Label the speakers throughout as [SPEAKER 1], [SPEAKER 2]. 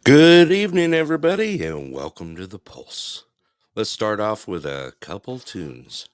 [SPEAKER 1] Good evening, everybody, and welcome to the Pulse. Let's start off with a couple tunes.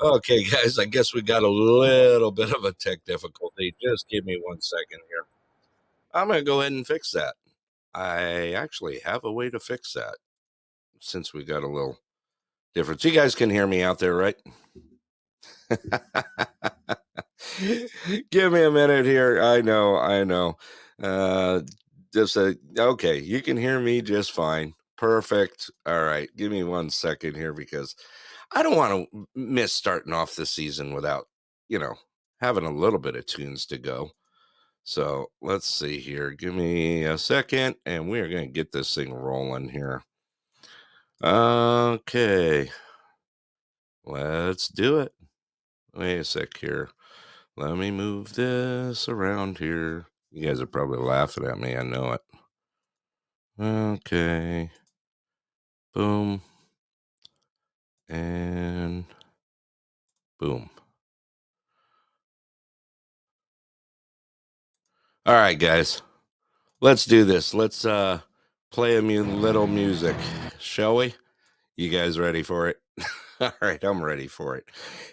[SPEAKER 1] Okay, guys, I guess we got a little bit of a tech difficulty. Just give me 1 second here. I'm going to go ahead and fix that. I actually have a way to fix that since we got a little difference. You guys can hear me out there, right? Give me a minute here. I know. Uh, okay. You can hear me just fine. Perfect. All right. Give me 1 second here because I don't want to miss starting off the season without, you know, having a little bit of tunes to go. So let's see here. Give me a second and we are going to get this thing rolling here. Okay. Let's do it. Wait a sec here. Let me move this around here. You guys are probably laughing at me. I know it. Okay. Boom. And boom. All right, guys. Let's do this. Let's play a little music, shall we? You guys ready for it? All right, I'm ready for it.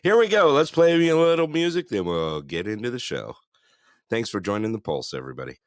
[SPEAKER 1] Here we go. Let's play a little music, then we'll get into the show. Thanks for joining the Pulse, everybody.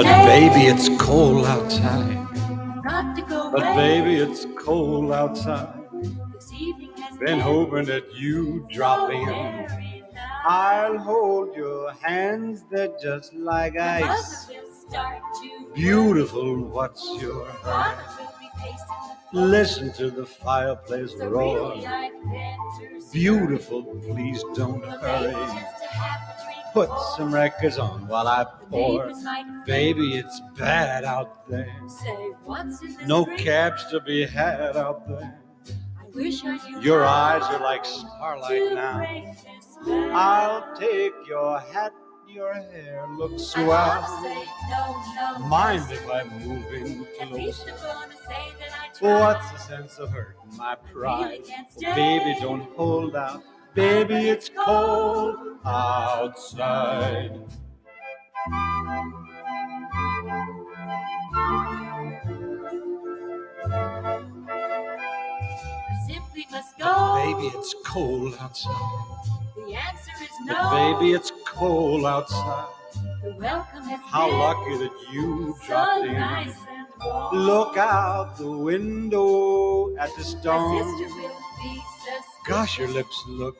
[SPEAKER 2] But baby, it's cold outside. But baby, it's cold outside. Been hoping that you drop in. I'll hold your hands, they're just like ice. Beautiful, what's your hurry? Listen to the fireplace roar. Beautiful, please don't hurry. Put some records on while I pour. Baby, it's bad out there. No cabs to be had out there. Your eyes are like starlight now. I'll take your hat, your hair looks swell. Mind if I move in close? What's the sense of hurting my pride? Baby, don't hold out. Baby, it's cold outside.
[SPEAKER 3] Simply must go.
[SPEAKER 2] Baby, it's cold outside.
[SPEAKER 3] The answer is no.
[SPEAKER 2] But baby, it's cold outside.
[SPEAKER 3] The welcome has
[SPEAKER 2] How
[SPEAKER 3] been
[SPEAKER 2] lucky that you
[SPEAKER 3] so
[SPEAKER 2] dropped in.
[SPEAKER 3] nice and warm.
[SPEAKER 2] Look out the window at the
[SPEAKER 3] My
[SPEAKER 2] storm.
[SPEAKER 3] sister will be suspicious.
[SPEAKER 2] Gosh, your lips look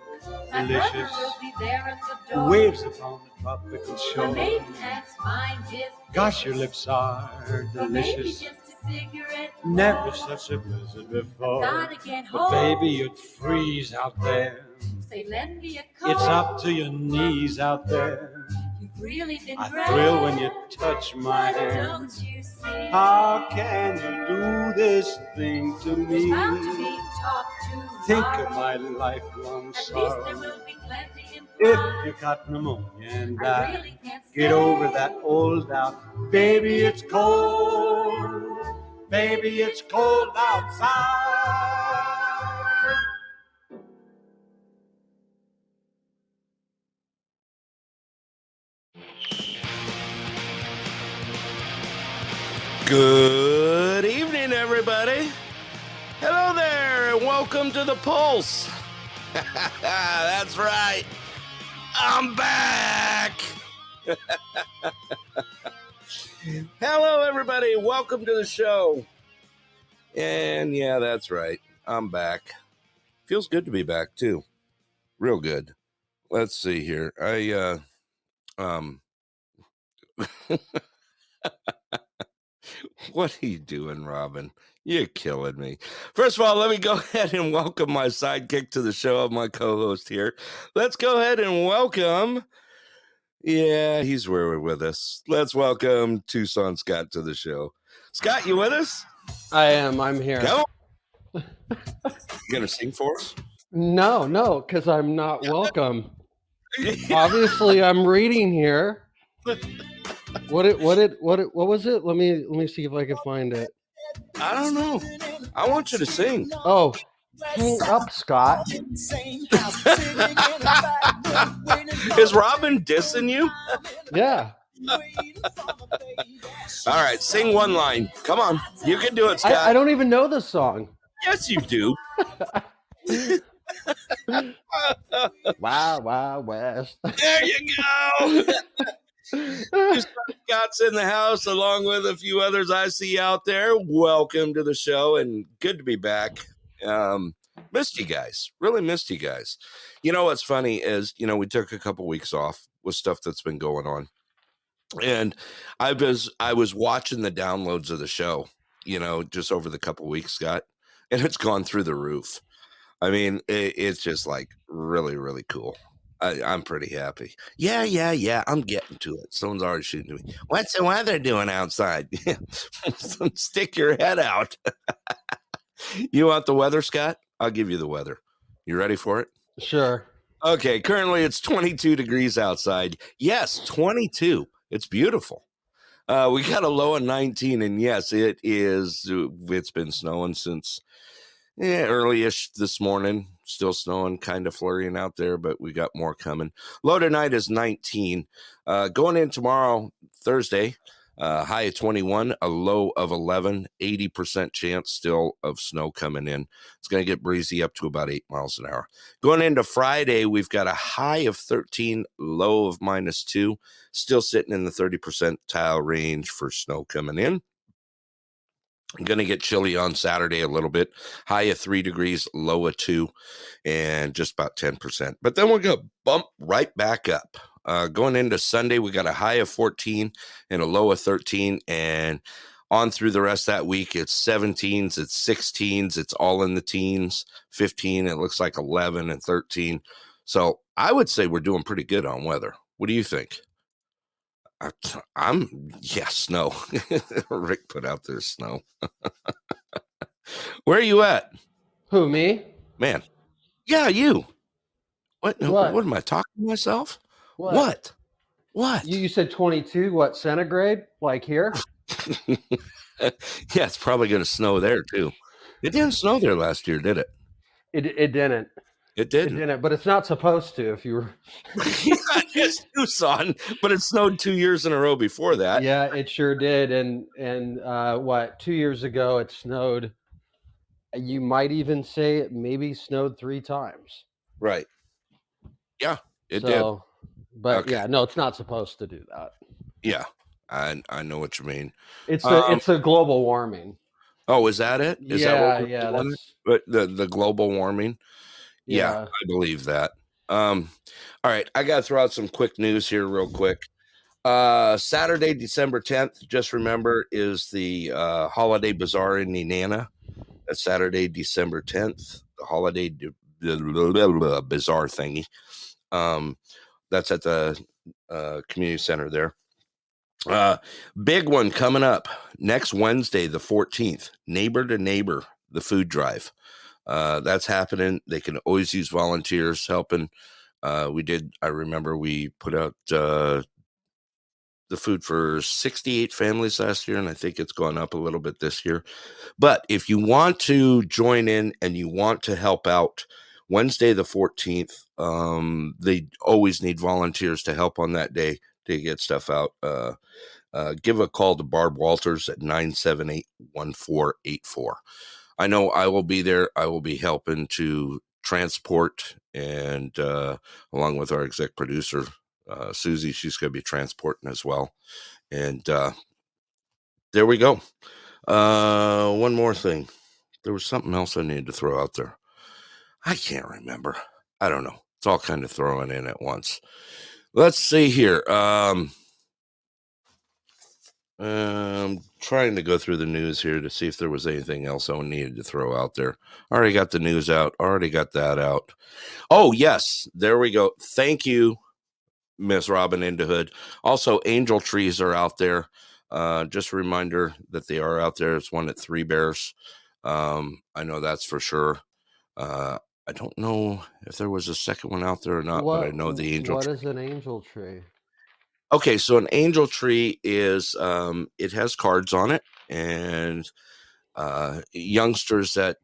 [SPEAKER 3] My
[SPEAKER 2] delicious.
[SPEAKER 3] brother will be there at the door.
[SPEAKER 2] Waves upon the tropical
[SPEAKER 3] My
[SPEAKER 2] shore.
[SPEAKER 3] maiden aunt's mind is
[SPEAKER 2] Gosh, your lips are
[SPEAKER 3] but maybe
[SPEAKER 2] delicious.
[SPEAKER 3] just a cigarette.
[SPEAKER 2] Never
[SPEAKER 3] more.
[SPEAKER 2] such a blizzard before.
[SPEAKER 3] Gotta get
[SPEAKER 2] But
[SPEAKER 3] home.
[SPEAKER 2] baby, you'd freeze out there.
[SPEAKER 3] Say, lend me a coat.
[SPEAKER 2] It's up to your knees out there.
[SPEAKER 3] You've really been
[SPEAKER 2] I
[SPEAKER 3] great.
[SPEAKER 2] thrill when you touch my
[SPEAKER 3] But
[SPEAKER 2] hand.
[SPEAKER 3] don't you see?
[SPEAKER 2] How can you do this thing to
[SPEAKER 3] There's
[SPEAKER 2] me?
[SPEAKER 3] bound to be talk to
[SPEAKER 2] Think
[SPEAKER 3] tomorrow.
[SPEAKER 2] of my lifelong
[SPEAKER 3] At least
[SPEAKER 2] sorrow.
[SPEAKER 3] there will be plenty in
[SPEAKER 2] If
[SPEAKER 3] pride.
[SPEAKER 2] you got pneumonia and
[SPEAKER 3] I
[SPEAKER 2] die,
[SPEAKER 3] really can't
[SPEAKER 2] get
[SPEAKER 3] stay.
[SPEAKER 2] over that old doubt. Baby, it's cold. Baby, it's cold outside.
[SPEAKER 1] Good evening, everybody. Hello there, and welcome to the Pulse. That's right. I'm back. Hello, everybody. Welcome to the show. And yeah, that's right. I'm back. Feels good to be back too. Real good. Let's see here. What are you doing, Robin? You're killing me. First of all, let me go ahead and welcome my sidekick to the show, my co-host here. Let's go ahead and welcome. Yeah, he's with us. Let's welcome Tucson Scott to the show. Scott, you with us?
[SPEAKER 4] I am. I'm here.
[SPEAKER 1] Go. You gonna sing for us?
[SPEAKER 4] No, because I'm not welcome. Obviously, I'm reading here. What was it? Let me see if I can find it.
[SPEAKER 1] I don't know. I want you to sing.
[SPEAKER 4] Oh, hang up, Scott.
[SPEAKER 1] Is Robin dissing you?
[SPEAKER 4] Yeah.
[SPEAKER 1] All right, sing one line. Come on. You can do it, Scott.
[SPEAKER 4] I don't even know the song.
[SPEAKER 1] Yes, you do.
[SPEAKER 4] Wow, West.
[SPEAKER 1] There you go. Scott's in the house along with a few others I see out there. Welcome to the show and good to be back. Missed you guys. Really missed you guys. You know what's funny is, we took a couple weeks off with stuff that's been going on. And I was watching the downloads of the show, just over the couple weeks, Scott, and it's gone through the roof. I mean, it's just like really, really cool. I'm pretty happy. Yeah. I'm getting to it. Someone's already shooting me. What's the weather doing outside? Stick your head out. You want the weather, Scott? I'll give you the weather. You ready for it?
[SPEAKER 4] Sure.
[SPEAKER 1] Okay. Currently, it's 22 degrees outside. Yes, 22. It's beautiful. We got a low of 19, and yes, it is. It's been snowing since early-ish this morning. Still snowing, kind of flurrying out there, but we got more coming. Low tonight is 19. Going in tomorrow, Thursday, High of 21, a low of 11, 80% chance still of snow coming in. It's going to get breezy up to about 8 miles an hour. Going into Friday, we've got a high of 13, low of -2, still sitting in the 30 percentile range for snow coming in. I'm going to get chilly on Saturday a little bit. High of 3 degrees, low of 2, and just about 10%. But then we're going to bump right back up. Going into Sunday, we got a high of 14 and a low of 13. And on through the rest of that week, it's 17s, it's 16s, it's all in the teens, 15, it looks like 11 and 13. So I would say we're doing pretty good on weather. What do you think? Snow. Rick put out there snow. Where are you at?
[SPEAKER 4] Who, me?
[SPEAKER 1] Man. Yeah, you. What
[SPEAKER 4] What?
[SPEAKER 1] am I talking to myself?
[SPEAKER 4] What?
[SPEAKER 1] What?
[SPEAKER 4] You said 22, what, centigrade? Like here?
[SPEAKER 1] Yeah, it's probably going to snow there too. It didn't snow there last year, did it?
[SPEAKER 4] It didn't.
[SPEAKER 1] It
[SPEAKER 4] It
[SPEAKER 1] didn't.
[SPEAKER 4] didn't, but it's not supposed to if you were.
[SPEAKER 1] Yeah, it's Tucson, but it snowed 2 years in a row before that.
[SPEAKER 4] Yeah, it sure did. And what, 2 years ago it snowed. You might even say it maybe snowed 3 times.
[SPEAKER 1] Right. Yeah, it did.
[SPEAKER 4] But
[SPEAKER 1] Okay.
[SPEAKER 4] yeah, no, it's not supposed to do that.
[SPEAKER 1] Yeah, I know what you mean.
[SPEAKER 4] It's a global warming.
[SPEAKER 1] Oh, is that it? Is
[SPEAKER 4] Yeah,
[SPEAKER 1] that what we're
[SPEAKER 4] yeah,
[SPEAKER 1] doing?
[SPEAKER 4] that's
[SPEAKER 1] But the global warming? Yeah,
[SPEAKER 4] yeah.
[SPEAKER 1] I believe that. All right, I got to throw out some quick news here real quick. Saturday, December 10th, just remember, is the holiday bazaar in Nenana. That's Saturday, December 10th, the holiday bazaar thingy. That's at the community center there. Big one coming up next Wednesday, the 14th, Neighbor to Neighbor, the food drive. That's happening. They can always use volunteers helping. I remember we put out the food for 68 families last year, and I think it's gone up a little bit this year. But if you want to join in and you want to help out, Wednesday the 14th, they always need volunteers to help on that day to get stuff out. Give a call to Barb Walters at 978-1484. I know I will be there. I will be helping to transport, and along with our exec producer, Susie, she's going to be transporting as well. And there we go. One more thing. There was something else I needed to throw out there. I can't remember. I don't know. It's all kind of throwing in at once. Let's see here. Trying to go through the news here to see if there was anything else I needed to throw out there. Already got the news out. Already got that out. Oh, yes. There we go. Thank you, Miss Robin Indahood. Also, angel trees are out there. Just a reminder that they are out there. It's one at Three Bears. I know that's for sure. I don't know if there was a second one out there or not, but I know the angel
[SPEAKER 4] What
[SPEAKER 1] tree.
[SPEAKER 4] is an angel tree?
[SPEAKER 1] Okay, so an angel tree is it has cards on it, and youngsters that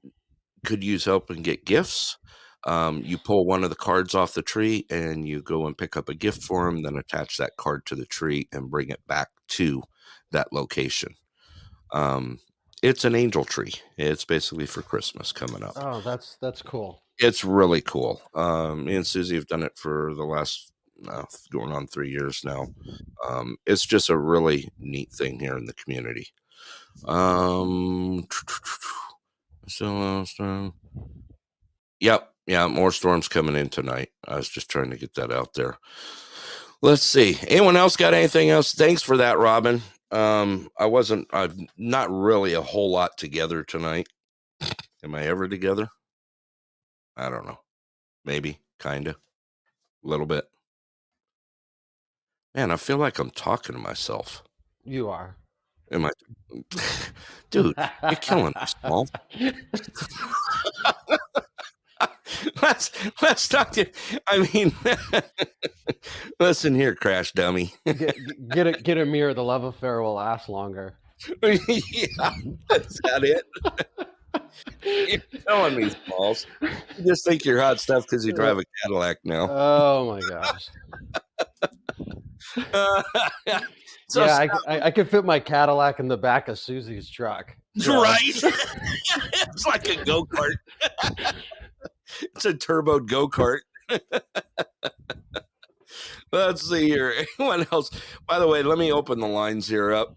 [SPEAKER 1] could use help and get gifts. You pull one of the cards off the tree and you go and pick up a gift for them, then attach that card to the tree and bring it back to that location. It's an angel tree. It's basically for Christmas coming up.
[SPEAKER 4] Oh, that's cool.
[SPEAKER 1] It's really cool. Me and Susie have done it for the last going on 3 years now. It's just a really neat thing here in the community. Yep. Yeah, more storms coming in tonight. I was just trying to get that out there. Let's see. Anyone else got anything else? Thanks for that, Robin. I'm not really a whole lot together tonight. Am I ever together? I don't know. Maybe, kind of, a little bit. Man, I feel like I'm talking to myself.
[SPEAKER 4] You are.
[SPEAKER 1] Am I? Dude, you're killing me, Small. Let's talk to. I mean, listen here, crash dummy.
[SPEAKER 4] Get a mirror. The love affair will last longer.
[SPEAKER 1] Yeah, is that it? You're telling me, Smalls. You just think you're hot stuff because you drive a Cadillac now.
[SPEAKER 4] Oh my gosh.
[SPEAKER 1] So
[SPEAKER 4] Yeah,
[SPEAKER 1] stop-
[SPEAKER 4] I could fit my Cadillac in the back of Susie's truck. So-
[SPEAKER 1] right? It's like a go kart. It's a turboed go kart. Let's see here. Anyone else? By the way, let me open the lines here up.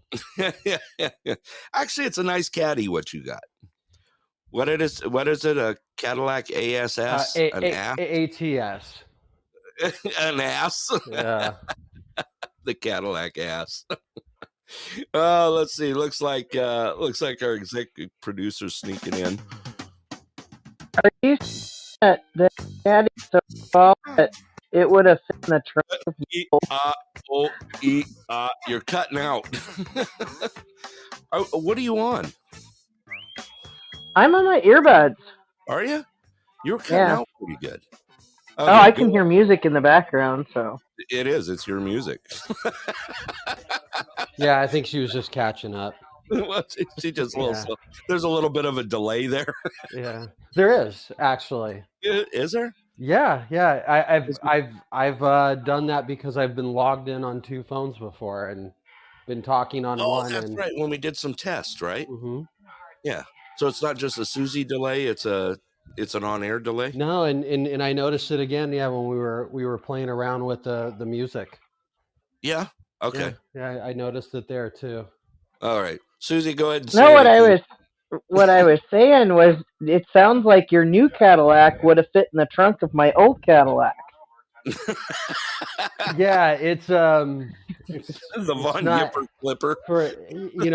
[SPEAKER 1] Actually, it's a nice caddy. What you got? What it is? What is it? A Cadillac ASS? An ass?
[SPEAKER 4] ATS.
[SPEAKER 1] An ass?
[SPEAKER 4] Yeah.
[SPEAKER 1] The Cadillac ass. Oh, let's see. Looks like our executive producer's sneaking in.
[SPEAKER 5] Are you that the caddy so small that it would have fit in the trunk?
[SPEAKER 1] You're cutting out. Oh, what are you on?
[SPEAKER 5] I'm on my earbuds.
[SPEAKER 1] Are you? You're cutting
[SPEAKER 5] Yeah.
[SPEAKER 1] out pretty good.
[SPEAKER 5] Oh,
[SPEAKER 1] Okay,
[SPEAKER 5] I can
[SPEAKER 1] go.
[SPEAKER 5] hear music in the background, so.
[SPEAKER 1] It is. It's your music.
[SPEAKER 4] Yeah, I think she was just catching up.
[SPEAKER 1] Well, she just a little.
[SPEAKER 4] Yeah.
[SPEAKER 1] There's a little bit of a delay there.
[SPEAKER 4] Yeah. There is, actually.
[SPEAKER 1] Is there?
[SPEAKER 4] Yeah. I've done that because I've been logged in on two phones before and been talking on
[SPEAKER 1] Oh,
[SPEAKER 4] one.
[SPEAKER 1] that's
[SPEAKER 4] And
[SPEAKER 1] right. When we did some tests, right?
[SPEAKER 4] Mhm.
[SPEAKER 1] Yeah. So it's not just a Susie delay. It's an on-air delay.
[SPEAKER 4] No, and I noticed it again. Yeah, when we were playing around with the music.
[SPEAKER 1] Yeah. Okay.
[SPEAKER 4] Yeah, I noticed it there too.
[SPEAKER 1] All right, Susie, go ahead and say
[SPEAKER 5] No,
[SPEAKER 1] it again.
[SPEAKER 5] what I was saying was, it sounds like your new Cadillac would have fit in the trunk of my old Cadillac.
[SPEAKER 4] Yeah, it's
[SPEAKER 1] The Von
[SPEAKER 4] not-
[SPEAKER 1] Yipper Clipper.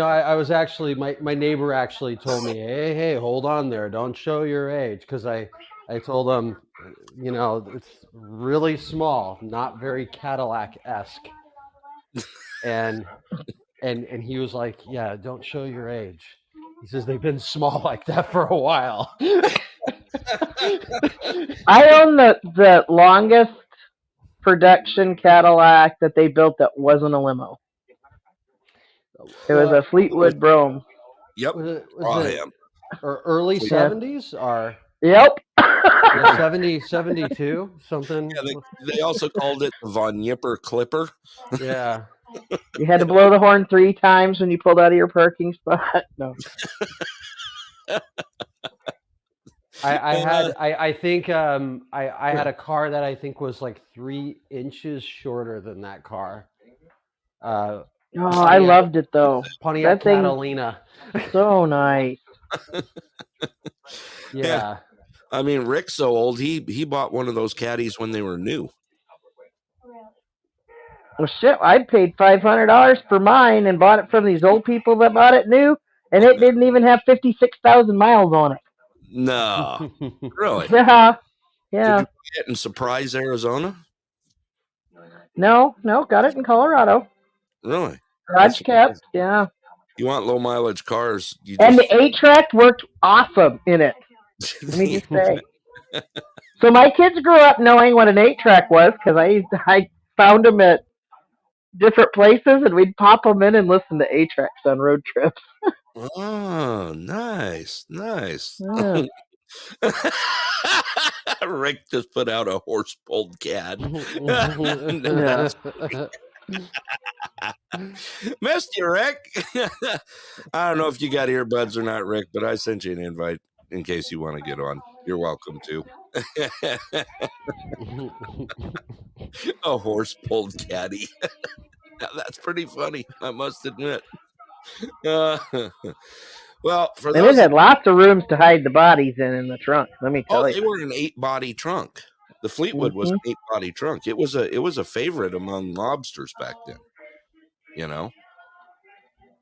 [SPEAKER 4] I was actually my neighbor actually told me, hey, hold on there, don't show your age, because I told him, it's really small, not very Cadillac-esque, and he was like, yeah, don't show your age. He says they've been small like that for a while.
[SPEAKER 5] I own the longest production Cadillac that they built that wasn't a limo. It was a Fleetwood Brougham.
[SPEAKER 1] Yep.
[SPEAKER 4] Was
[SPEAKER 1] I
[SPEAKER 4] it
[SPEAKER 1] am.
[SPEAKER 4] or early
[SPEAKER 5] Yeah.
[SPEAKER 4] 70s or
[SPEAKER 5] Yep.
[SPEAKER 4] 70, 72, something?
[SPEAKER 1] Yeah, they also called it the Von Yipper Clipper.
[SPEAKER 4] Yeah.
[SPEAKER 5] You had to blow the horn 3 times when you pulled out of your parking spot. No.
[SPEAKER 4] I think I had a car that I think was like 3 inches shorter than that car.
[SPEAKER 5] Oh, I loved it though.
[SPEAKER 4] Pontiac
[SPEAKER 5] That thing-
[SPEAKER 4] Catalina.
[SPEAKER 5] So nice.
[SPEAKER 4] Yeah.
[SPEAKER 1] I mean, Rick's so old. He bought one of those caddies when they were new.
[SPEAKER 5] Well, shit, I paid $500 for mine and bought it from these old people that bought it new, and it didn't even have 56,000 miles on it.
[SPEAKER 1] No, really?
[SPEAKER 5] Yeah.
[SPEAKER 1] Did
[SPEAKER 5] Yeah.
[SPEAKER 1] you buy it in Surprise, Arizona?
[SPEAKER 5] No, got it in Colorado.
[SPEAKER 1] Really?
[SPEAKER 5] Garage kept, yeah.
[SPEAKER 1] You want low mileage cars?
[SPEAKER 5] And the 8-track worked awesome in it. Let me just say. So my kids grew up knowing what an 8-track was because I found them at different places, and we'd pop them in and listen to 8-tracks on road trips.
[SPEAKER 1] Oh, nice.
[SPEAKER 5] Yeah.
[SPEAKER 1] Rick just put out a horse-pulled cad.
[SPEAKER 5] Yeah.
[SPEAKER 1] Missed you, Rick. I don't know if you got earbuds or not, Rick, but I sent you an invite in case you want to get on. You're welcome to. A horse-pulled caddy. That's pretty funny, I must admit. Well, for
[SPEAKER 5] And it
[SPEAKER 1] those
[SPEAKER 5] had lots of rooms to hide the bodies in the trunk. Let me tell
[SPEAKER 1] they
[SPEAKER 5] you.
[SPEAKER 1] were an 8-body trunk. The Fleetwood was an 8-body trunk. It was a favorite among mobsters back then. You know,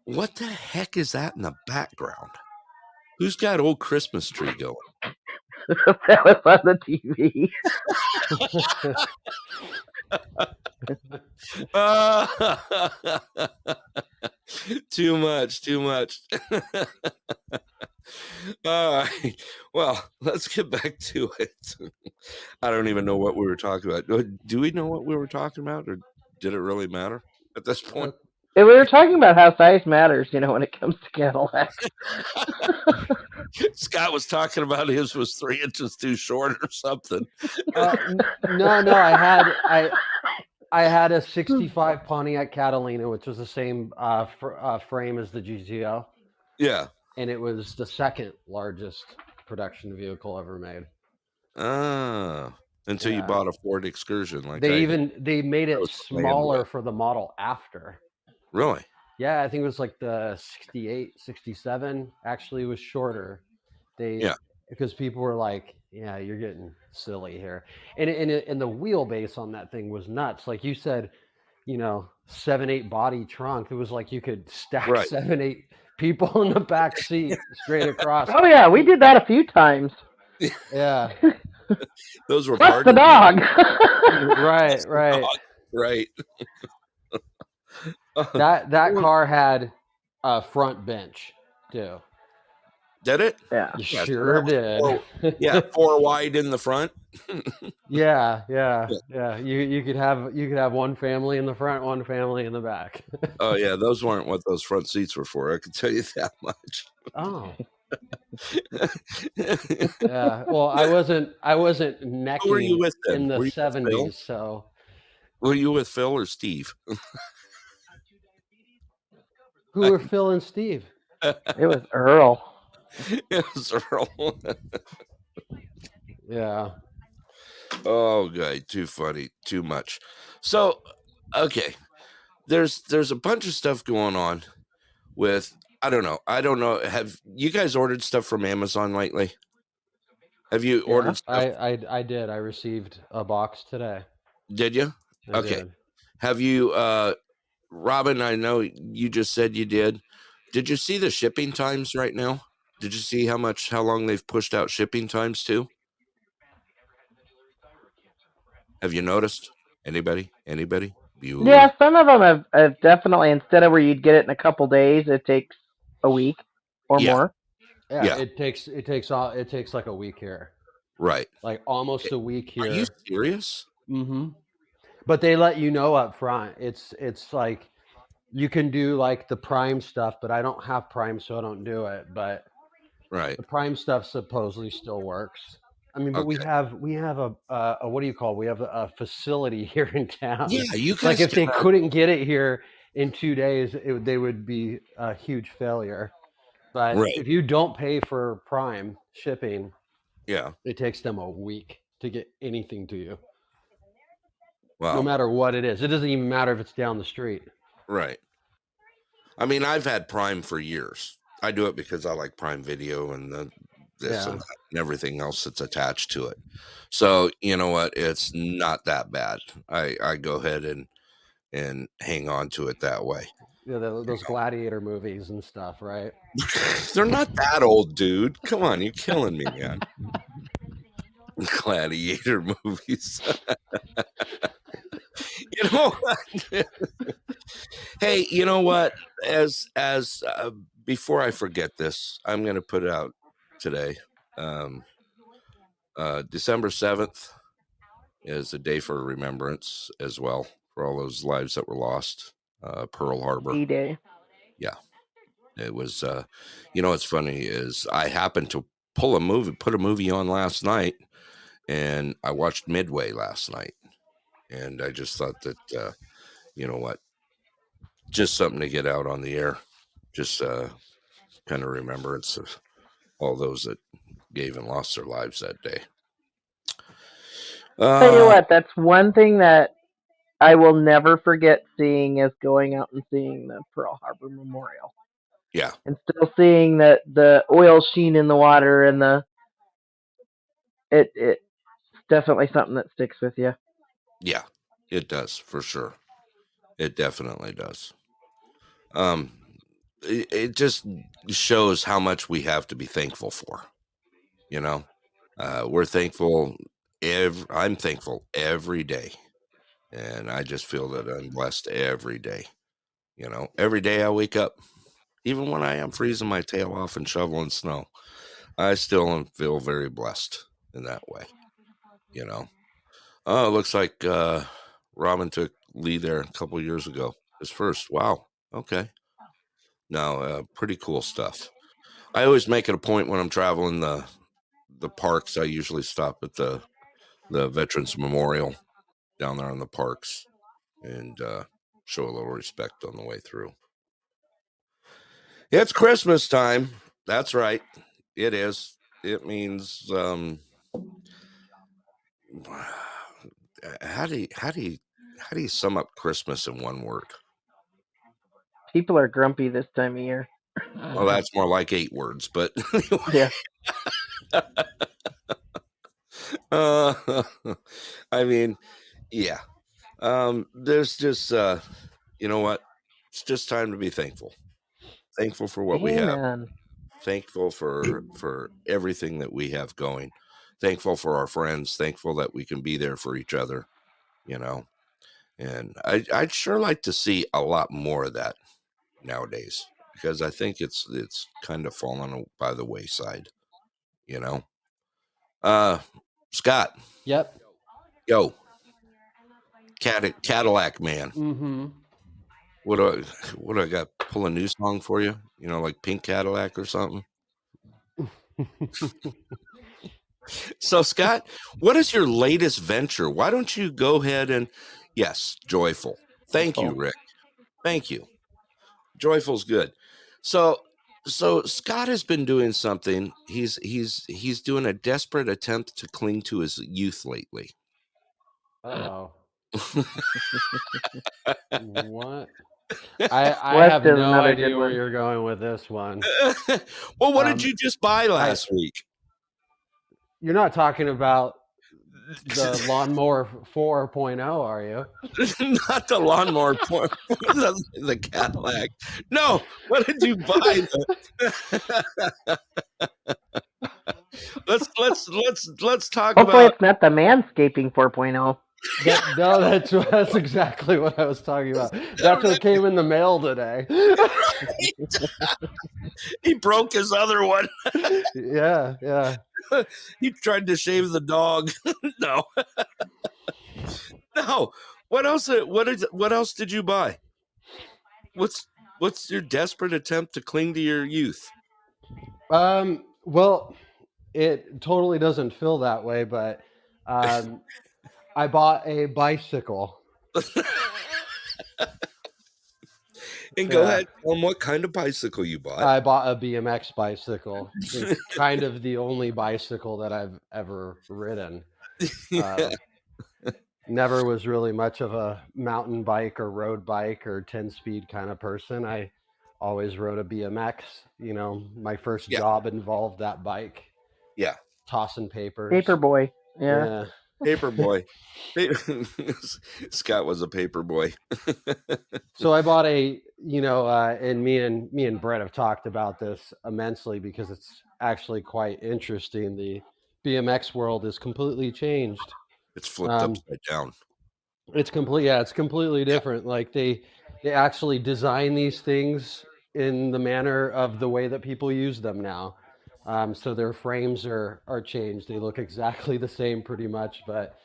[SPEAKER 1] what the heck is that in the background? Who's got old Christmas tree going?
[SPEAKER 5] That was on the TV.
[SPEAKER 1] Too much. All right. Well, let's get back to it. I don't even know what we were talking about. Do we know what we were talking about, or did it really matter at this point?
[SPEAKER 5] We were talking about how size matters, when it comes to Cadillac.
[SPEAKER 1] Scott was talking about his was 3 inches too short or something.
[SPEAKER 4] No, I had a '65 Pontiac Catalina, which was the same frame as the GTO,
[SPEAKER 1] Yeah.
[SPEAKER 4] and it was the second largest production vehicle ever made.
[SPEAKER 1] Ah, until you
[SPEAKER 4] Yeah.
[SPEAKER 1] bought a Ford Excursion like I
[SPEAKER 4] They
[SPEAKER 1] did.
[SPEAKER 4] made
[SPEAKER 1] I
[SPEAKER 4] it
[SPEAKER 1] was playing with.
[SPEAKER 4] smaller for the model after.
[SPEAKER 1] Really?
[SPEAKER 4] Yeah, I think it was like the 68, 67 actually was shorter. They
[SPEAKER 1] Yeah.
[SPEAKER 4] because people were like, "Yeah, you're getting silly here," and the wheelbase on that thing was nuts. Like you said, 7-8 body trunk. It was like you could stack
[SPEAKER 1] Right.
[SPEAKER 4] 7-8 people in the back seat straight across.
[SPEAKER 5] Oh yeah, we did that a few times.
[SPEAKER 4] Yeah,
[SPEAKER 1] Those were
[SPEAKER 5] Plus the
[SPEAKER 1] party
[SPEAKER 5] dog.
[SPEAKER 4] right, right.
[SPEAKER 1] vehicles. Right.
[SPEAKER 4] That car had a front bench too.
[SPEAKER 1] Did it?
[SPEAKER 5] Yeah.
[SPEAKER 4] You
[SPEAKER 1] Yeah. So
[SPEAKER 4] sure
[SPEAKER 1] that was
[SPEAKER 4] did.
[SPEAKER 1] four. Yeah, four wide in the front.
[SPEAKER 4] Yeah, yeah,
[SPEAKER 1] Yeah.
[SPEAKER 4] yeah. You could have one family in the front, one family in the back.
[SPEAKER 1] Oh yeah, those weren't what those front seats were for. I can tell you that much.
[SPEAKER 4] Oh, yeah. Well, I wasn't
[SPEAKER 1] Who were you
[SPEAKER 4] necking
[SPEAKER 1] with then?
[SPEAKER 4] in the
[SPEAKER 1] Were you with Phil?
[SPEAKER 4] '70s, so
[SPEAKER 1] Were you with Phil or Steve?
[SPEAKER 4] who were Phil and Steve?
[SPEAKER 5] It was Earl.
[SPEAKER 1] It was Earl.
[SPEAKER 4] Yeah.
[SPEAKER 1] Oh, God, too funny, too much. So, okay, there's a bunch of stuff going on with. I don't know. Have you guys ordered stuff from Amazon lately? Have you
[SPEAKER 5] Yeah.
[SPEAKER 1] ordered stuff?
[SPEAKER 4] I did. I received a box today.
[SPEAKER 1] Did you?
[SPEAKER 4] I
[SPEAKER 1] Okay.
[SPEAKER 4] did.
[SPEAKER 1] Have you, Robin? I know you just said you did. Did you see the shipping times right now? Did you see how long they've pushed out shipping times to? Have you noticed? Anybody? Anybody?
[SPEAKER 5] Yeah,
[SPEAKER 1] Bueller?
[SPEAKER 5] some of them have definitely, instead of where you'd get it in a couple days, it takes a week or
[SPEAKER 1] Yeah.
[SPEAKER 5] more.
[SPEAKER 4] Yeah,
[SPEAKER 1] Yeah.
[SPEAKER 4] it takes like a week here.
[SPEAKER 1] Right.
[SPEAKER 4] Like almost a week
[SPEAKER 1] Are you
[SPEAKER 4] here.
[SPEAKER 1] serious?
[SPEAKER 4] Mm-hmm. But they let you know up front. It's like you can do like the Prime stuff, but I don't have Prime, so I don't do it. But
[SPEAKER 1] Right.
[SPEAKER 4] the Prime stuff supposedly still works. I mean, but we
[SPEAKER 1] Okay.
[SPEAKER 4] have a what do you call it? We have a facility here in town.
[SPEAKER 1] Yeah, you
[SPEAKER 4] Like
[SPEAKER 1] guys
[SPEAKER 4] if
[SPEAKER 1] can.
[SPEAKER 4] they couldn't get it here in 2 days, they would be a huge failure. But
[SPEAKER 1] Right.
[SPEAKER 4] if you don't pay for Prime shipping,
[SPEAKER 1] Yeah.
[SPEAKER 4] it takes them a week to get anything to you, no
[SPEAKER 1] Wow.
[SPEAKER 4] matter what it is. It doesn't even matter if it's down the street.
[SPEAKER 1] Right. I mean, I've had Prime for years. I do it because I like Prime Video and this
[SPEAKER 4] Yeah.
[SPEAKER 1] and that and everything else that's attached to it. So you know what? It's not that bad. I go ahead and hang on to it that way.
[SPEAKER 4] Yeah, those gladiator movies and stuff, right?
[SPEAKER 1] They're not that old, dude. Come on, you're killing me, man. Gladiator movies. You know what? Hey, you know what? As before I forget this, I'm going to put it out today. December 7th is a day for remembrance as well for all those lives that were lost. Pearl Harbor.
[SPEAKER 5] D-Day.
[SPEAKER 1] Yeah, it was. What's funny is I happened to put a movie on last night, and I watched Midway last night, and I just thought that, you know what, just something to get out on the air, just kind of remembrance of all those that gave and lost their lives that day.
[SPEAKER 5] Tell you what, that's one thing that I will never forget seeing is going out and seeing the Pearl Harbor Memorial.
[SPEAKER 1] Yeah.
[SPEAKER 5] And still seeing the oil sheen in the water and it's definitely something that sticks with you.
[SPEAKER 1] Yeah, it does for sure. It definitely does. It just shows how much we have to be thankful for. You know, we're thankful. I'm thankful every day, and I just feel that I'm blessed every day. You know, every day I wake up, even when I am freezing my tail off and shoveling snow, I still feel very blessed in that way. You know, oh, it looks like Robin took lead there a couple of years ago. His first. Wow. Okay. No, pretty cool stuff. I always make it a point when I'm traveling the parks. I usually stop at the Veterans Memorial down there in the parks. and show a little respect on the way through. It's Christmas time. That's right. It is. It means how do you sum up Christmas in one word?
[SPEAKER 5] People are grumpy this time of year.
[SPEAKER 1] Well, that's more like 8 words, but
[SPEAKER 5] Yeah.
[SPEAKER 1] I mean, yeah. There's just you know what? It's just time to be thankful. Thankful for what we have.
[SPEAKER 5] Amen.
[SPEAKER 1] Thankful for everything that we have going. Thankful for our friends. Thankful that we can be there for each other. You know, and I'd sure like to see a lot more of that nowadays because I think it's kind of fallen by the wayside. You know, Scott,
[SPEAKER 4] Yep.
[SPEAKER 1] yo, Cadillac man.
[SPEAKER 4] Mm-hmm.
[SPEAKER 1] What do I got? Pull a new song for you? You know, like Pink Cadillac or something. So, Scott, what is your latest venture? Why don't you go ahead and yes, joyful. Thank you, Rick. Thank you. Joyful's good. So Scott has been doing something. He's doing a desperate attempt to cling to his youth lately.
[SPEAKER 4] Uh-oh. What? I
[SPEAKER 5] West
[SPEAKER 4] have
[SPEAKER 5] is
[SPEAKER 4] no
[SPEAKER 5] another
[SPEAKER 4] idea
[SPEAKER 5] good
[SPEAKER 4] where
[SPEAKER 5] one.
[SPEAKER 4] you're going with this one.
[SPEAKER 1] Well, what did you just buy last week?
[SPEAKER 4] You're not talking about the lawnmower 4.0, are you?
[SPEAKER 1] Not the lawnmower point, the Cadillac. No, what did you buy? let's talk
[SPEAKER 5] Hopefully,
[SPEAKER 1] about.
[SPEAKER 5] it's not the manscaping 4.0.
[SPEAKER 4] No, that's exactly what I was talking about. That's what came in the mail today.
[SPEAKER 1] He broke his other one.
[SPEAKER 4] Yeah.
[SPEAKER 1] He tried to shave the dog. No. No. What else? What else did you buy? What's your desperate attempt to cling to your youth?
[SPEAKER 4] Well, it totally doesn't feel that way, but I bought a bicycle.
[SPEAKER 1] And go ahead, tell them what kind of bicycle you bought.
[SPEAKER 4] I bought a BMX bicycle. It's kind of the only bicycle that I've ever ridden. Never was really much of a mountain bike or road bike or 10-speed kind of person. I always rode a BMX. You know, my first job involved that bike.
[SPEAKER 1] Yeah.
[SPEAKER 4] Tossing papers.
[SPEAKER 5] Paper boy. Yeah.
[SPEAKER 1] Paper boy. Scott was a paper boy.
[SPEAKER 4] So I bought and me and Brett have talked about this immensely because it's actually quite interesting. The BMX world is completely changed.
[SPEAKER 1] It's flipped upside down.
[SPEAKER 4] It's completely different. Like they actually design these things in the manner of the way that people use them now. So their frames are changed. They look exactly the same pretty much, but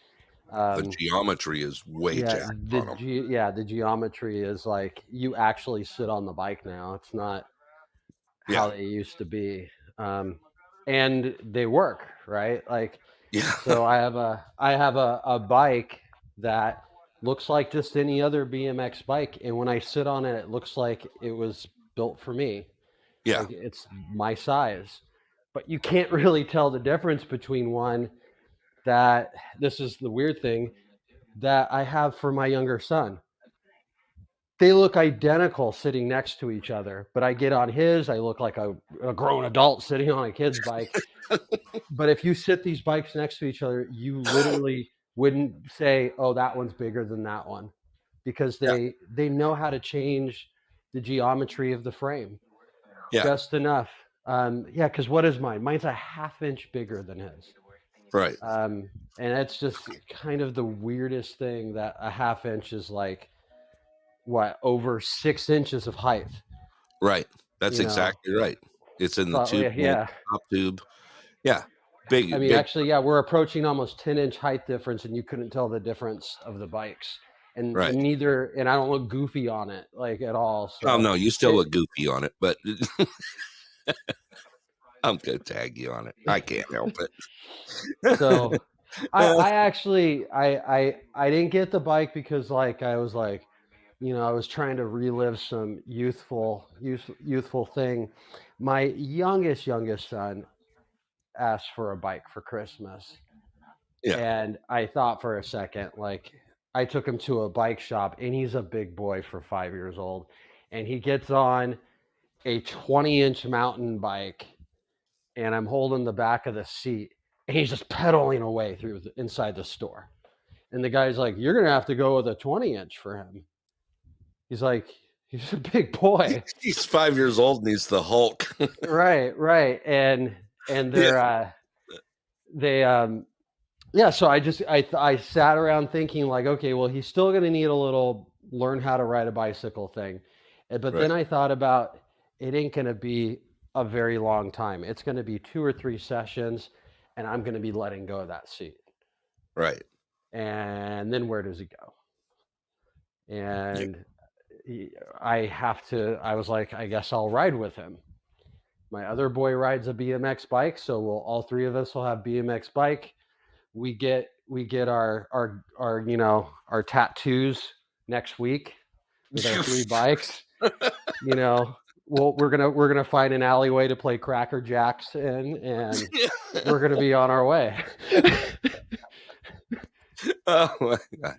[SPEAKER 1] the geometry is way jacked on them.
[SPEAKER 4] The geometry is like you actually sit on the bike now. It's not how they used to be. And they work, right? Like so I have a bike that looks like just any other BMX bike, and when I sit on it, it looks like it was built for me.
[SPEAKER 1] Yeah.
[SPEAKER 4] Like it's my size. But you can't really tell the difference between one that this is the weird thing that I have for my younger son. They look identical sitting next to each other, but I get on his, I look like a grown adult sitting on a kid's bike. But if you sit these bikes next to each other, you literally wouldn't say, oh, that one's bigger than that one, because they know how to change the geometry of the frame just enough. Because what is mine? Mine's a half-inch bigger than his.
[SPEAKER 1] Right.
[SPEAKER 4] And it's just kind of the weirdest thing that a half-inch is like, over 6 inches of height.
[SPEAKER 1] Right. That's exactly right. It's in the tube, top tube. Yeah. Big.
[SPEAKER 4] I mean, actually, we're approaching almost 10-inch height difference, and you couldn't tell the difference of the bikes. And neither, and I don't look goofy on it like at all. So.
[SPEAKER 1] Oh no, you still look goofy on it, but I'm gonna tag you on it. I can't help it.
[SPEAKER 4] I actually I didn't get the bike because like I was like, I was trying to relive some youthful thing. My youngest son asked for a bike for Christmas,
[SPEAKER 1] Yeah.
[SPEAKER 4] and I thought for a second, like I took him to a bike shop, and he's a big boy for 5 years old, and he gets on a 20-inch mountain bike, and I'm holding the back of the seat, and he's just pedaling away through inside the store. And the guy's like, "You're gonna have to go with a 20-inch for him." He's like, "He's a big boy."
[SPEAKER 1] He's 5 years old and he's the Hulk.
[SPEAKER 4] Right. And
[SPEAKER 1] Yeah.
[SPEAKER 4] they yeah, so I sat around thinking like, okay, well, he's still going to need a little learn how to ride a bicycle thing. But
[SPEAKER 1] Right.
[SPEAKER 4] then I thought about it ain't going to be a very long time. It's going to be 2 or 3 sessions, and I'm going to be letting go of that seat.
[SPEAKER 1] Right.
[SPEAKER 4] And then where does he go?
[SPEAKER 1] Yeah.
[SPEAKER 4] And I was like, I guess I'll ride with him. My other boy rides a BMX bike, so all three of us will have BMX bike. We get our tattoos next week with our 3 bikes. We're gonna find an alleyway to play Cracker Jacks in, and we're gonna be on our way.
[SPEAKER 1] Oh my God.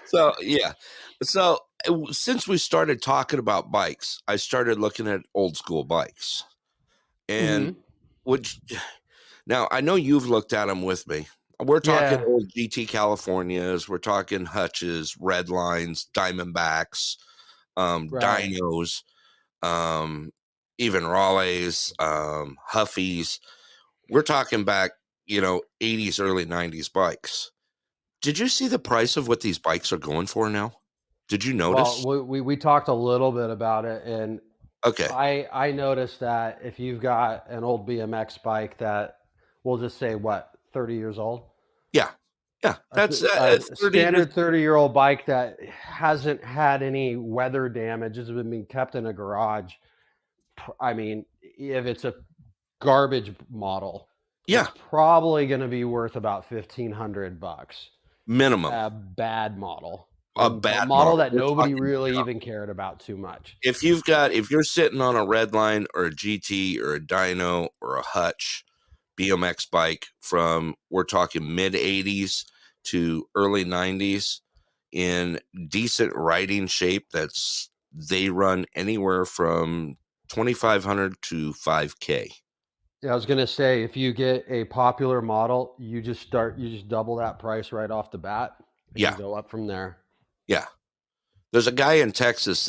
[SPEAKER 1] So yeah. So since we started talking about bikes, I started looking at old school bikes. And
[SPEAKER 4] Mm-hmm.
[SPEAKER 1] which now I know you've looked at them with me. We're talking
[SPEAKER 4] Yeah.
[SPEAKER 1] old GT Californias, we're talking Hutches, Red Lines, Diamondbacks,
[SPEAKER 4] Right.
[SPEAKER 1] Dinos, even Raleighs, Huffies. We're talking back, 80s, early 90s bikes. Did you see the price of what these bikes are going for now? Did you
[SPEAKER 4] Well,
[SPEAKER 1] notice?
[SPEAKER 4] we talked a little bit about it, and
[SPEAKER 1] Okay.
[SPEAKER 4] I noticed that if you've got an old BMX bike that we'll just say 30 years old,
[SPEAKER 1] Yeah. Yeah. That's
[SPEAKER 4] a
[SPEAKER 1] 30 to
[SPEAKER 4] standard 30-year-old bike that hasn't had any weather damage, has been being kept in a garage. I mean, if it's a garbage model,
[SPEAKER 1] yeah,
[SPEAKER 4] it's probably going to be worth about $1,500.
[SPEAKER 1] minimum.
[SPEAKER 4] A bad model,
[SPEAKER 1] A
[SPEAKER 4] a
[SPEAKER 1] bad
[SPEAKER 4] model
[SPEAKER 1] model.
[SPEAKER 4] that
[SPEAKER 1] We're
[SPEAKER 4] nobody
[SPEAKER 1] talking,
[SPEAKER 4] really even cared about too much.
[SPEAKER 1] if you're sitting on a Red Line or a GT or a Dyno or a Hutch BMX bike from, we're talking mid 80s to early 90s in decent riding shape, they run anywhere from 2,500 to 5K.
[SPEAKER 4] Yeah, I was gonna say if you get a popular model, you just double that price right off the bat, and you
[SPEAKER 1] Yeah.
[SPEAKER 4] go up from there.
[SPEAKER 1] Yeah. There's a guy in Texas,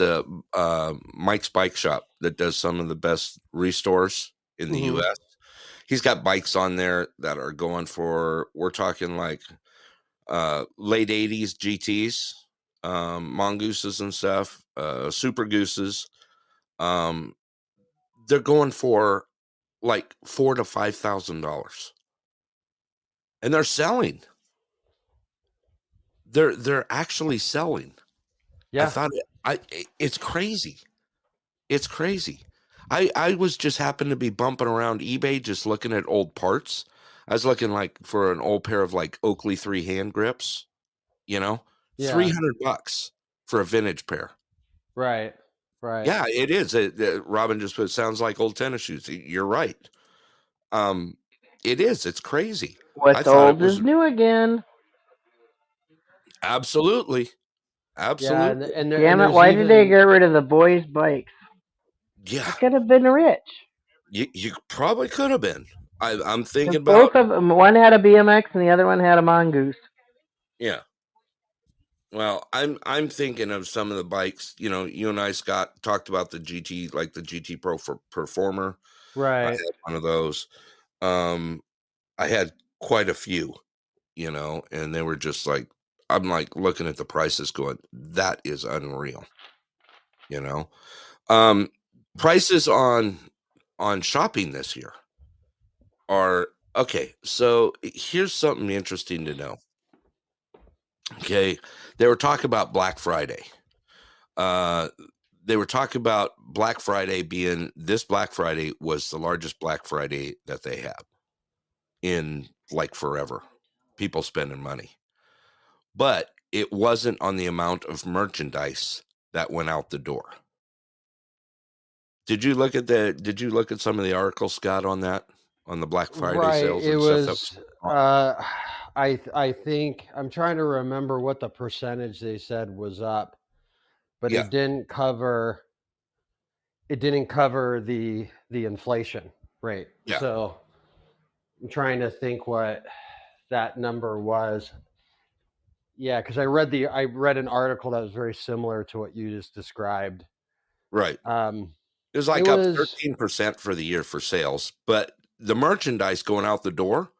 [SPEAKER 1] Mike's Bike Shop, that does some of the best restores in the
[SPEAKER 4] Mm-hmm.
[SPEAKER 1] US. He's got bikes on there that are going for, we're talking like late 80s GTs, mongooses and stuff, super gooses. Um, they're going for like $4,000 to $5,000, and they're selling. They're actually selling. I
[SPEAKER 4] Yeah,
[SPEAKER 1] thought it's crazy. It's crazy. I was just happened to be bumping around eBay just looking at old parts. I was looking like for an old pair of like Oakley 3 hand grips,
[SPEAKER 4] yeah,
[SPEAKER 1] $300 for a vintage pair.
[SPEAKER 4] right, right.
[SPEAKER 1] Yeah, it is. Robin just put, sounds like old tennis shoes. You're right. Um, it is. It's crazy. I
[SPEAKER 5] What's
[SPEAKER 1] thought it
[SPEAKER 5] old is
[SPEAKER 1] was
[SPEAKER 5] new again.
[SPEAKER 1] absolutely,
[SPEAKER 4] Yeah,
[SPEAKER 1] absolutely.
[SPEAKER 5] Damn it!
[SPEAKER 4] there's
[SPEAKER 5] Why did they get
[SPEAKER 4] even
[SPEAKER 5] rid of the boys' bikes?
[SPEAKER 1] Yeah,
[SPEAKER 5] I could have been rich.
[SPEAKER 1] you probably could have been. I'm thinking
[SPEAKER 5] Because
[SPEAKER 1] about,
[SPEAKER 5] both of them, one had a BMX and the other one had a mongoose.
[SPEAKER 1] yeah. Well, I'm thinking of some of the bikes. You and I, Scott, talked about the GT, like the GT Pro for Performer. I
[SPEAKER 4] right.
[SPEAKER 1] had one of those. Um, I had quite a few, and they were just like, I'm like looking at the prices, going, that is unreal. You know, um, prices on shopping this year are okay. So here's something interesting to know. Okay, they were talking about Black Friday. Uh, they were talking about Black Friday being, this Black Friday was the largest Black Friday that they have in like forever. people spending money. But it wasn't on the amount of merchandise that went out the door. Did you look at some of the articles, Scott, on that? On the Black Friday
[SPEAKER 4] Right.
[SPEAKER 1] sales
[SPEAKER 4] It
[SPEAKER 1] and stuff that was
[SPEAKER 4] was.
[SPEAKER 1] going on?
[SPEAKER 4] I think I'm trying to remember what the percentage they said was up, but
[SPEAKER 1] Yeah,
[SPEAKER 4] it didn't cover. It didn't cover the inflation rate.
[SPEAKER 1] yeah,
[SPEAKER 4] So I'm trying to think what that number was. Yeah, because I read an article that was very similar to what you just described.
[SPEAKER 1] right.
[SPEAKER 4] Um,
[SPEAKER 1] It was
[SPEAKER 4] it
[SPEAKER 1] like up
[SPEAKER 4] was
[SPEAKER 1] 13% for the year for sales, but the merchandise going out the door,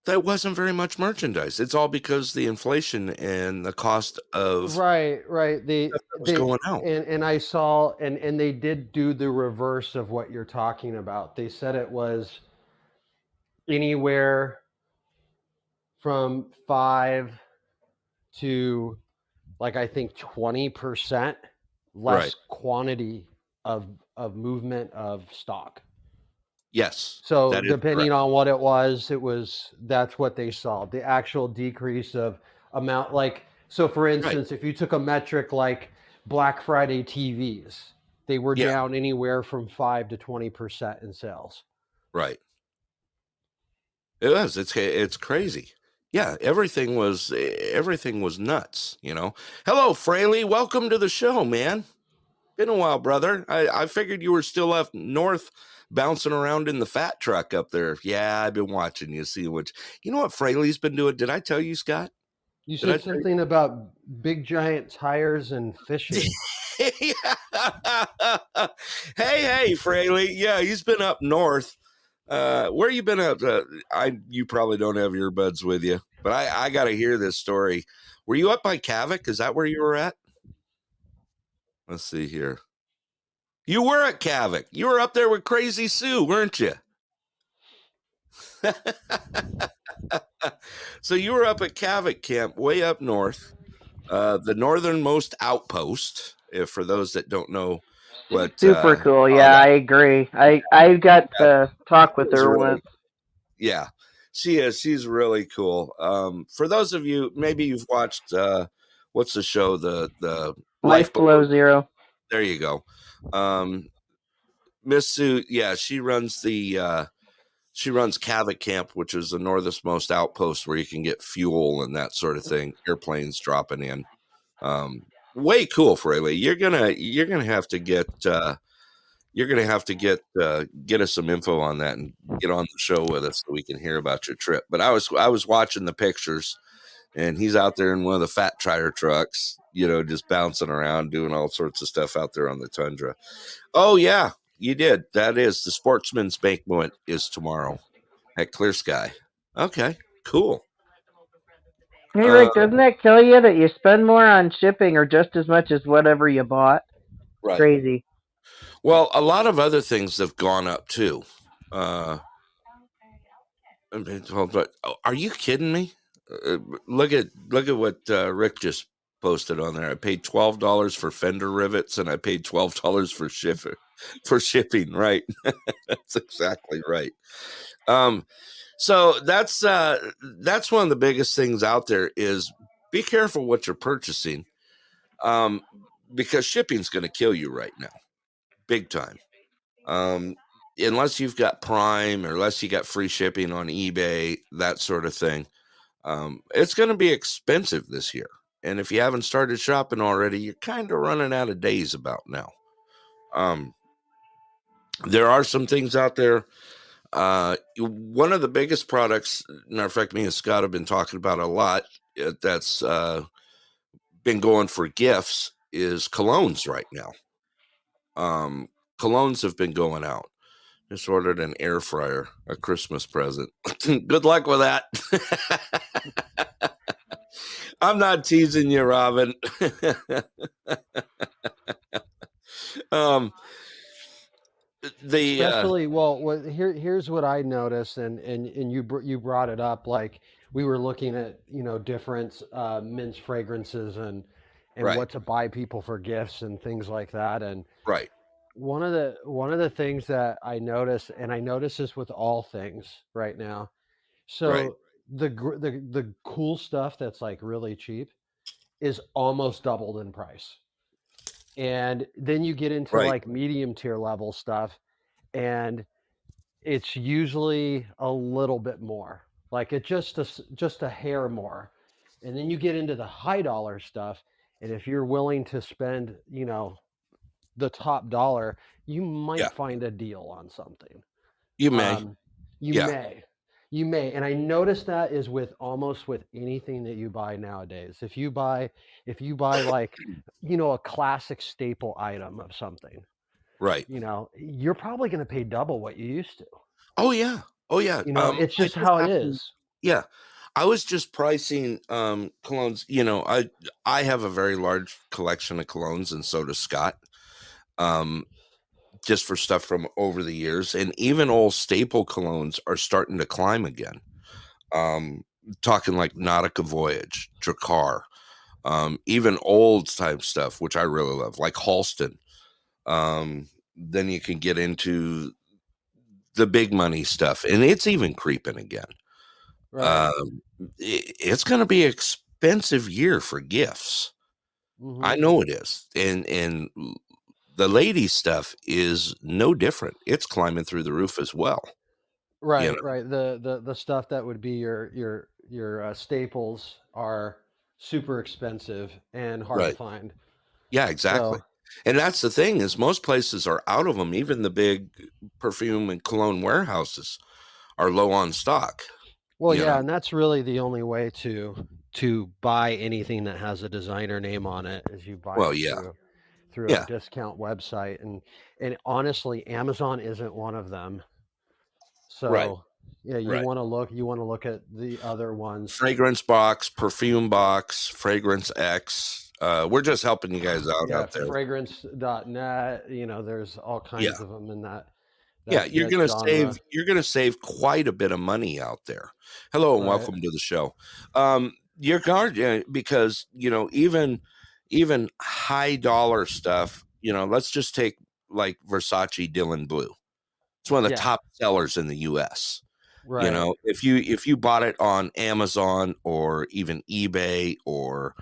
[SPEAKER 1] that wasn't very much merchandise. It's all because the inflation and the cost of
[SPEAKER 4] right.
[SPEAKER 1] stuff that was
[SPEAKER 4] They
[SPEAKER 1] going out.
[SPEAKER 4] and I saw and they did do the reverse of what you're talking about. They said it was anywhere from 5 to like I think 20%
[SPEAKER 1] Right.
[SPEAKER 4] less quantity of movement of stock.
[SPEAKER 1] Yes,
[SPEAKER 4] So
[SPEAKER 1] that is
[SPEAKER 4] depending
[SPEAKER 1] correct.
[SPEAKER 4] on what it was, that's what they saw. The actual decrease of amount, like so. For
[SPEAKER 1] Right.
[SPEAKER 4] instance, if you took a metric like Black Friday TVs, they were
[SPEAKER 1] Yeah,
[SPEAKER 4] down anywhere from 5 to 20% in sales.
[SPEAKER 1] right. It was. It's crazy. Yeah, everything was nuts, you know. Hello, Fraley. Welcome to the show, man. Been a while, brother. I figured you were still up north bouncing around in the fat truck up there. Yeah, I've been watching you, see what you know what Fraley's been doing. Did I tell you, Scott?
[SPEAKER 4] You
[SPEAKER 1] Did I
[SPEAKER 4] said
[SPEAKER 1] tell
[SPEAKER 4] something about big giant tires and fishing.
[SPEAKER 1] you? Hey, Fraley. Yeah, he's been up north. Where you been up? You probably don't have earbuds with you, but I got to hear this story. Were you up by Kavik? Is that where you were at? Let's see here. You were at Kavik. You were up there with Crazy Sue, weren't you? So you were up at Kavik Camp, way up north, the northernmost outpost. If for those that don't know what,
[SPEAKER 5] Super cool.
[SPEAKER 1] oh,
[SPEAKER 5] Yeah, I agree. I got to talk
[SPEAKER 1] that
[SPEAKER 5] with
[SPEAKER 1] is
[SPEAKER 5] her
[SPEAKER 1] really,
[SPEAKER 5] once.
[SPEAKER 1] yeah, she is. She's really cool. For those of you, maybe you've watched what's the show, the Life
[SPEAKER 5] Life
[SPEAKER 1] Below.
[SPEAKER 5] below zero.
[SPEAKER 1] There you go. Um, Miss Sue, yeah, she runs Cavett Camp, which is the northernmost outpost where you can get fuel and that sort of thing. Airplanes dropping in. Way cool, Fraley. You're gonna have to get us some info on that and get on the show with us so we can hear about your trip. But I was watching the pictures, and he's out there in one of the fat tire trucks, just bouncing around, doing all sorts of stuff out there on the tundra. Oh yeah, you did. That is the Sportsman's Banquet is tomorrow at Clear Sky. Okay, cool.
[SPEAKER 5] Hey
[SPEAKER 1] Uh,
[SPEAKER 5] Rick, doesn't that kill you that you spend more on shipping or just as much as whatever you bought?
[SPEAKER 1] right.
[SPEAKER 5] Crazy.
[SPEAKER 1] Well, a lot of other things have gone up too. Uh, I mean, but are you kidding me? Uh, look at what Rick just posted on there. I paid $12 for fender rivets, and I paid $12 for shipping. Right, that's exactly right. Um, so that's one of the biggest things out there is be careful what you're purchasing, um, because shipping's going to kill you right now, big time. Um, Unless you've got Prime or unless you got free shipping on eBay, that sort of thing, it's going to be expensive this year. And if you haven't started shopping already, you're kind of running out of days about now. Um, there are some things out there. One of the biggest products, matter of fact, me and Scott have been talking about a lot, that's been going for gifts is colognes right now. Colognes have been going out. Just ordered an air fryer, a Christmas present. Good luck with that. I'm not teasing you, Robin. um, the
[SPEAKER 4] Especially, well, here's what I noticed, and you brought it up. Like we were looking at different men's fragrances and
[SPEAKER 1] right,
[SPEAKER 4] what to buy people for gifts and things like that. And
[SPEAKER 1] right,
[SPEAKER 4] one of the things that I notice, and I notice this with all things right now.
[SPEAKER 1] right,
[SPEAKER 4] So the cool stuff that's like really cheap is almost doubled in price. And then you get into
[SPEAKER 1] Right.
[SPEAKER 4] like medium tier level stuff, and it's usually a little bit more. Like it just a hair more. And then you get into the high dollar stuff, and if you're willing to spend, the top dollar, you
[SPEAKER 1] Yeah.
[SPEAKER 4] might find a deal on something.
[SPEAKER 1] You may.
[SPEAKER 4] Um, you
[SPEAKER 1] Yeah.
[SPEAKER 4] may, you may, and I notice that is with almost with anything that you buy nowadays. If you buy like, a classic staple item of something,
[SPEAKER 1] Right.
[SPEAKER 4] you're probably going to pay double what you used to.
[SPEAKER 1] Oh yeah. Oh yeah.
[SPEAKER 4] It's
[SPEAKER 1] I
[SPEAKER 4] just
[SPEAKER 1] just
[SPEAKER 4] how it
[SPEAKER 1] happened.
[SPEAKER 4] is.
[SPEAKER 1] Yeah. I was just pricing colognes. I have a very large collection of colognes, and so does Scott. Um, just for stuff from over the years, and even old staple colognes are starting to climb again. Um, Talking like Nautica Voyage, Dracar, even old type stuff, which I really love, like Halston. Then you can get into the big money stuff, and it's even creeping again.
[SPEAKER 4] Right.
[SPEAKER 1] Um, it's going to be an expensive year for gifts. I
[SPEAKER 4] Hmm.
[SPEAKER 1] know it is, and the ladies stuff is no different. It's climbing through the roof as well. You
[SPEAKER 4] Right,
[SPEAKER 1] know,
[SPEAKER 4] right. The stuff that would be your staples are super expensive and hard to
[SPEAKER 1] right?
[SPEAKER 4] find.
[SPEAKER 1] Yeah, exactly.
[SPEAKER 4] So,
[SPEAKER 1] And that's the thing is most places are out of them. Even the big perfume and cologne warehouses are low on stock.
[SPEAKER 4] well,
[SPEAKER 1] You know,
[SPEAKER 4] yeah, and that's really the only way to buy anything that has a designer name on it is you buy
[SPEAKER 1] well,
[SPEAKER 4] it
[SPEAKER 1] yeah,
[SPEAKER 4] through a
[SPEAKER 1] yeah,
[SPEAKER 4] discount website, and honestly, Amazon isn't one of them.
[SPEAKER 1] right,
[SPEAKER 4] So, yeah,
[SPEAKER 1] right.
[SPEAKER 4] you want to look at the other ones.
[SPEAKER 1] Fragrance box, perfume box, fragrance X. We're just helping you guys
[SPEAKER 4] Yeah,
[SPEAKER 1] out there.
[SPEAKER 4] fragrance.net, there's all
[SPEAKER 1] Yeah.
[SPEAKER 4] kinds of them in
[SPEAKER 1] Yeah,
[SPEAKER 4] that genre.
[SPEAKER 1] you're gonna save quite a bit of money out there. Hello and
[SPEAKER 4] Right.
[SPEAKER 1] welcome to the show. Your guard because even high dollar stuff, let's just take like Versace Dylan Blue. It's one of the
[SPEAKER 4] Yeah.
[SPEAKER 1] top sellers in the US.
[SPEAKER 4] Right.
[SPEAKER 1] If you bought it on Amazon or even eBay or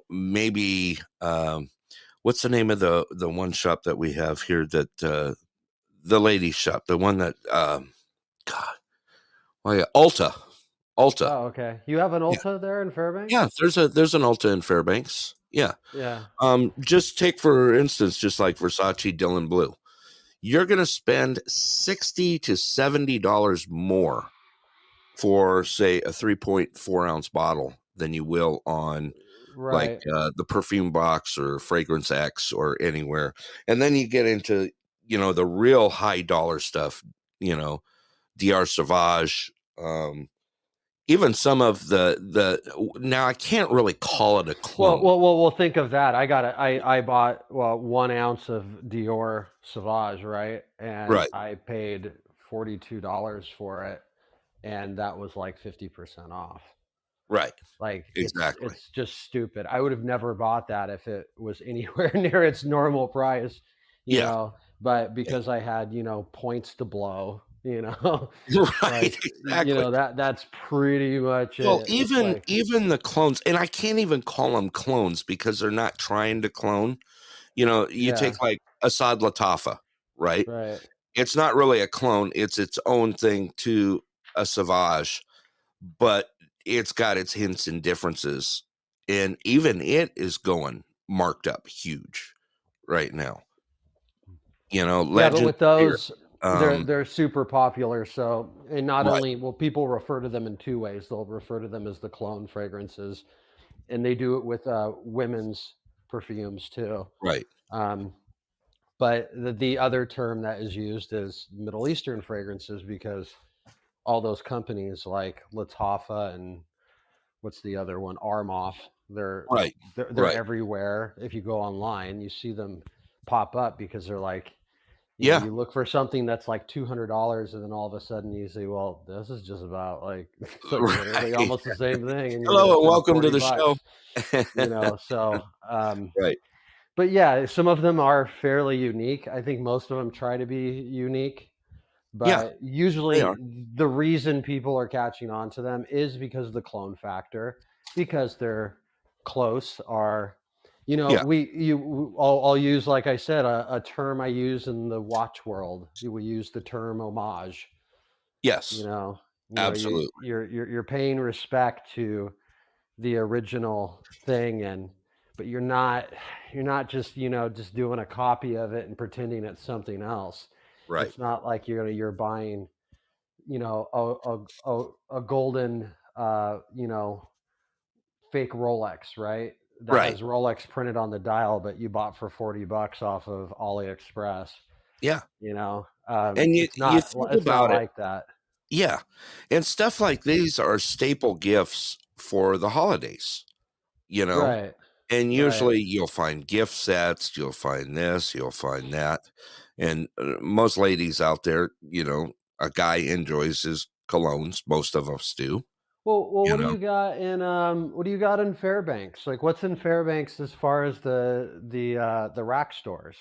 [SPEAKER 1] maybe what's the name of the one shop that we have here that the ladies shop, the one that God, oh yeah, Ulta.
[SPEAKER 4] Oh, okay. You have an
[SPEAKER 1] Yeah,
[SPEAKER 4] Ulta there in
[SPEAKER 1] yeah.
[SPEAKER 4] Fairbanks?
[SPEAKER 1] There's an Ulta in Fairbanks. Yeah.
[SPEAKER 4] Yeah.
[SPEAKER 1] Just take for instance, just like Versace Dylan Blue, you're gonna spend $60 to $70 more for say a 3.4 ounce bottle than you will on like
[SPEAKER 4] Right.
[SPEAKER 1] the perfume box or fragrance X or anywhere. And then you get into the real high dollar stuff. You know, Dr. Sauvage, even some of the now I can't really call it a clone.
[SPEAKER 4] Well, think of that. I bought 1 ounce of Dior Sauvage, right? And
[SPEAKER 1] Right,
[SPEAKER 4] I paid $42 for it, and that was like 50% off.
[SPEAKER 1] right,
[SPEAKER 4] Like
[SPEAKER 1] exactly.
[SPEAKER 4] it's just stupid. I would have never bought that if it was anywhere near its normal price,
[SPEAKER 1] Yeah,
[SPEAKER 4] but
[SPEAKER 1] yeah.
[SPEAKER 4] because I had, points to blow,
[SPEAKER 1] Right,
[SPEAKER 4] like,
[SPEAKER 1] exactly.
[SPEAKER 4] that's pretty much
[SPEAKER 1] Well,
[SPEAKER 4] it. It's
[SPEAKER 1] even
[SPEAKER 4] like,
[SPEAKER 1] even the clones, and I can't even call them clones because they're not trying to clone. You
[SPEAKER 4] yeah,
[SPEAKER 1] take like Assad Latafa, right?
[SPEAKER 4] right.
[SPEAKER 1] It's not really a clone; it's its own thing to a Sauvage, but it's got its hints and differences, and even it is going marked up huge right now.
[SPEAKER 4] Yeah, but
[SPEAKER 1] Legend
[SPEAKER 4] with
[SPEAKER 1] here.
[SPEAKER 4] those,
[SPEAKER 1] Um,
[SPEAKER 4] they're super popular. So, and not
[SPEAKER 1] right,
[SPEAKER 4] only will people refer to them in two ways, they'll refer to them as the clone fragrances, and they do it with women's perfumes too.
[SPEAKER 1] right,
[SPEAKER 4] Um, But the other term that is used is Middle Eastern fragrances because all those companies like Latafa and what's the other one, Armoff, they're
[SPEAKER 1] right,
[SPEAKER 4] they're
[SPEAKER 1] right.
[SPEAKER 4] everywhere. If you go online, you see them pop up because they're like,
[SPEAKER 1] Yeah,
[SPEAKER 4] you look for something that's like $200, and then all of a sudden you say, well, this is just about like it's like literally
[SPEAKER 1] right.
[SPEAKER 4] almost the same thing, and you're gonna
[SPEAKER 1] Hello and
[SPEAKER 4] spend
[SPEAKER 1] welcome to
[SPEAKER 4] forty
[SPEAKER 1] the show.
[SPEAKER 4] bucks. So
[SPEAKER 1] Right.
[SPEAKER 4] but yeah, some of them are fairly unique. I think most of them try to be unique.
[SPEAKER 1] Yeah,
[SPEAKER 4] But
[SPEAKER 1] they are.
[SPEAKER 4] usually the reason people are catching on to them is because of the clone factor, because they're close. Are
[SPEAKER 1] Yeah.
[SPEAKER 4] I'll use, like I said, a term I use in the watch world. We use the term homage. You
[SPEAKER 1] Yes.
[SPEAKER 4] know,
[SPEAKER 1] Absolutely.
[SPEAKER 4] you're paying respect to the original thing, and but you're not just just doing a copy of it and pretending it's something else.
[SPEAKER 1] Right.
[SPEAKER 4] It's not like you're buying a golden fake Rolex, right? That
[SPEAKER 1] Right.
[SPEAKER 4] has Rolex printed on the dial, but you bought for $40 off of AliExpress.
[SPEAKER 1] Yeah. And you
[SPEAKER 4] It's
[SPEAKER 1] you
[SPEAKER 4] not
[SPEAKER 1] think
[SPEAKER 4] it's not
[SPEAKER 1] about it.
[SPEAKER 4] like that.
[SPEAKER 1] Yeah. And stuff like these are staple gifts for the holidays, you know?
[SPEAKER 4] Right,
[SPEAKER 1] And
[SPEAKER 4] right.
[SPEAKER 1] usually you'll find gift sets, you'll find this, you'll find that. And most ladies out there, a guy enjoys his colognes. Most of us do,
[SPEAKER 4] Well,
[SPEAKER 1] you know.
[SPEAKER 4] what do you got in Fairbanks? Like, what's in Fairbanks as far as the rack stores?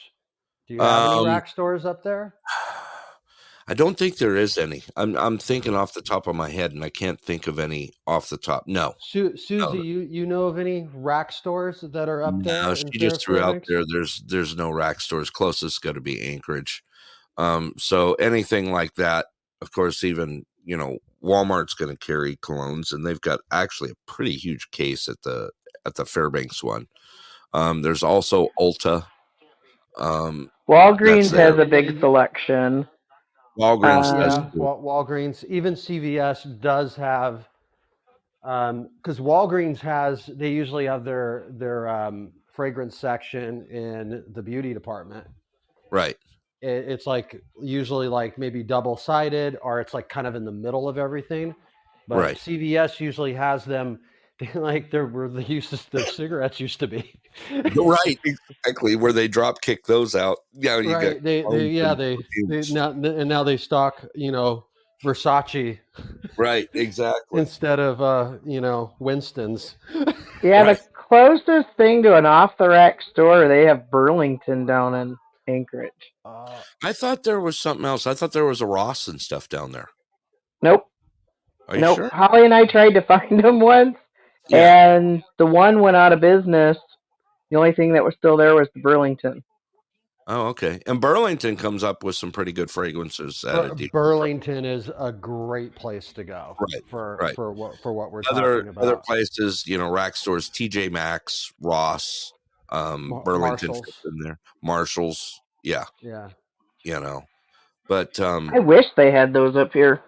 [SPEAKER 4] Do you have any
[SPEAKER 1] Um,
[SPEAKER 4] rack stores up there?
[SPEAKER 1] I don't think there is any. I'm thinking off the top of my head, and I can't think of any off the top. No,
[SPEAKER 4] Susie,
[SPEAKER 1] no,
[SPEAKER 4] you know of any rack stores that are up
[SPEAKER 1] no.
[SPEAKER 4] there in
[SPEAKER 1] She just threw out
[SPEAKER 4] Fairbanks?
[SPEAKER 1] there. There's no rack stores. Closest got to be Anchorage. So anything like that, of course, even Walmart's going to carry colognes, and they've got actually a pretty huge case at the Fairbanks one. There's also Ulta. That's
[SPEAKER 5] Walgreens
[SPEAKER 1] there.
[SPEAKER 5] has a big selection.
[SPEAKER 1] Walgreens does
[SPEAKER 5] Um,
[SPEAKER 4] Yeah,
[SPEAKER 1] too.
[SPEAKER 4] Walgreens, even CVS does have, because Walgreens they usually have their fragrance section in the beauty department.
[SPEAKER 1] Right,
[SPEAKER 4] It's like usually like maybe double sided, or it's like kind of in the middle of everything. But
[SPEAKER 1] right.
[SPEAKER 4] CVS usually has them like they're where the cigarettes used to be.
[SPEAKER 1] Right, exactly. Where they drop kick those out. Yeah, you got
[SPEAKER 4] Right. They
[SPEAKER 1] colognes
[SPEAKER 4] yeah
[SPEAKER 1] and
[SPEAKER 4] they
[SPEAKER 1] perfumes.
[SPEAKER 4] now they stock Versace
[SPEAKER 1] Right, exactly.
[SPEAKER 4] instead of Winston's.
[SPEAKER 5] yeah, the
[SPEAKER 1] Right.
[SPEAKER 5] closest thing to an off the rack store, they have Burlington down in Anchorage.
[SPEAKER 4] uh,
[SPEAKER 1] I thought there was something else. I thought there was a Ross and stuff down there.
[SPEAKER 5] Nope,
[SPEAKER 1] Are you
[SPEAKER 5] nope.
[SPEAKER 1] sure?
[SPEAKER 5] Holly and I tried to find them once,
[SPEAKER 1] Yeah.
[SPEAKER 5] and the one went out of business. The only thing that was still there was the Burlington.
[SPEAKER 1] Oh, okay. And Burlington comes up with some pretty good fragrances at a decent price.
[SPEAKER 4] Burlington is a great place to go
[SPEAKER 1] Right. Right.
[SPEAKER 4] for what we're
[SPEAKER 1] Other
[SPEAKER 4] talking
[SPEAKER 1] other
[SPEAKER 4] about.
[SPEAKER 1] places, rack stores, TJ Maxx, Ross, Burlington fits
[SPEAKER 4] Marshalls.
[SPEAKER 1] in there. Marshalls. Yeah,
[SPEAKER 4] Yeah.
[SPEAKER 1] you know. But
[SPEAKER 5] I wish they had those up here.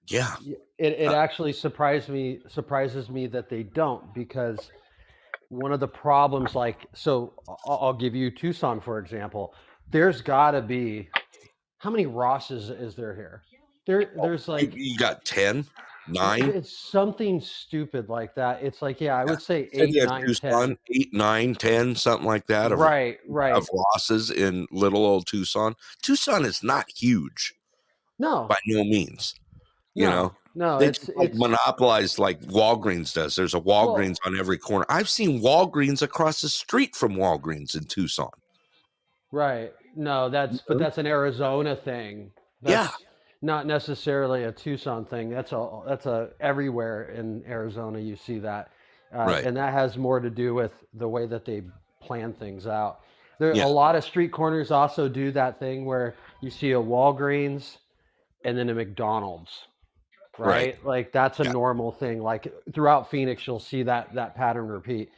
[SPEAKER 1] yeah.
[SPEAKER 4] It
[SPEAKER 1] Uh,
[SPEAKER 4] actually surprises me that they don't, because one of the problems, like, so I'll give you Tucson for example. There's got to be, how many Rosses is there here? There's
[SPEAKER 1] you,
[SPEAKER 4] like,
[SPEAKER 1] you got 10, 9.
[SPEAKER 4] it's something stupid like that. It's like, yeah, I
[SPEAKER 1] Yeah.
[SPEAKER 4] would say
[SPEAKER 1] Said you
[SPEAKER 4] eight,
[SPEAKER 1] had
[SPEAKER 4] nine,
[SPEAKER 1] Tucson,
[SPEAKER 4] 10.
[SPEAKER 1] 8, 9, 10, something like that
[SPEAKER 4] Right,
[SPEAKER 1] of
[SPEAKER 4] right.
[SPEAKER 1] Rosses in little old Tucson. Tucson is not huge
[SPEAKER 4] No,
[SPEAKER 1] by no means. You know,
[SPEAKER 4] no.
[SPEAKER 1] they
[SPEAKER 4] It's
[SPEAKER 1] just don't monopolize like Walgreens does. There's a Walgreens
[SPEAKER 4] well,
[SPEAKER 1] on every corner. I've seen Walgreens across the street from Walgreens in Tucson.
[SPEAKER 4] right. No, but
[SPEAKER 1] Mhm.
[SPEAKER 4] that's an Arizona thing.
[SPEAKER 1] Yeah,
[SPEAKER 4] That's not necessarily a Tucson thing. That's a everywhere in Arizona you see that,
[SPEAKER 1] right.
[SPEAKER 4] and that has more to do with the way that they plan things out. There a
[SPEAKER 1] Yeah,
[SPEAKER 4] lot of street corners also do that thing where you see a Walgreens and then a McDonald's,
[SPEAKER 1] right.
[SPEAKER 4] right? Like that's a
[SPEAKER 1] Yeah,
[SPEAKER 4] normal thing. Like throughout Phoenix, you'll see that pattern repeat.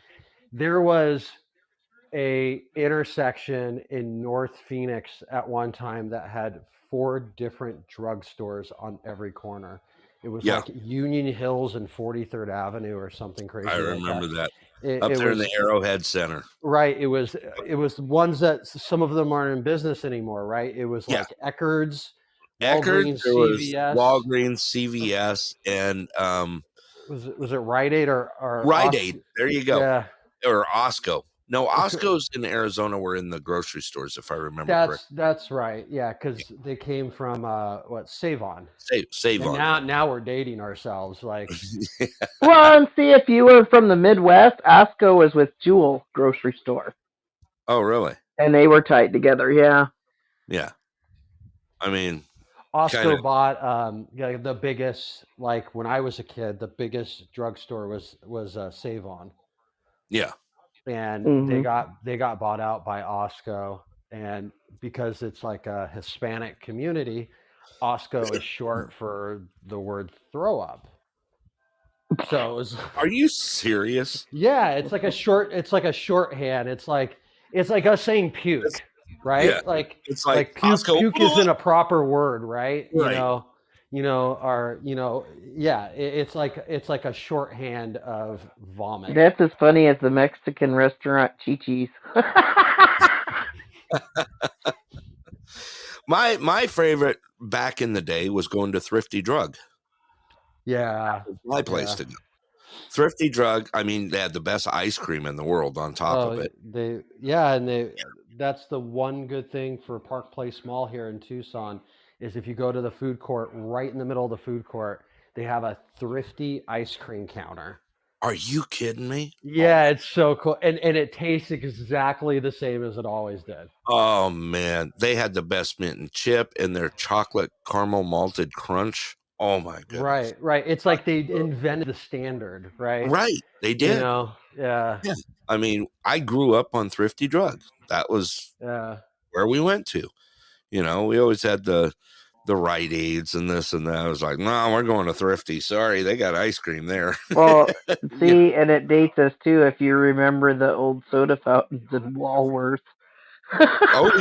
[SPEAKER 4] There was a intersection in North Phoenix at one time that had four different drugstores on every corner. It was
[SPEAKER 1] yeah.
[SPEAKER 4] like Union Hills and 43rd Avenue or something
[SPEAKER 1] I
[SPEAKER 4] crazy like that.
[SPEAKER 1] remember that
[SPEAKER 4] It
[SPEAKER 1] up there in
[SPEAKER 4] was
[SPEAKER 1] the Arrowhead Center.
[SPEAKER 4] right. It was ones that some of them aren't in business anymore. Right. It was
[SPEAKER 1] Yeah,
[SPEAKER 4] like Eckerd's,
[SPEAKER 1] Eckerd.
[SPEAKER 4] Walgreens,
[SPEAKER 1] There was
[SPEAKER 4] CVS.
[SPEAKER 1] Walgreens, CVS, and
[SPEAKER 4] Was it Rite Aid or
[SPEAKER 1] Rite Aid. There you go.
[SPEAKER 4] Yeah.
[SPEAKER 1] Or Osco. No,
[SPEAKER 4] Okay.
[SPEAKER 1] Osco's in Arizona were in the grocery stores, if I remember correctly.
[SPEAKER 4] That's right. Yeah, because they came from what, Save On.
[SPEAKER 1] Save
[SPEAKER 4] And
[SPEAKER 1] on.
[SPEAKER 4] now we're dating ourselves. Like,
[SPEAKER 5] Well, and see, if you were from the Midwest, Osco was with Jewel Grocery Store,
[SPEAKER 1] Oh, really?
[SPEAKER 5] and they were tied together. Yeah.
[SPEAKER 1] Yeah. I mean,
[SPEAKER 4] Osco
[SPEAKER 1] Kinda
[SPEAKER 4] bought the biggest, like when I was a kid, the biggest drugstore was Save On,
[SPEAKER 1] yeah.
[SPEAKER 4] and
[SPEAKER 5] Mhm.
[SPEAKER 4] they got bought out by Osco, and because it's like a Hispanic community, Osco is short for the word throw up. So it was
[SPEAKER 1] Are you serious?
[SPEAKER 4] yeah, it's like a shorthand. It's like us saying
[SPEAKER 1] It's
[SPEAKER 4] puke,
[SPEAKER 1] yeah.
[SPEAKER 4] right?
[SPEAKER 1] It's like
[SPEAKER 4] Like
[SPEAKER 1] Oscar.
[SPEAKER 4] puke isn't a proper word, right?
[SPEAKER 1] Right.
[SPEAKER 4] Or yeah, it's like a shorthand of vomit.
[SPEAKER 5] That's as funny as the Mexican restaurant Chi-Chi's.
[SPEAKER 1] My favorite back in the day was going to Thrifty Drug.
[SPEAKER 4] Yeah.
[SPEAKER 1] My place
[SPEAKER 4] Yeah.
[SPEAKER 1] to go. Thrifty Drug, I mean, they had the best ice cream in the world on top of
[SPEAKER 4] Oh,
[SPEAKER 1] it.
[SPEAKER 4] and that's the one good thing for Park Place Mall here in Tucson is if you go to the food court, right in the middle of the food court, they have a thrifty ice cream counter.
[SPEAKER 1] Are you kidding me?
[SPEAKER 4] Yeah, it's so cool. And it tastes exactly the same as it always did.
[SPEAKER 1] Oh man, they had the best mint and chip and their chocolate caramel malted crunch. Oh my goodness.
[SPEAKER 4] Right, right. It's like they invented the standard, right?
[SPEAKER 1] Right, they
[SPEAKER 4] You
[SPEAKER 1] did.
[SPEAKER 4] know? Yeah.
[SPEAKER 1] Yeah. I mean, I grew up on Thrifty Drug. That was
[SPEAKER 4] Yeah.
[SPEAKER 1] where we went to. We always had the Rite Aids and this and that. I was like, no, we're going to Thrifty. Sorry, they got ice cream there.
[SPEAKER 5] Well,
[SPEAKER 1] Yeah.
[SPEAKER 5] see, and it dates us too if you remember the old soda fountains in Walworth.
[SPEAKER 1] Oh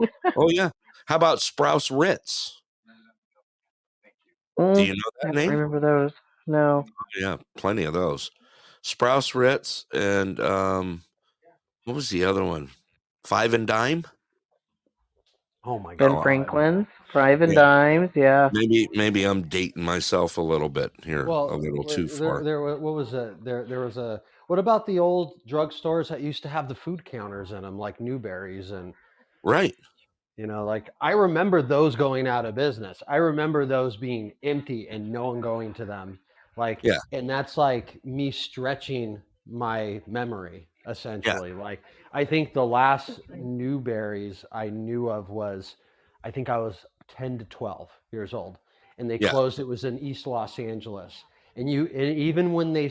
[SPEAKER 1] yeah. Oh yeah. How about Sprouse Ritz? Do you know that
[SPEAKER 5] Can't
[SPEAKER 1] name?
[SPEAKER 5] remember those. No.
[SPEAKER 1] Yeah, plenty of those. Sprouse Ritz and what was the other one? Five and Dime?
[SPEAKER 4] Oh my
[SPEAKER 5] Ben
[SPEAKER 1] No,
[SPEAKER 4] God.
[SPEAKER 5] Franklin's, Five and
[SPEAKER 1] yeah.
[SPEAKER 5] Dimes, yeah.
[SPEAKER 1] Maybe I'm dating myself a little bit here, a
[SPEAKER 4] Well,
[SPEAKER 1] little too far.
[SPEAKER 4] what was it? There was a. What about the old drugstores that used to have the food counters in them, like Newberry's and
[SPEAKER 1] Right.
[SPEAKER 4] like I remember those going out of business. I remember those being empty and no one going to them.
[SPEAKER 1] Yeah.
[SPEAKER 4] And that's like me stretching my memory
[SPEAKER 1] Yeah.
[SPEAKER 4] essentially. Like I think the last Newberries I knew of was, I think I was 10 to 12 years old, and they
[SPEAKER 1] Yeah.
[SPEAKER 4] closed. It was in East Los Angeles, and even when they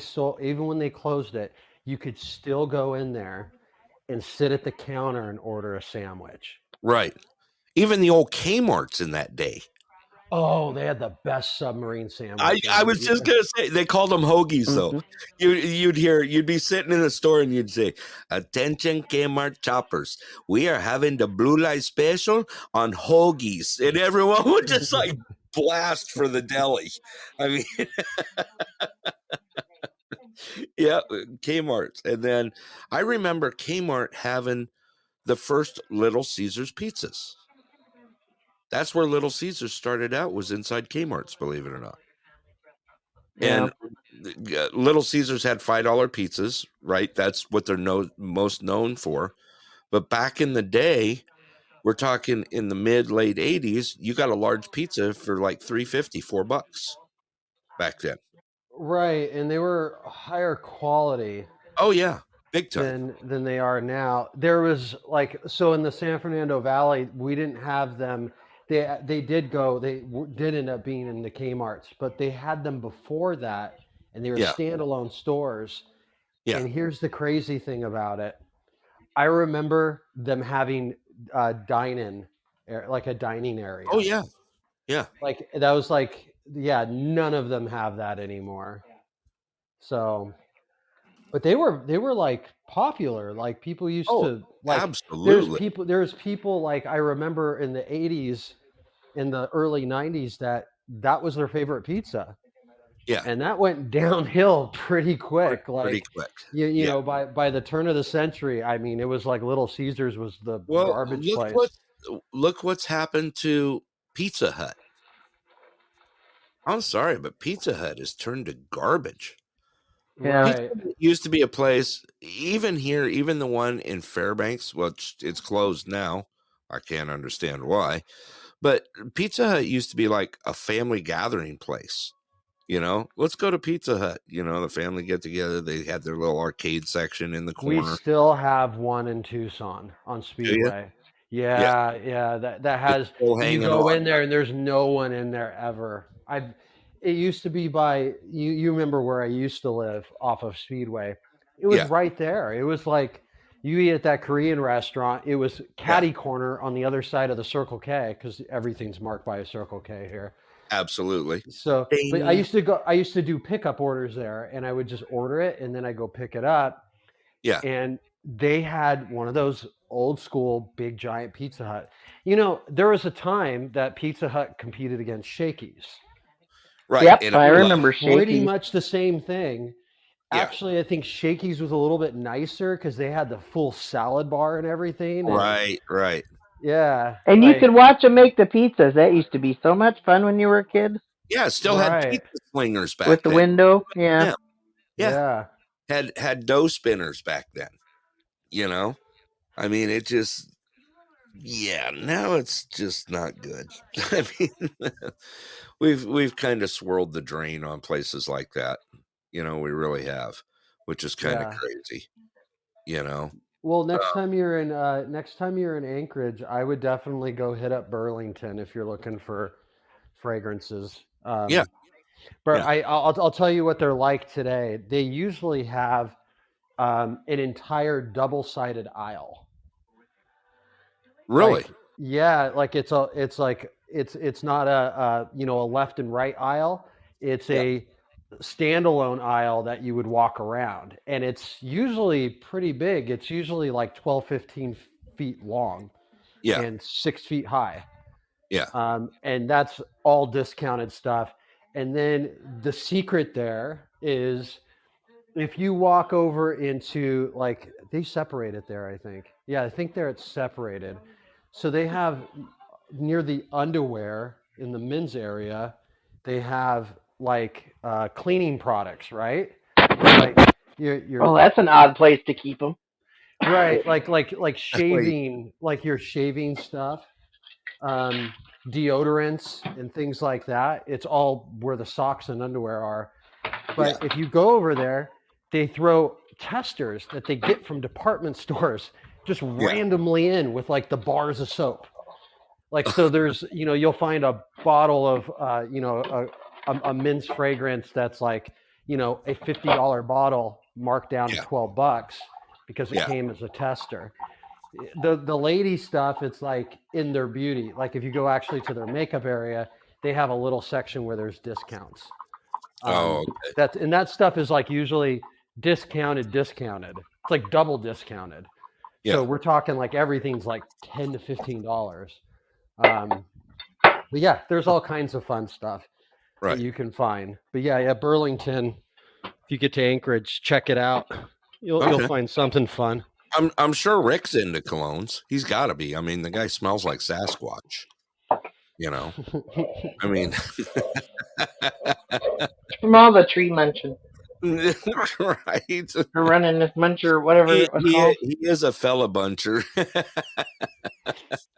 [SPEAKER 4] closed it, you could still go in there and sit at the counter and order a sandwich.
[SPEAKER 1] Right. Even the old Kmart's in that day.
[SPEAKER 4] Oh, they had the best submarine sandwiches.
[SPEAKER 1] I was just gonna say they called them hoagies though.
[SPEAKER 5] Hmm.
[SPEAKER 1] You'd be sitting in a store and you'd say, "Attention, Kmart choppers, we are having the blue light special on hoagies," and everyone would just like blast for the deli. I mean, yeah, Kmart, and then I remember Kmart having the first Little Caesars pizzas. That's where Little Caesars started out, was inside Kmart's, believe it or not.
[SPEAKER 5] Yeah.
[SPEAKER 1] And Little Caesars had $5 pizzas, right? That's what they're most known for. But back in the day, we're talking in the mid late 80s, you got a large pizza for like $3.50, $4 back then.
[SPEAKER 4] Right, and they were higher quality
[SPEAKER 1] Oh yeah, big time.
[SPEAKER 4] than they are now. There was like, so in the San Fernando Valley, we didn't have them. They did end up being in the Kmart's, but they had them before that, and they were
[SPEAKER 1] Yeah,
[SPEAKER 4] standalone stores.
[SPEAKER 1] yeah.
[SPEAKER 4] And here's the crazy thing about it: I remember them having like a dining area.
[SPEAKER 1] Oh yeah, yeah.
[SPEAKER 4] Like that was like, yeah, none of them have that anymore. So, but they were like popular. Like people used
[SPEAKER 1] Oh,
[SPEAKER 4] to like.
[SPEAKER 1] absolutely.
[SPEAKER 4] There's people like I remember in the '80s, in the early '90s that was their favorite pizza,
[SPEAKER 1] Yeah,
[SPEAKER 4] and that went downhill pretty quick.
[SPEAKER 1] pretty
[SPEAKER 4] Like
[SPEAKER 1] quick.
[SPEAKER 4] you
[SPEAKER 1] Yeah.
[SPEAKER 4] know by the turn of the century, I mean it was like Little Caesars was the
[SPEAKER 1] Well,
[SPEAKER 4] garbage place.
[SPEAKER 1] look what's happened to Pizza Hut. I'm sorry, but Pizza Hut has turned to garbage.
[SPEAKER 5] Yeah.
[SPEAKER 1] Pizza
[SPEAKER 4] Right.
[SPEAKER 1] Hut used to be a place, even here, even the one in Fairbanks, which it's closed now. I can't understand why. But Pizza Hut used to be like a family gathering place. Let's go to Pizza Hut. The family get together. They had their little arcade section in the
[SPEAKER 4] We
[SPEAKER 1] corner.
[SPEAKER 4] still have one in Tucson on
[SPEAKER 1] Do you?
[SPEAKER 4] Speedway. Yeah, that
[SPEAKER 1] It's
[SPEAKER 4] has,
[SPEAKER 1] still
[SPEAKER 4] and you
[SPEAKER 1] hanging
[SPEAKER 4] go
[SPEAKER 1] on.
[SPEAKER 4] in there and there's no one in there ever. It used to be by you remember where I used to live off of Speedway. It was
[SPEAKER 1] Yeah,
[SPEAKER 4] right there. It was like you eat at that Korean restaurant. It was
[SPEAKER 1] yeah,
[SPEAKER 4] catty corner on the other side of the Circle K because everything's marked by a Circle K here.
[SPEAKER 1] absolutely.
[SPEAKER 4] So, but
[SPEAKER 1] Ding.
[SPEAKER 4] I used to do pickup orders there, and I would just order it, and then I go pick it up,
[SPEAKER 1] Yeah,
[SPEAKER 4] and they had one of those old school big giant Pizza Hut. You know, there was a time that Pizza Hut competed against Shakey's.
[SPEAKER 1] right.
[SPEAKER 5] Yep,
[SPEAKER 1] And
[SPEAKER 5] I
[SPEAKER 1] I love.
[SPEAKER 5] remember
[SPEAKER 4] Pretty
[SPEAKER 5] Shakey's.
[SPEAKER 4] much the same thing.
[SPEAKER 1] Yeah,
[SPEAKER 4] Actually, I think Shakey's was a little bit nicer because they had the full salad bar and everything. And
[SPEAKER 1] right, right.
[SPEAKER 4] yeah,
[SPEAKER 5] And you could
[SPEAKER 4] like
[SPEAKER 5] watch them make the pizzas. That used to be so much fun when you were a kid
[SPEAKER 1] Yeah, still had
[SPEAKER 4] right,
[SPEAKER 1] pizza slingers
[SPEAKER 5] with
[SPEAKER 1] back
[SPEAKER 5] the
[SPEAKER 1] then.
[SPEAKER 5] window. Yeah.
[SPEAKER 1] Yeah, yeah.
[SPEAKER 4] yeah,
[SPEAKER 1] Had dough spinners back then. You know, I mean, it just yeah. Now it's just not good. I mean, we've kind of swirled the drain on places like that. You know, we really have, which is kind of
[SPEAKER 4] yeah.
[SPEAKER 1] crazy. You know.
[SPEAKER 4] Well,
[SPEAKER 1] Uh,
[SPEAKER 4] next time you're in Anchorage, I would definitely go hit up Burlington if you're looking for fragrances.
[SPEAKER 1] yeah,
[SPEAKER 4] But
[SPEAKER 1] yeah.
[SPEAKER 4] I'll tell you what they're like today. They usually have an entire double-sided aisle.
[SPEAKER 1] Really.
[SPEAKER 4] Like yeah, like it's not a left and right aisle. It's
[SPEAKER 1] Yeah,
[SPEAKER 4] a standalone aisle that you would walk around, and it's usually pretty big. It's usually like 12, 15 feet long
[SPEAKER 1] yeah,
[SPEAKER 4] and 6 feet high.
[SPEAKER 1] yeah,
[SPEAKER 4] And that's all discounted stuff. And then the secret there is if you walk over into like they separate it there, I think. Yeah, I think there it's separated. So they have near the underwear in the men's area, they have like cleaning products, right? It's like you're
[SPEAKER 5] Well, that's an odd place to keep them.
[SPEAKER 4] right, like
[SPEAKER 1] wait,
[SPEAKER 4] shaving, like your shaving stuff, um, deodorants and things like that. It's all where the socks and underwear are.
[SPEAKER 1] yeah,
[SPEAKER 4] But if you go over there, they throw testers that they get from department stores just
[SPEAKER 1] yeah,
[SPEAKER 4] randomly in with like the bars of soap. Like so, there's you'll find a bottle of a men's fragrance that's like a $50 bottle marked down to
[SPEAKER 1] yeah,
[SPEAKER 4] $12 because it
[SPEAKER 1] yeah.
[SPEAKER 4] came as a tester. The lady stuff, it's like in their beauty. Like if you go actually to their makeup area, they have a little section where there's discounts.
[SPEAKER 1] Oh,
[SPEAKER 4] Um, that stuff is like usually discounted. It's like double discounted.
[SPEAKER 1] yeah,
[SPEAKER 4] So we're talking like everything's like $10 to $15. Um, but yeah, there's all kinds of fun stuff that
[SPEAKER 1] right.
[SPEAKER 4] you can find. But yeah, Burlington. If you get to Anchorage, check it out. You'll
[SPEAKER 1] Okay.
[SPEAKER 4] find something fun.
[SPEAKER 1] I'm sure Rick's into colognes. He's got to be. I mean, the guy smells like Sasquatch. You know. I mean,
[SPEAKER 5] From all the tree munching.
[SPEAKER 1] right.
[SPEAKER 5] Or running this muncher or whatever it was called.
[SPEAKER 1] He is a fella buncher.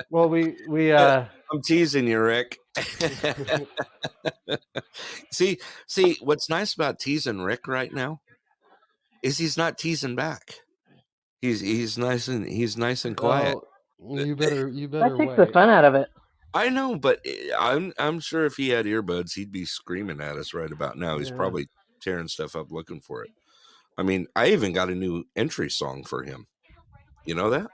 [SPEAKER 4] Well, we
[SPEAKER 1] I'm teasing you, Rick. see, what's nice about teasing Rick right now is he's not teasing back. He's nice and quiet.
[SPEAKER 4] well, you better
[SPEAKER 5] That takes the
[SPEAKER 4] wait.
[SPEAKER 5] fun out of it.
[SPEAKER 1] I know, but I'm sure if he had earbuds, he'd be screaming at us right about now. He's
[SPEAKER 4] Yeah.
[SPEAKER 1] probably tearing stuff up looking for it. I mean, I even got a new entry song for him. You know that?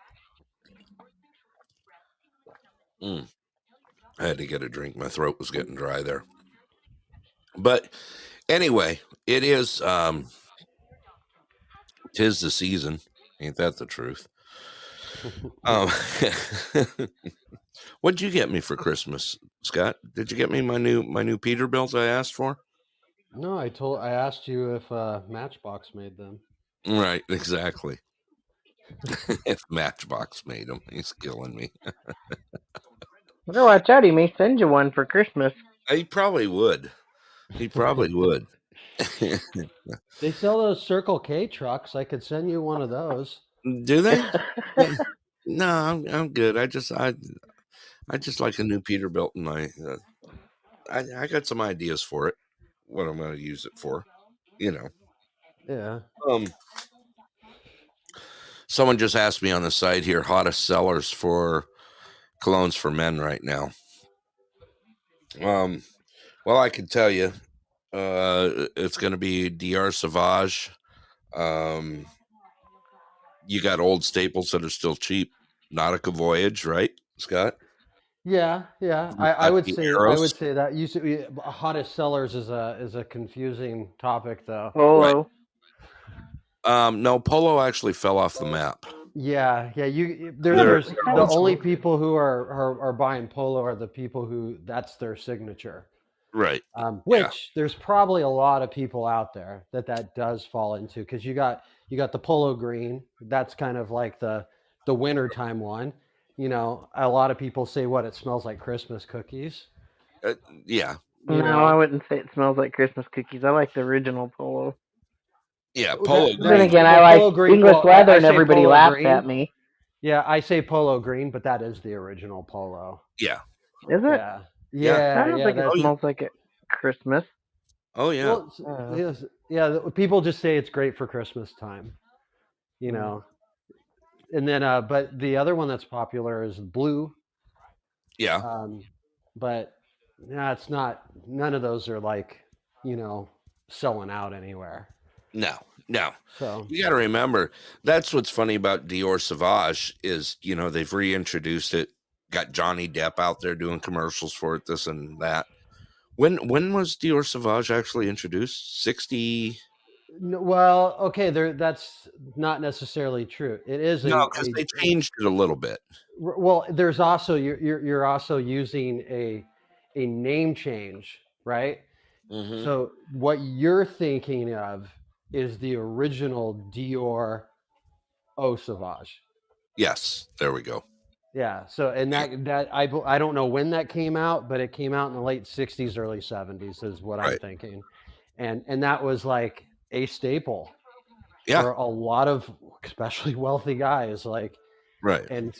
[SPEAKER 1] I had to get a drink. My throat was getting dry there. But anyway, it is 'tis the season. Ain't that the truth? Um, what'd you get me for Christmas, Scott? Did you get me my new Peterbilts I asked for?
[SPEAKER 4] No, I asked you if Matchbox made them.
[SPEAKER 1] Right, exactly. If Matchbox made them, he's killing me.
[SPEAKER 5] Better watch out. He may send you one for Christmas.
[SPEAKER 1] He probably would. He probably would.
[SPEAKER 4] They sell those Circle K trucks. I could send you one of those.
[SPEAKER 1] Do they? No, I'm good. I just like a new Peterbilt, and I got some ideas for it. What I'm going to use it for, you know.
[SPEAKER 4] Yeah.
[SPEAKER 1] Someone just asked me on the site here, hottest sellers for colognes for men right now. Well, I can tell you, it's going to be Dior Sauvage. You got old staples that are still cheap. Nautica Voyage, right, Scott?
[SPEAKER 4] Yeah, yeah.
[SPEAKER 1] You've
[SPEAKER 4] I
[SPEAKER 1] got
[SPEAKER 4] would
[SPEAKER 1] the
[SPEAKER 4] say
[SPEAKER 1] Eros,
[SPEAKER 4] that hottest sellers is a confusing topic though.
[SPEAKER 1] right?
[SPEAKER 5] Polo.
[SPEAKER 1] No, Polo actually fell off the map.
[SPEAKER 4] Yeah, yeah.
[SPEAKER 5] Yeah, but
[SPEAKER 4] There's
[SPEAKER 5] I
[SPEAKER 4] the
[SPEAKER 5] don't.
[SPEAKER 4] only people who are buying Polo are the people who that's their signature.
[SPEAKER 1] Right. Yeah.
[SPEAKER 4] Which there's probably a lot of people out there that does fall into because you got the Polo green. That's kind of like the wintertime one. You know, a lot of people say what it smells like Christmas cookies.
[SPEAKER 1] Uh, yeah.
[SPEAKER 4] You
[SPEAKER 5] No, I
[SPEAKER 4] know,
[SPEAKER 5] wouldn't say it smells like Christmas cookies. I like the original Polo.
[SPEAKER 1] Yeah. Polo
[SPEAKER 5] Then
[SPEAKER 1] Green.
[SPEAKER 5] again, I
[SPEAKER 4] the
[SPEAKER 5] like
[SPEAKER 4] Polo green.
[SPEAKER 5] English
[SPEAKER 4] Well,
[SPEAKER 5] leather,
[SPEAKER 4] I
[SPEAKER 5] and
[SPEAKER 4] say
[SPEAKER 5] everybody
[SPEAKER 4] Polo
[SPEAKER 5] laughs
[SPEAKER 4] green.
[SPEAKER 5] at me.
[SPEAKER 4] Yeah, I say Polo green, but that is the original Polo.
[SPEAKER 1] Yeah.
[SPEAKER 5] Is it?
[SPEAKER 4] Yeah,
[SPEAKER 1] Yeah.
[SPEAKER 5] I
[SPEAKER 4] yeah,
[SPEAKER 5] don't
[SPEAKER 4] yeah.
[SPEAKER 5] think it
[SPEAKER 1] Oh,
[SPEAKER 4] That's
[SPEAKER 1] yeah.
[SPEAKER 5] smells like it Christmas.
[SPEAKER 1] Oh, yeah.
[SPEAKER 4] well,
[SPEAKER 5] Uh,
[SPEAKER 4] yes, yeah. People just say it's great for Christmas time. You
[SPEAKER 5] mm.
[SPEAKER 4] know, and then but the other one that's popular is blue.
[SPEAKER 1] Yeah.
[SPEAKER 4] Um, but yeah, it's not. None of those are like selling out anywhere.
[SPEAKER 1] No. No.
[SPEAKER 4] So
[SPEAKER 1] You got to remember, that's what's funny about Dior Sauvage is, they've reintroduced it, got Johnny Depp out there doing commercials for it, this and that. When was Dior Sauvage actually introduced? 60.
[SPEAKER 4] well, okay, there. That's not necessarily true. It is
[SPEAKER 1] No, because they changed it a little bit.
[SPEAKER 4] well. There's also you're also using a name change, right?
[SPEAKER 1] Mm-hmm.
[SPEAKER 4] So what you're thinking of is the original Dior Eau Sauvage.
[SPEAKER 1] Yes, there we go.
[SPEAKER 4] Yeah. So and
[SPEAKER 1] Yeah,
[SPEAKER 4] I don't know when that came out, but it came out in the late '60s, early '70s is what I'm
[SPEAKER 1] right.
[SPEAKER 4] thinking, and that was like a staple
[SPEAKER 1] Yeah,
[SPEAKER 4] for a lot of especially wealthy guys. Like
[SPEAKER 1] right,
[SPEAKER 4] and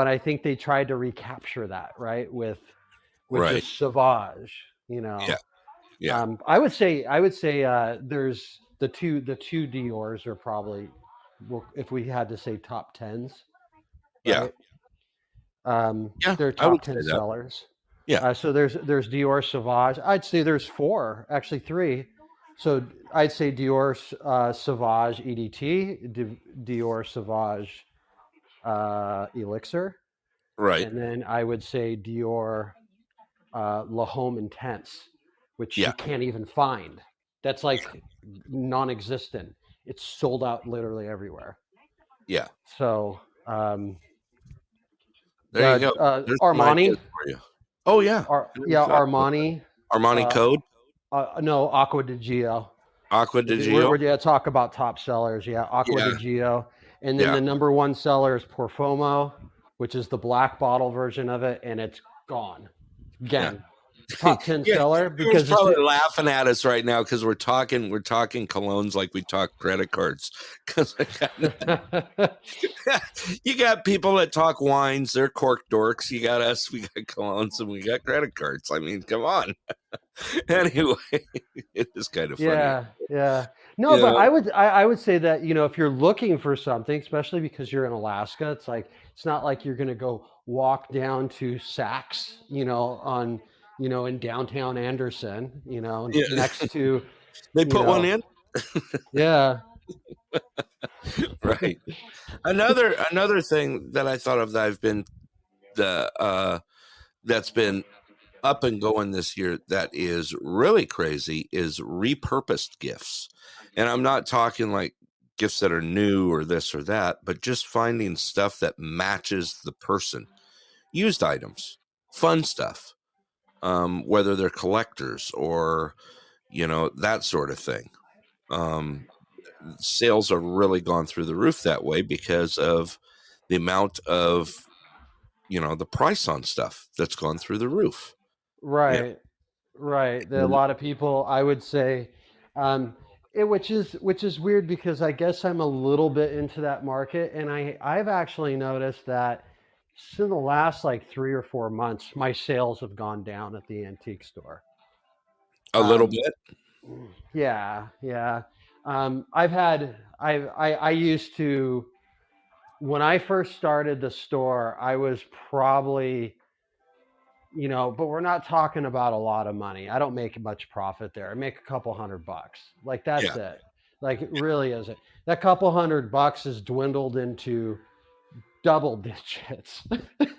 [SPEAKER 4] I think they tried to recapture that right with
[SPEAKER 1] right.
[SPEAKER 4] this Sauvage.
[SPEAKER 1] Yeah, yeah,
[SPEAKER 4] I would say there's the two Dior's are probably well, if we had to say top tens,
[SPEAKER 1] yeah,
[SPEAKER 4] right?
[SPEAKER 1] yeah.
[SPEAKER 4] They're
[SPEAKER 1] I would
[SPEAKER 4] top
[SPEAKER 1] say
[SPEAKER 4] 10
[SPEAKER 1] that.
[SPEAKER 4] sellers.
[SPEAKER 1] Yeah,
[SPEAKER 4] So there's Dior Sauvage. I'd say there's four, actually three. So I'd say Dior Sauvage EDT, Dior Sauvage Elixir,
[SPEAKER 1] right.
[SPEAKER 4] and then I would say Dior La Homme Intense, which
[SPEAKER 1] Yeah,
[SPEAKER 4] you can't even find. That's like non-existent. It's sold out literally everywhere.
[SPEAKER 1] yeah.
[SPEAKER 4] So
[SPEAKER 1] There you go. There's some ideas
[SPEAKER 4] Armani,
[SPEAKER 1] for you. Oh yeah, I never
[SPEAKER 4] yeah,
[SPEAKER 1] thought about that.
[SPEAKER 4] Armani.
[SPEAKER 1] Armani
[SPEAKER 4] Uh,
[SPEAKER 1] Code,
[SPEAKER 4] no, Aqua di Gio.
[SPEAKER 1] Aqua di
[SPEAKER 4] We're
[SPEAKER 1] Gio.
[SPEAKER 4] yeah, talk about top sellers. Yeah, Aqua
[SPEAKER 1] Yeah,
[SPEAKER 4] di Gio, and then
[SPEAKER 1] yeah,
[SPEAKER 4] the number one seller is Porfomo, which is the black bottle version of it, and it's gone.
[SPEAKER 1] yeah.
[SPEAKER 4] Again, top 10
[SPEAKER 1] Yeah,
[SPEAKER 4] seller
[SPEAKER 1] everyone's
[SPEAKER 4] because it's
[SPEAKER 1] probably laughing at us right now because we're talking colognes like we talk credit cards. Because you got people that talk wines, they're cork dorks. You got us, we got colognes, and we got credit cards. I mean, come on. Anyway, it is kind of funny.
[SPEAKER 4] yeah, yeah. No,
[SPEAKER 1] You
[SPEAKER 4] but
[SPEAKER 1] know,
[SPEAKER 4] I would say that if you're looking for something, especially because you're in Alaska, it's not like you're going to go walk down to Saks, in downtown Anderson,
[SPEAKER 1] yeah,
[SPEAKER 4] next to,
[SPEAKER 1] they
[SPEAKER 4] you
[SPEAKER 1] put one
[SPEAKER 4] know,
[SPEAKER 1] in,
[SPEAKER 4] yeah,
[SPEAKER 1] right? Another thing that I thought of that I've been the that's been up and going this year that is really crazy is repurposed gifts. And I'm not talking like gifts that are new or this or that, but just finding stuff that matches the person. Used items, fun stuff, whether they're collectors or, that sort of thing. Um, Sales have really gone through the roof that way because of the amount of, the price on stuff that's gone through the roof. Yeah.
[SPEAKER 4] right, right. There are a lot of people, I would say, um, which is weird because I guess I'm a little bit into that market, and I've actually noticed that in the last like 3 or 4 months, my sales have gone down at the antique store.
[SPEAKER 1] A little
[SPEAKER 4] Um,
[SPEAKER 1] bit.
[SPEAKER 4] yeah, yeah. I've had I used to when I first started the store, I was probably, but we're not talking about a lot of money. I don't make much profit there. I make a couple $100. Like that's
[SPEAKER 1] Yeah.
[SPEAKER 4] it. Like it really isn't. That couple $100 has dwindled into double digits.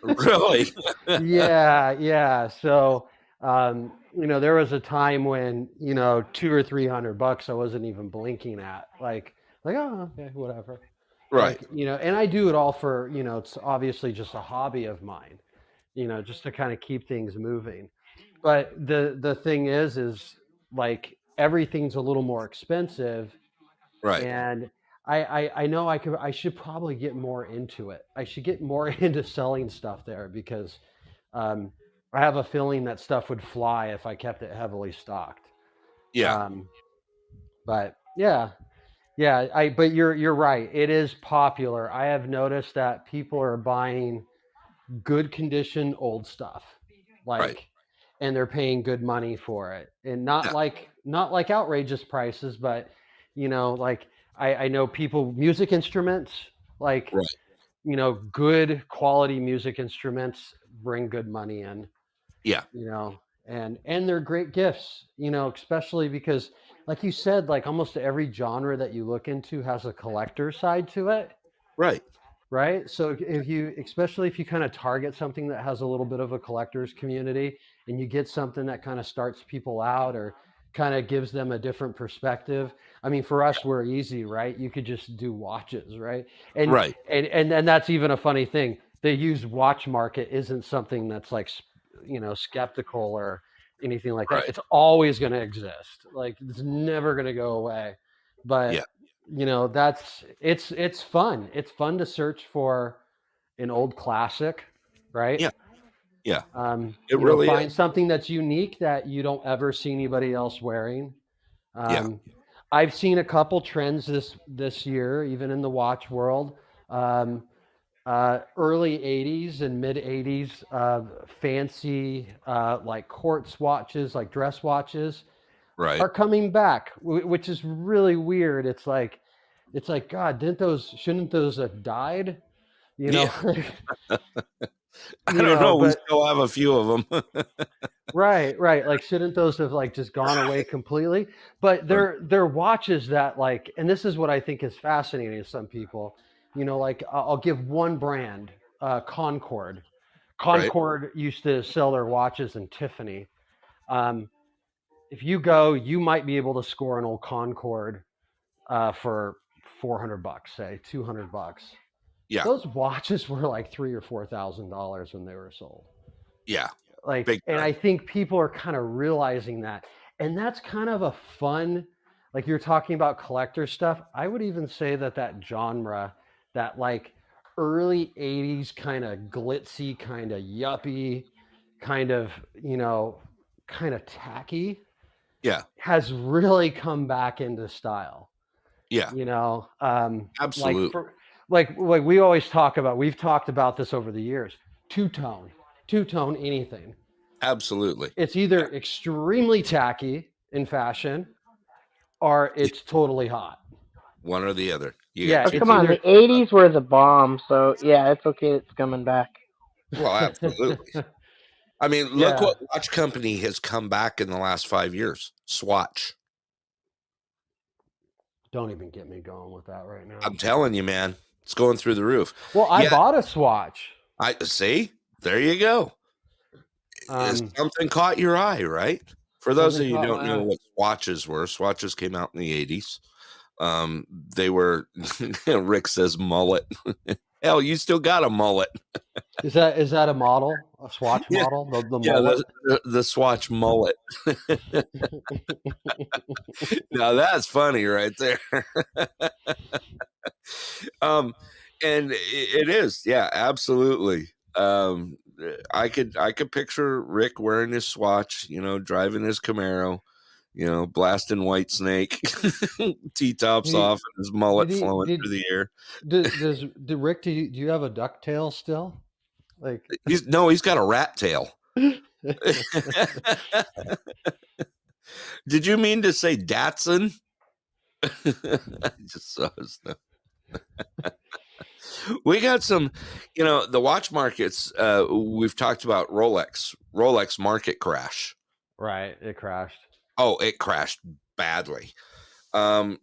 [SPEAKER 1] Really?
[SPEAKER 4] Yeah. So, there was a time when, $200 or $300 I wasn't even blinking at. Like, oh, okay, whatever.
[SPEAKER 1] Right.
[SPEAKER 4] And I do it all for, it's obviously just a hobby of mine, just to kind of keep things moving. But the thing is like everything's a little more expensive,
[SPEAKER 1] Right.
[SPEAKER 4] and I know I should probably get more into it. I should get more into selling stuff there because um, I have a feeling that stuff would fly if I kept it heavily stocked.
[SPEAKER 1] Yeah.
[SPEAKER 4] Um, but yeah. But you're right. It is popular. I have noticed that people are buying good condition old stuff,
[SPEAKER 1] Right.
[SPEAKER 4] like, and they're paying good money for it, and not
[SPEAKER 1] Yeah.
[SPEAKER 4] like outrageous prices, but like I know people music instruments, like,
[SPEAKER 1] Right.
[SPEAKER 4] good quality music instruments bring good money in,
[SPEAKER 1] Yeah.
[SPEAKER 4] and they're great gifts, especially because, like you said, like almost every genre that you look into has a collector side to it,
[SPEAKER 1] Right.
[SPEAKER 4] right? So especially if you kind of target something that has a little bit of a collector's community, and you get something that kind of starts people out or kind of gives them a different perspective. I mean, for us, we're easy, right? You could just do watches, right? And
[SPEAKER 1] Right.
[SPEAKER 4] and that's even a funny thing. The used watch market isn't something that's like, skeptical or anything like that.
[SPEAKER 1] Right.
[SPEAKER 4] It's always going to exist. Like it's never going to go away.
[SPEAKER 1] Yeah.
[SPEAKER 4] But it's fun. It's fun to search for an old classic, right?
[SPEAKER 1] Yeah. Yeah. It really is.
[SPEAKER 4] Find something that's unique that you don't ever see anybody else wearing.
[SPEAKER 1] Yeah.
[SPEAKER 4] Um, I've seen a couple trends this year, even in the watch world. Um, Early 80s and mid 80s, fancy, like quartz watches, like dress watches,
[SPEAKER 1] Right.
[SPEAKER 4] are coming back, which is really weird. It's like, God, shouldn't those have died? You know,
[SPEAKER 1] Yeah. I don't know. We
[SPEAKER 4] but
[SPEAKER 1] still have a few of them.
[SPEAKER 4] right. Like, shouldn't those have like just gone away completely? But
[SPEAKER 1] Right.
[SPEAKER 4] they're watches that, like, and this is what I think is fascinating to some people. Like, I'll give one brand, Concord.
[SPEAKER 1] Right.
[SPEAKER 4] Concord used to sell their watches in Tiffany. Um, if you go, you might be able to score an old Concord for $400, say $200.
[SPEAKER 1] Yeah.
[SPEAKER 4] Those watches were like $3,000 or $4,000 when they were sold.
[SPEAKER 1] Yeah.
[SPEAKER 4] Like,
[SPEAKER 1] Big
[SPEAKER 4] and
[SPEAKER 1] time.
[SPEAKER 4] I think people are kind of realizing that, and that's kind of a fun. Like you're talking about collector stuff. I would even say that genre, that like early '80s kind of glitzy, kind of yuppie, kind of kind of tacky,
[SPEAKER 1] Yeah.
[SPEAKER 4] has really come back into style.
[SPEAKER 1] Yeah.
[SPEAKER 4] Like
[SPEAKER 1] Absolutely.
[SPEAKER 4] like we always talk about, we've talked about this over the years. Two tone anything.
[SPEAKER 1] Absolutely.
[SPEAKER 4] It's either extremely tacky in fashion, or
[SPEAKER 1] Yeah.
[SPEAKER 4] it's totally hot.
[SPEAKER 1] One or the other. You got
[SPEAKER 4] Yeah,
[SPEAKER 5] Oh,
[SPEAKER 1] two.
[SPEAKER 4] it's
[SPEAKER 5] come on,
[SPEAKER 4] either
[SPEAKER 5] the '80s were the bomb, so yeah, it's okay. It's coming back.
[SPEAKER 1] Well, absolutely. I mean, look
[SPEAKER 4] yeah.
[SPEAKER 1] what watch company has come back in the last 5 years. Swatch.
[SPEAKER 4] Don't even get me going with that right now.
[SPEAKER 1] I'm telling you, man, it's going through the roof.
[SPEAKER 4] Well, I
[SPEAKER 1] Yeah.
[SPEAKER 4] bought a Swatch.
[SPEAKER 1] I see. There you go. Something caught your eye, right? For those
[SPEAKER 4] Something
[SPEAKER 1] of you who
[SPEAKER 4] caught
[SPEAKER 1] don't
[SPEAKER 4] my
[SPEAKER 1] know
[SPEAKER 4] eye.
[SPEAKER 1] what swatches were, swatches came out in the 80s. They were, Rick says mullet. Hell, you still got a mullet.
[SPEAKER 4] Is that a model? A Swatch
[SPEAKER 1] Yeah.
[SPEAKER 4] model? The
[SPEAKER 1] Yeah,
[SPEAKER 4] mullet?
[SPEAKER 1] the swatch mullet. Now that's funny right there. And it is, yeah, absolutely. I could picture Rick wearing his swatch, driving his Camaro, blasting White Snake, T-tops
[SPEAKER 4] Did he?
[SPEAKER 1] off, and his mullet
[SPEAKER 4] Did he?
[SPEAKER 1] flowing through the air.
[SPEAKER 4] Does Rick? Do you have a ducktail still? Like,
[SPEAKER 1] He's got a rat tail. Did you mean to say Datsun? I just saw his stuff. We got some, the watch markets. We've talked about Rolex market crash.
[SPEAKER 4] Right, it crashed.
[SPEAKER 1] Oh, it crashed badly. In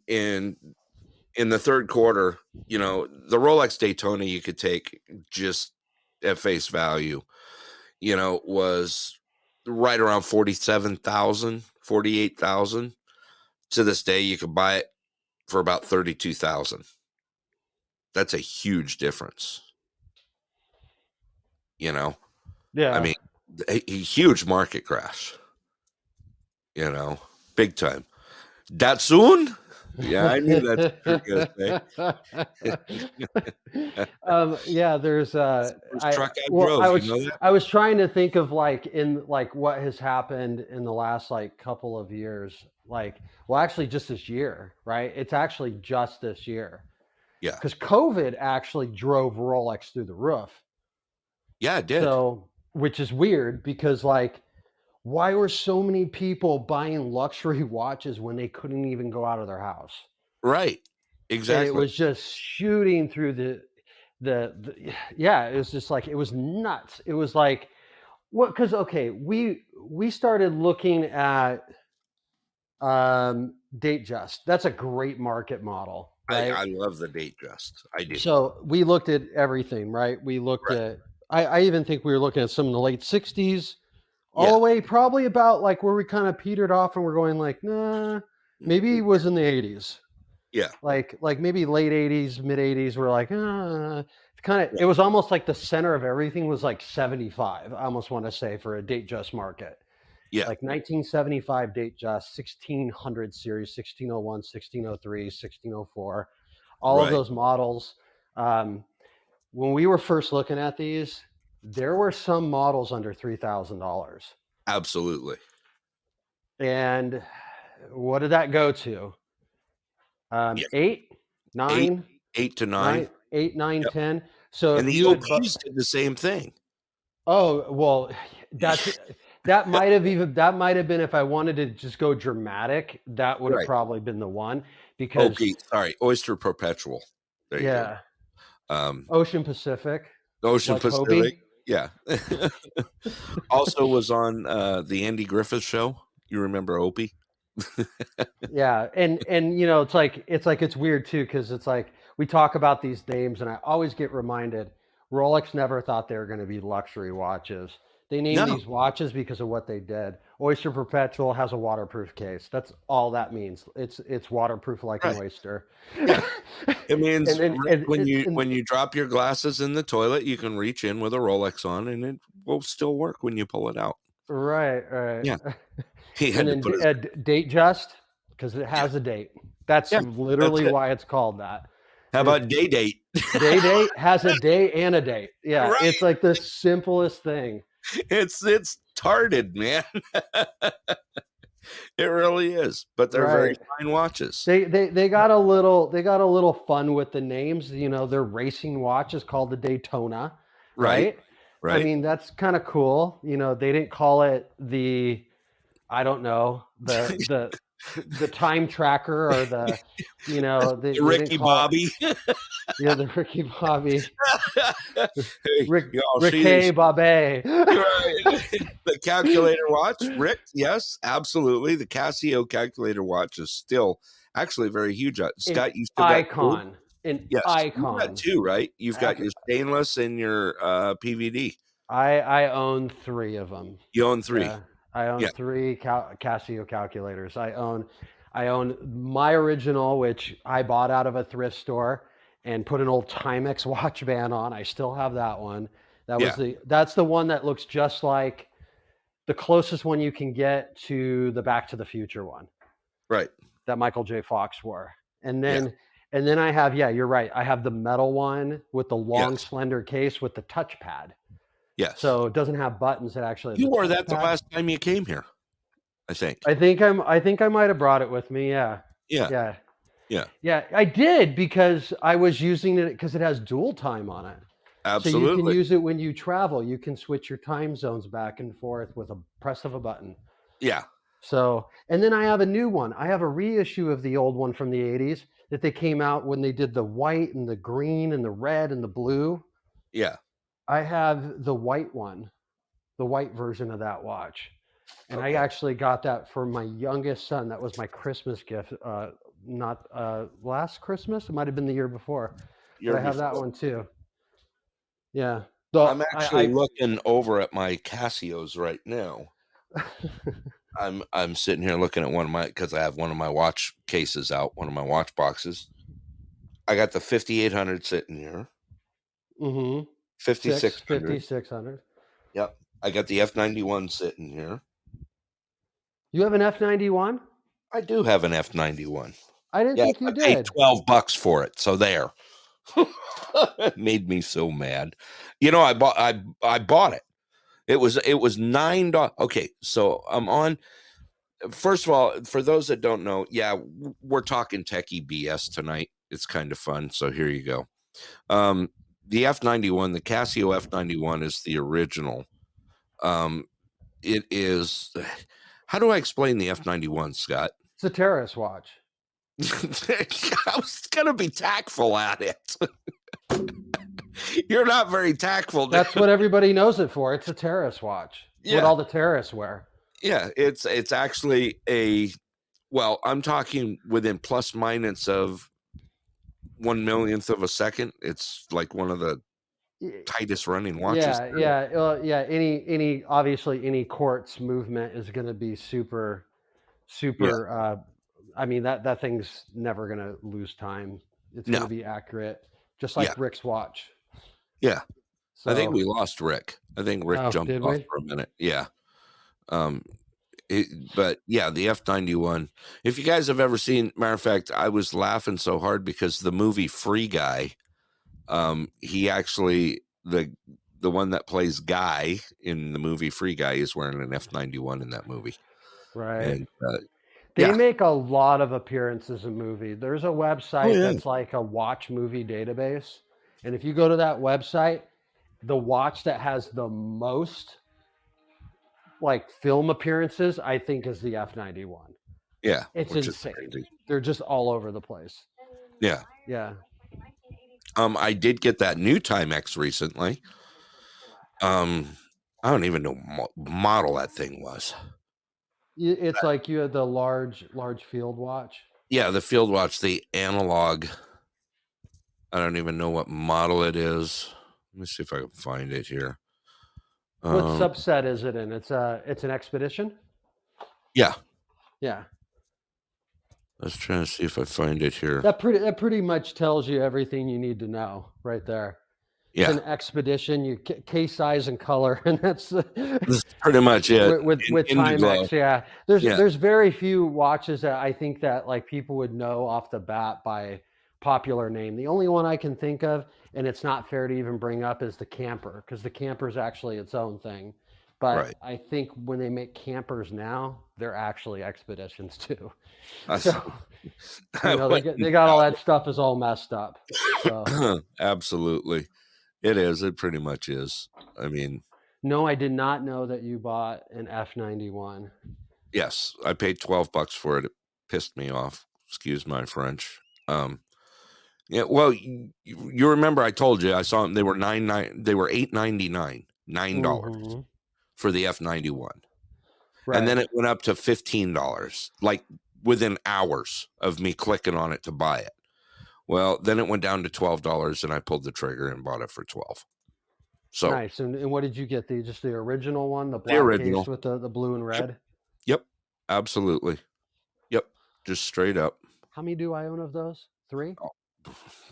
[SPEAKER 1] the third quarter, the Rolex Daytona you could take just at face value, was right around 47,000, 48,000. To this day, you could buy it for about 32,000. That's a huge difference. I
[SPEAKER 4] Yeah.
[SPEAKER 1] mean, a huge market crash, big time. That soon? Yeah, I knew that's what you were gonna say.
[SPEAKER 4] Yeah, there's
[SPEAKER 1] First
[SPEAKER 4] I
[SPEAKER 1] truck I
[SPEAKER 4] well,
[SPEAKER 1] drove, you know that?
[SPEAKER 4] I was trying to think of like what has happened in the last like couple of years. Well, actually just this year, right? It's actually just this year.
[SPEAKER 1] Yeah.
[SPEAKER 4] Because COVID actually drove Rolex through the roof.
[SPEAKER 1] Yeah, it did.
[SPEAKER 4] So, which is weird because why were so many people buying luxury watches when they couldn't even go out of their house?
[SPEAKER 1] Right.
[SPEAKER 4] And it
[SPEAKER 1] Exactly.
[SPEAKER 4] was just shooting through yeah, it was just like, it was nuts. It was like, what? Because okay, we started looking at Datejust. That's a great market model, right?
[SPEAKER 1] I love the date just. I do.
[SPEAKER 4] So we looked at everything, right? We looked
[SPEAKER 1] Right.
[SPEAKER 4] at I even think we were looking at some in the late 60s, all
[SPEAKER 1] Yeah.
[SPEAKER 4] the way probably about like where we kind of petered off and we're going like, nah, maybe it was in the 80s.
[SPEAKER 1] Yeah.
[SPEAKER 4] Like maybe late 80s, mid 80s, we're like, it was almost like the center of everything was like 75, I almost want to say, for a Datejust market.
[SPEAKER 1] Yeah.
[SPEAKER 4] Like 1975 Datejust, 1600 series, 1601, 1603, 1604, all of
[SPEAKER 1] Right.
[SPEAKER 4] those models. When we were first looking at these, there were some models under $3,000.
[SPEAKER 1] Absolutely.
[SPEAKER 4] And what did that go to?
[SPEAKER 1] Yeah.
[SPEAKER 4] 8, 9,
[SPEAKER 1] 8 to 9.
[SPEAKER 4] 8, 9,
[SPEAKER 1] Yep.
[SPEAKER 4] 10. So
[SPEAKER 1] And
[SPEAKER 4] if
[SPEAKER 1] the
[SPEAKER 4] you had,
[SPEAKER 1] OPs did the same thing.
[SPEAKER 4] oh, well, that might have been, if I wanted to just go dramatic, that would have
[SPEAKER 1] Right.
[SPEAKER 4] probably been the one, because
[SPEAKER 1] Okay, sorry, Oyster Perpetual. There you
[SPEAKER 4] yeah,
[SPEAKER 1] go.
[SPEAKER 4] Ocean Pacific,
[SPEAKER 1] Ocean
[SPEAKER 4] like
[SPEAKER 1] Pacific.
[SPEAKER 4] Hobie.
[SPEAKER 1] Yeah. Also was on the Andy Griffith show. You remember Opie?
[SPEAKER 4] Yeah, and it's weird too, because it's like we talk about these names, and I always get reminded Rolex never thought they were going to be luxury watches. They named
[SPEAKER 1] No.
[SPEAKER 4] these watches because of what they did. Oyster Perpetual has a waterproof case. That's all that means. It's waterproof like an
[SPEAKER 1] Right.
[SPEAKER 4] oyster.
[SPEAKER 1] Yeah. It means
[SPEAKER 4] And then
[SPEAKER 1] when you drop your glasses in the toilet, you can reach in with a Rolex on, and it will still work when you pull it out.
[SPEAKER 4] right.
[SPEAKER 1] Yeah. He
[SPEAKER 4] And
[SPEAKER 1] had to
[SPEAKER 4] then
[SPEAKER 1] put his
[SPEAKER 4] date just because it has a date. That's
[SPEAKER 1] yeah.
[SPEAKER 4] literally
[SPEAKER 1] That's it.
[SPEAKER 4] why it's called that.
[SPEAKER 1] How about day date?
[SPEAKER 4] Day date has a day and a date. Yeah,
[SPEAKER 1] Right.
[SPEAKER 4] it's like the simplest thing.
[SPEAKER 1] It's tarded, man. It really is, but they're very
[SPEAKER 4] Right.
[SPEAKER 1] fine watches.
[SPEAKER 4] They got a little fun with the names. Their racing watch is called the Daytona,
[SPEAKER 1] Right.
[SPEAKER 4] right?
[SPEAKER 1] Right.
[SPEAKER 4] I mean, that's kind of cool. They didn't call it the, I don't know, the time tracker, or the they didn't
[SPEAKER 1] Ricky
[SPEAKER 4] call
[SPEAKER 1] Bobby.
[SPEAKER 4] the Ricky Bobby,
[SPEAKER 1] Hey, y'all
[SPEAKER 4] Rick
[SPEAKER 1] see
[SPEAKER 4] Hey
[SPEAKER 1] this?
[SPEAKER 4] Bobby.
[SPEAKER 1] Right. The calculator watch, Rick. Yes, absolutely. The Casio calculator watch is still actually very huge.
[SPEAKER 4] An
[SPEAKER 1] Scott, you still got two?
[SPEAKER 4] icon, an
[SPEAKER 1] Yes, you've got
[SPEAKER 4] icon.
[SPEAKER 1] two, right? You've got
[SPEAKER 4] Okay.
[SPEAKER 1] your stainless and your PVD.
[SPEAKER 4] I own 3 of them.
[SPEAKER 1] You own 3.
[SPEAKER 4] Yeah, I own
[SPEAKER 1] Yeah.
[SPEAKER 4] 3 Casio calculators. I own my original, which I bought out of a thrift store and put an old Timex watch band on. I still have that one. That's the one that looks just like the closest one you can get to the Back to the Future one
[SPEAKER 1] Right.
[SPEAKER 4] that Michael J. Fox wore. And then I have, you're right, I have the metal one with the long
[SPEAKER 1] Yes.
[SPEAKER 4] slender case with the touchpad.
[SPEAKER 1] Yes.
[SPEAKER 4] So it doesn't have buttons. It actually has
[SPEAKER 1] You
[SPEAKER 4] a
[SPEAKER 1] wore that the
[SPEAKER 4] touchpad.
[SPEAKER 1] last time you came here, I think.
[SPEAKER 4] I think I might have brought it with me. Yeah.
[SPEAKER 1] Yeah.
[SPEAKER 4] Yeah, I did, because I was using it because it has dual time on it.
[SPEAKER 1] Absolutely.
[SPEAKER 4] So you can use it when you travel. You can switch your time zones back and forth with a press of a button.
[SPEAKER 1] Yeah.
[SPEAKER 4] So, and then I have a new one. I have a reissue of the old one from the 80s that they came out when they did the white and the green and the red and the blue.
[SPEAKER 1] Yeah.
[SPEAKER 4] I have the white one, the white version of that watch. And I
[SPEAKER 1] Okay.
[SPEAKER 4] actually got that for my youngest son. That was my Christmas gift. Not last Christmas. It might have been the year before, but
[SPEAKER 1] Year
[SPEAKER 4] I have that
[SPEAKER 1] before.
[SPEAKER 4] one too. Yeah. So
[SPEAKER 1] I'm actually looking over at my Casios right now. I'm sitting here looking at one of my, because I have one of my watch cases out, one of my watch boxes. I got the 5800 sitting here.
[SPEAKER 4] mm-hmm.
[SPEAKER 1] 5600.
[SPEAKER 4] 5600.
[SPEAKER 1] Yep. I got the F91 sitting here.
[SPEAKER 4] You have an F91?
[SPEAKER 1] I do have an F91.
[SPEAKER 4] I didn't
[SPEAKER 1] Yeah,
[SPEAKER 4] think you
[SPEAKER 1] I paid
[SPEAKER 4] did.
[SPEAKER 1] $12 for it. So there. It made me so mad. You know, I bought it. It was $9. Okay, so I'm on. First of all, for those that don't know, yeah, we're talking techie BS tonight. It's kind of fun. So here you go. The F91, the Casio F91 is the original. It is. How do I explain the F91, Scott?
[SPEAKER 4] It's a terrace watch.
[SPEAKER 1] I was gonna be tactful at it. You're not very tactful.
[SPEAKER 4] That's what everybody knows it for. It's a terrace watch.
[SPEAKER 1] Yeah.
[SPEAKER 4] What all the terrorists wear.
[SPEAKER 1] Yeah, it's actually a, well, I'm talking within plus minus of 1/1,000,000th of a second. It's like one of the tightest running watches.
[SPEAKER 4] Yeah. Any obviously any quartz movement is going to be super. I mean that thing's never going to lose time. It's going
[SPEAKER 1] No.
[SPEAKER 4] to be accurate, just like
[SPEAKER 1] Yeah.
[SPEAKER 4] Rick's watch.
[SPEAKER 1] Yeah.
[SPEAKER 4] So,
[SPEAKER 1] I think we lost Rick. I think Rick jumped
[SPEAKER 4] did
[SPEAKER 1] off
[SPEAKER 4] we?
[SPEAKER 1] for a minute. Yeah. But yeah, the F91. If you guys have ever seen, matter of fact, I was laughing so hard because the movie Free Guy, he actually, the one that plays Guy in the movie Free Guy is wearing an F91 in that movie.
[SPEAKER 4] Right.
[SPEAKER 1] And
[SPEAKER 4] they make a lot of appearances in movie. There's a website that's like a watch movie database. And if you go to that website, the watch that has the most like film appearances, I think, is the F91.
[SPEAKER 1] Yeah.
[SPEAKER 4] It's insane. They're just all over the place.
[SPEAKER 1] Yeah.
[SPEAKER 4] Yeah.
[SPEAKER 1] I did get that new Timex recently. I don't even know what model that thing was.
[SPEAKER 4] It's like you had the large field watch.
[SPEAKER 1] Yeah, the field watch, the analog. I don't even know what model it is. Let me see if I can find it here.
[SPEAKER 4] What subset is it in? It's an Expedition?
[SPEAKER 1] Yeah.
[SPEAKER 4] Yeah.
[SPEAKER 1] I was trying to see if I find it here.
[SPEAKER 4] That pretty much tells you everything you need to know right there.
[SPEAKER 1] Yeah.
[SPEAKER 4] It's an Expedition, you case size and color, and that's
[SPEAKER 1] pretty much it.
[SPEAKER 4] With Timex, yeah. There's very few watches that I think that like people would know off the bat by popular name. The only one I can think of, and it's not fair to even bring up, is the Camper, because the Camper is actually its own thing. But
[SPEAKER 1] right.
[SPEAKER 4] I think when they make Campers now, they're actually Expeditions too.
[SPEAKER 1] So,
[SPEAKER 4] they got all that stuff is all messed up. So.
[SPEAKER 1] Absolutely. It is. It pretty much is. I mean.
[SPEAKER 4] No, I did not know that you bought an F91.
[SPEAKER 1] Yes, I paid $12 for it. It pissed me off. Excuse my French. Yeah, well, you remember I told you I saw them. They were $8.99, $9 for the F91, right. And then it went up to $15, like within hours of me clicking on it to buy it. Well, then it went down to $12, and I pulled the trigger and bought it for $12. So
[SPEAKER 4] nice. And what did you get? Just the original one, the black case with the blue and red?
[SPEAKER 1] Yep. Absolutely. Yep. Just straight up.
[SPEAKER 4] How many do I own of those? 3?
[SPEAKER 1] Oh,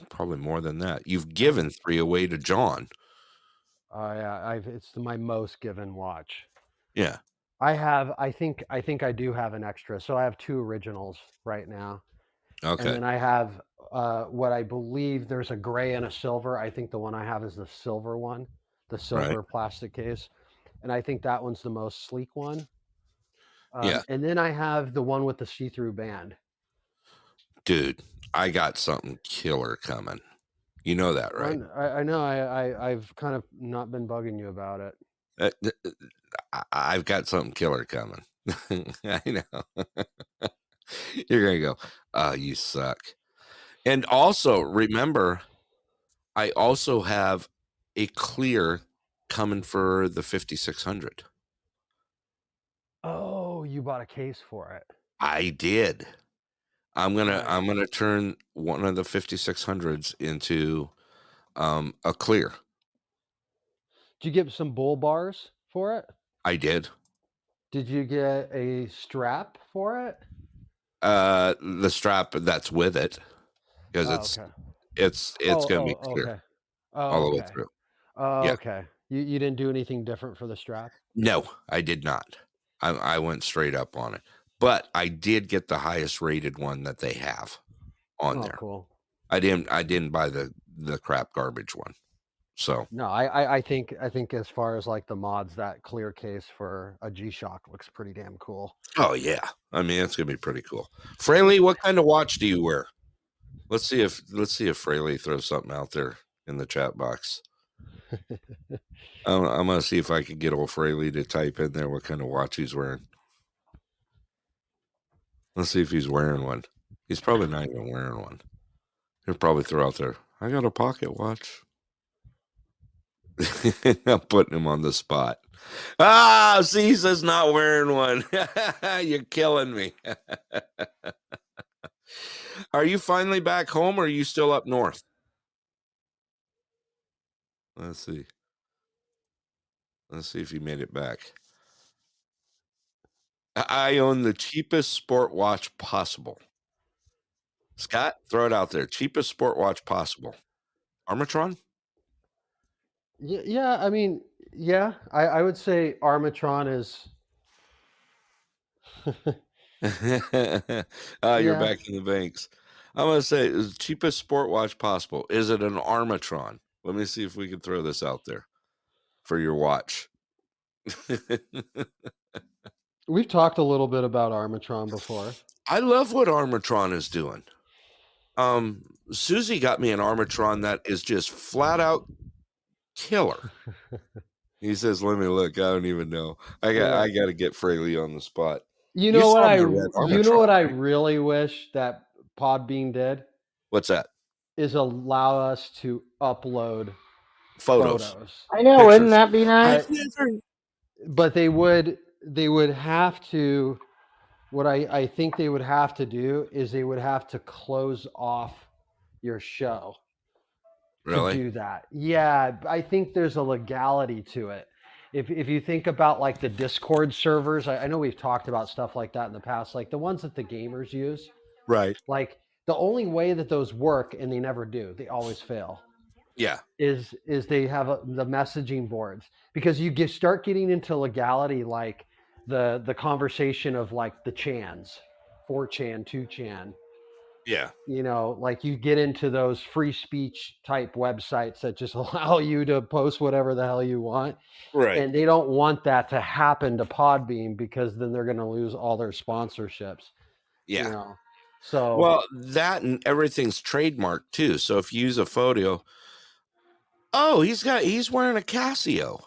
[SPEAKER 1] probably more than that. You've given 3 away to John.
[SPEAKER 4] Yeah, it's my most given watch.
[SPEAKER 1] Yeah.
[SPEAKER 4] I think I do have an extra. So I have 2 originals right now.
[SPEAKER 1] Okay.
[SPEAKER 4] And then I have what I believe there's a gray and a silver. I think the one I have is the silver one, the silver plastic case. And I think that one's the most sleek one. Yeah. And then I have the one with the see-through band.
[SPEAKER 1] Dude, I got something killer coming. You know that, right?
[SPEAKER 4] I know. I've kind of not been bugging you about it.
[SPEAKER 1] I've got something killer coming. I know. You're going to go, you suck. And also remember, I also have a clear coming for the 5600.
[SPEAKER 4] Oh, you bought a case for it.
[SPEAKER 1] I did. I'm
[SPEAKER 4] Nice.
[SPEAKER 1] gonna turn one of the 5600s into a clear.
[SPEAKER 4] Did you get some bull bars for it?
[SPEAKER 1] I did.
[SPEAKER 4] Did you get a strap for it?
[SPEAKER 1] The strap that's with it, because
[SPEAKER 4] Oh, okay.
[SPEAKER 1] it's gonna be clear
[SPEAKER 4] Okay. Oh,
[SPEAKER 1] all the way
[SPEAKER 4] okay.
[SPEAKER 1] through.
[SPEAKER 4] Oh,
[SPEAKER 1] Yeah.
[SPEAKER 4] okay. You didn't do anything different for the strap?
[SPEAKER 1] No, I did not. I went straight up on it. But I did get the highest rated one that they have on
[SPEAKER 4] Oh,
[SPEAKER 1] there.
[SPEAKER 4] cool.
[SPEAKER 1] I didn't buy the crap garbage one. So,
[SPEAKER 4] No, I think as far as like the mods, that clear case for a G-Shock looks pretty damn cool.
[SPEAKER 1] oh yeah. I mean, it's gonna be pretty cool. Fraley, what kind of watch do you wear? Let's see if Fraley throws something out there in the chat box. I'm gonna see if I can get old Fraley to type in there what kind of watch he's wearing. Let's see if he's wearing one. He's probably not even wearing one. He'll probably throw out there, I got a pocket watch. I'm putting him on the spot. Ah, see, he says not wearing one. You're killing me. Are you finally back home or are you still up north? Let's see. Let's see if he made it back. I own the cheapest sport watch possible. Scott, throw it out there. Cheapest sport watch possible. Armatron?
[SPEAKER 4] Yeah, I mean, yeah, I would say Armatron is.
[SPEAKER 1] You're
[SPEAKER 4] Yeah,
[SPEAKER 1] back in the banks. I'm gonna say is the cheapest sport watch possible. Is it an Armatron? Let me see if we can throw this out there for your watch.
[SPEAKER 4] we've talked a little bit about Armatron before.
[SPEAKER 1] I love what Armatron is doing. Susie got me an Armatron that is just flat out killer. He says, "Let me look. I don't even know.
[SPEAKER 4] Yeah.
[SPEAKER 1] I got to get Fraley on the spot."
[SPEAKER 4] You
[SPEAKER 1] You
[SPEAKER 4] know what
[SPEAKER 1] saw
[SPEAKER 4] I
[SPEAKER 1] my red
[SPEAKER 4] you know
[SPEAKER 1] Armatron,
[SPEAKER 4] what I
[SPEAKER 1] right?
[SPEAKER 4] really wish that Podbean did
[SPEAKER 1] What's that?
[SPEAKER 4] is allow us to upload
[SPEAKER 1] Photos,
[SPEAKER 4] photos.
[SPEAKER 5] I know, wouldn't
[SPEAKER 1] pictures.
[SPEAKER 5] that be nice?
[SPEAKER 1] I've never.
[SPEAKER 4] But they would have to what I think they would have to do is they would have to close off your show to
[SPEAKER 1] Really?
[SPEAKER 4] do that. Yeah, I think there's a legality to it. If you think about like the Discord servers, I know we've talked about stuff like that in the past, like the ones that the gamers use.
[SPEAKER 1] Right.
[SPEAKER 4] Like the only way that those work, and they never do, they always fail,
[SPEAKER 1] Yeah.
[SPEAKER 4] is they have the messaging boards because start getting into legality like the conversation of like the chans, 4chan, 2chan,
[SPEAKER 1] Yeah.
[SPEAKER 4] like you get into those free speech type websites that just allow you to post whatever the hell you want,
[SPEAKER 1] Right.
[SPEAKER 4] and they don't want that to happen to Podbean because then they're going to lose all their sponsorships.
[SPEAKER 1] Yeah.
[SPEAKER 4] So
[SPEAKER 1] Well, that and everything's trademarked too. So if you use a photo, oh, he's wearing a Casio.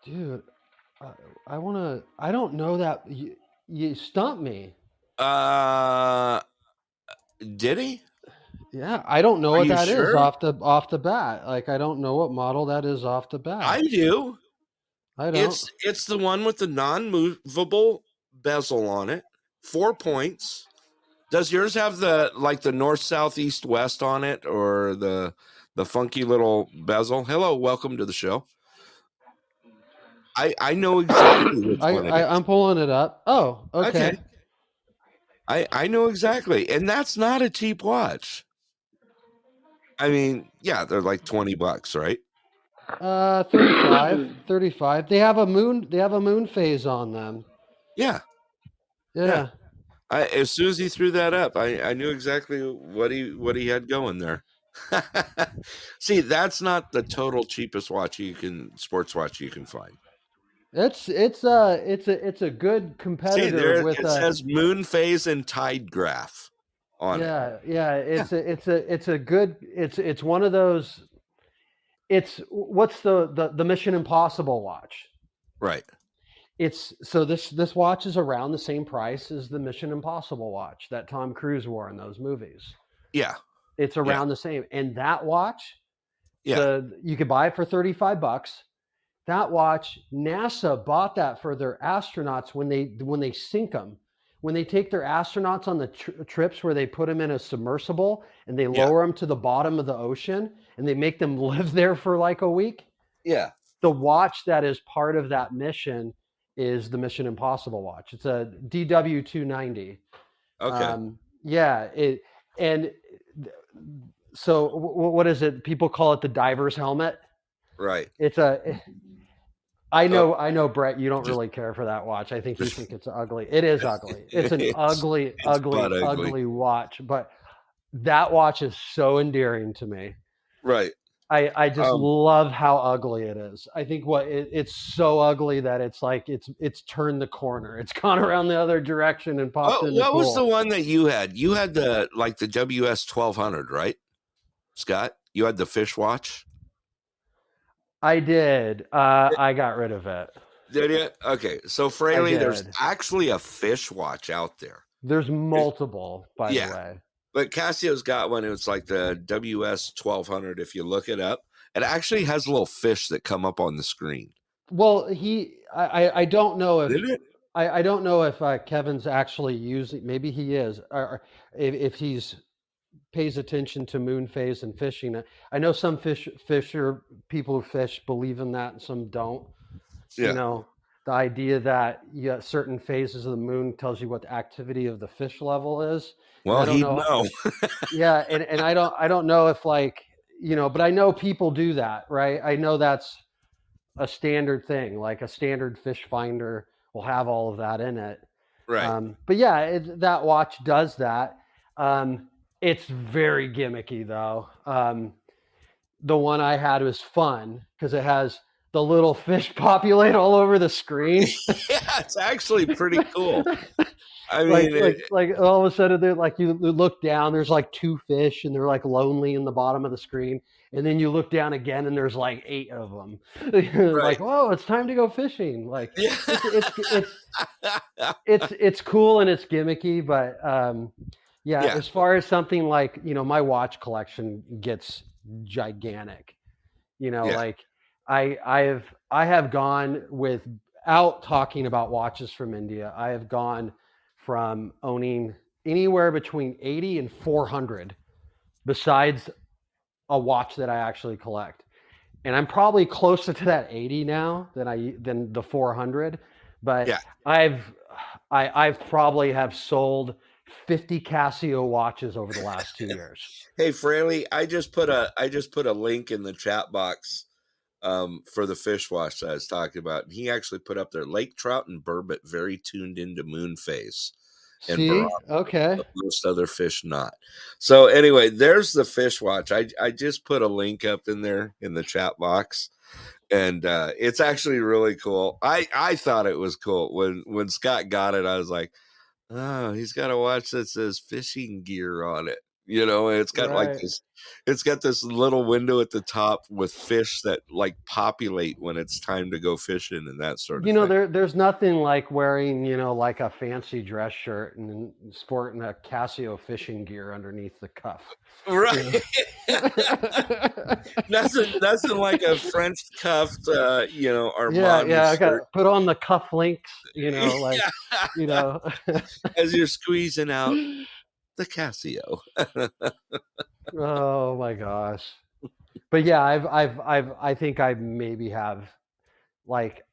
[SPEAKER 4] dude, I don't know that you stumped me.
[SPEAKER 1] Uh, did he?
[SPEAKER 4] Yeah, I don't know
[SPEAKER 1] Are
[SPEAKER 4] what
[SPEAKER 1] you
[SPEAKER 4] that is
[SPEAKER 1] sure?
[SPEAKER 4] off the bat. Like I don't know what model that is off the
[SPEAKER 1] I
[SPEAKER 4] bat.
[SPEAKER 1] do.
[SPEAKER 4] I don't.
[SPEAKER 1] It's the one with the non-movable bezel on it. 4 points. Does yours have the north, south, east, west on it, or the funky little bezel? Hello, welcome to the show. I know exactly which one it is.
[SPEAKER 4] I'm pulling it up. Oh, okay.
[SPEAKER 1] Okay. I know exactly. And that's not a cheap watch. I mean, yeah, they're like $20, right?
[SPEAKER 4] 35, 35. They have a moon phase on them.
[SPEAKER 1] Yeah. Yeah.
[SPEAKER 4] Yeah.
[SPEAKER 1] As soon as he threw that up, I knew exactly what he had going there. See, that's not the total cheapest sports watch you can find.
[SPEAKER 4] It's a good
[SPEAKER 1] See,
[SPEAKER 4] competitor
[SPEAKER 1] there
[SPEAKER 4] with
[SPEAKER 1] it
[SPEAKER 4] a.
[SPEAKER 1] says moon phase and tide graph on it.
[SPEAKER 4] Yeah,
[SPEAKER 1] Yeah,
[SPEAKER 4] it's a good it's one of those. It's what's the Mission Impossible watch.
[SPEAKER 1] right.
[SPEAKER 4] It's so this watch is around the same price as the Mission Impossible watch that Tom Cruise wore in those movies.
[SPEAKER 1] Yeah.
[SPEAKER 4] It's around the same. And that watch,
[SPEAKER 1] Yeah.
[SPEAKER 4] you could buy it for $35. That watch, NASA bought that for their astronauts when they sink them. When they take their astronauts on the trips where they put them in a submersible and they
[SPEAKER 1] Yeah.
[SPEAKER 4] lower them to the bottom of the ocean and they make them live there for like a week.
[SPEAKER 1] Yeah.
[SPEAKER 4] The watch that is part of that mission is the Mission Impossible watch. It's a DW 290.
[SPEAKER 1] Okay.
[SPEAKER 4] Yeah. And so what is it? People call it the diver's helmet.
[SPEAKER 1] Right.
[SPEAKER 4] It's a. I know, Brett. You don't really care for that watch. I think you think it's ugly. It is ugly. It's an ugly watch. But that watch is so endearing to me.
[SPEAKER 1] Right.
[SPEAKER 4] I just love how ugly it is. I think it's so ugly that it's like it's turned the corner. It's gone around the other direction and popped into
[SPEAKER 1] what was
[SPEAKER 4] cool.
[SPEAKER 1] the one that you had? You had the WS 1200, right, Scott? You had the fish watch.
[SPEAKER 4] I did. I got rid of it.
[SPEAKER 1] Did you? Okay. So Fraley, there's actually a fish watch out there.
[SPEAKER 4] There's multiple, by the way.
[SPEAKER 1] But Casio's got one. It's like the WS 1200. If you look it up, it actually has a little fish that come up on the screen.
[SPEAKER 4] Well, I don't know if
[SPEAKER 1] Did it?
[SPEAKER 4] I don't know if Kevin's actually using. Maybe he is, or if he's pays attention to moon phase and fishing. I know some fisher people who fish believe in that, and some don't.
[SPEAKER 1] Yeah.
[SPEAKER 4] You know, the idea that certain phases of the moon tells you what the activity of the fish level is.
[SPEAKER 1] Well, he'd know.
[SPEAKER 4] Yeah, and I don't know if but I know people do that, right? I know that's a standard thing. Like a standard fish finder will have all of that in it.
[SPEAKER 1] Right.
[SPEAKER 4] But yeah, that watch does that. It's very gimmicky though. The one I had was fun because it has the little fish populate all over the screen.
[SPEAKER 1] Yeah, it's actually pretty cool. I mean,
[SPEAKER 4] like all of a sudden, they're like you look down. There's like 2 fish, and they're like lonely in the bottom of the screen. And then you look down again, and there's like 8 of them. Like, oh, it's time to go fishing. Like, it's cool and it's gimmicky, but yeah. As far as something like my watch collection gets gigantic. Like I have gone without talking about watches from India. I have gone from owning anywhere between 80 and 400 besides a watch that I actually collect. And I'm probably closer to that 80 now than the 400, but I've probably have sold 50 Casio watches over the last 2 years.
[SPEAKER 1] Hey Fraley, I just put a link in the chat box for the fish watch that I was talking about. And he actually put up there lake trout and burbot very tuned into moon phase. And
[SPEAKER 4] see, okay,
[SPEAKER 1] most other fish not. So anyway, there's the fish watch. I just put a link up in there in the chat box, and it's actually really cool. I thought it was cool when Scott got it. I was like, oh, he's got a watch that says fishing gear on it. And it's got like this. It's got this little window at the top with fish that like populate when it's time to go fishing and that sort of thing.
[SPEAKER 4] There's nothing like wearing, like a fancy dress shirt and sporting a Casio fishing gear underneath the cuff.
[SPEAKER 1] Right. nothing like a French cuffed, Armani
[SPEAKER 4] I got
[SPEAKER 1] shirt.
[SPEAKER 4] Put on the cuff links,
[SPEAKER 1] as you're squeezing out the Casio.
[SPEAKER 4] Oh my gosh. But yeah, I think I maybe have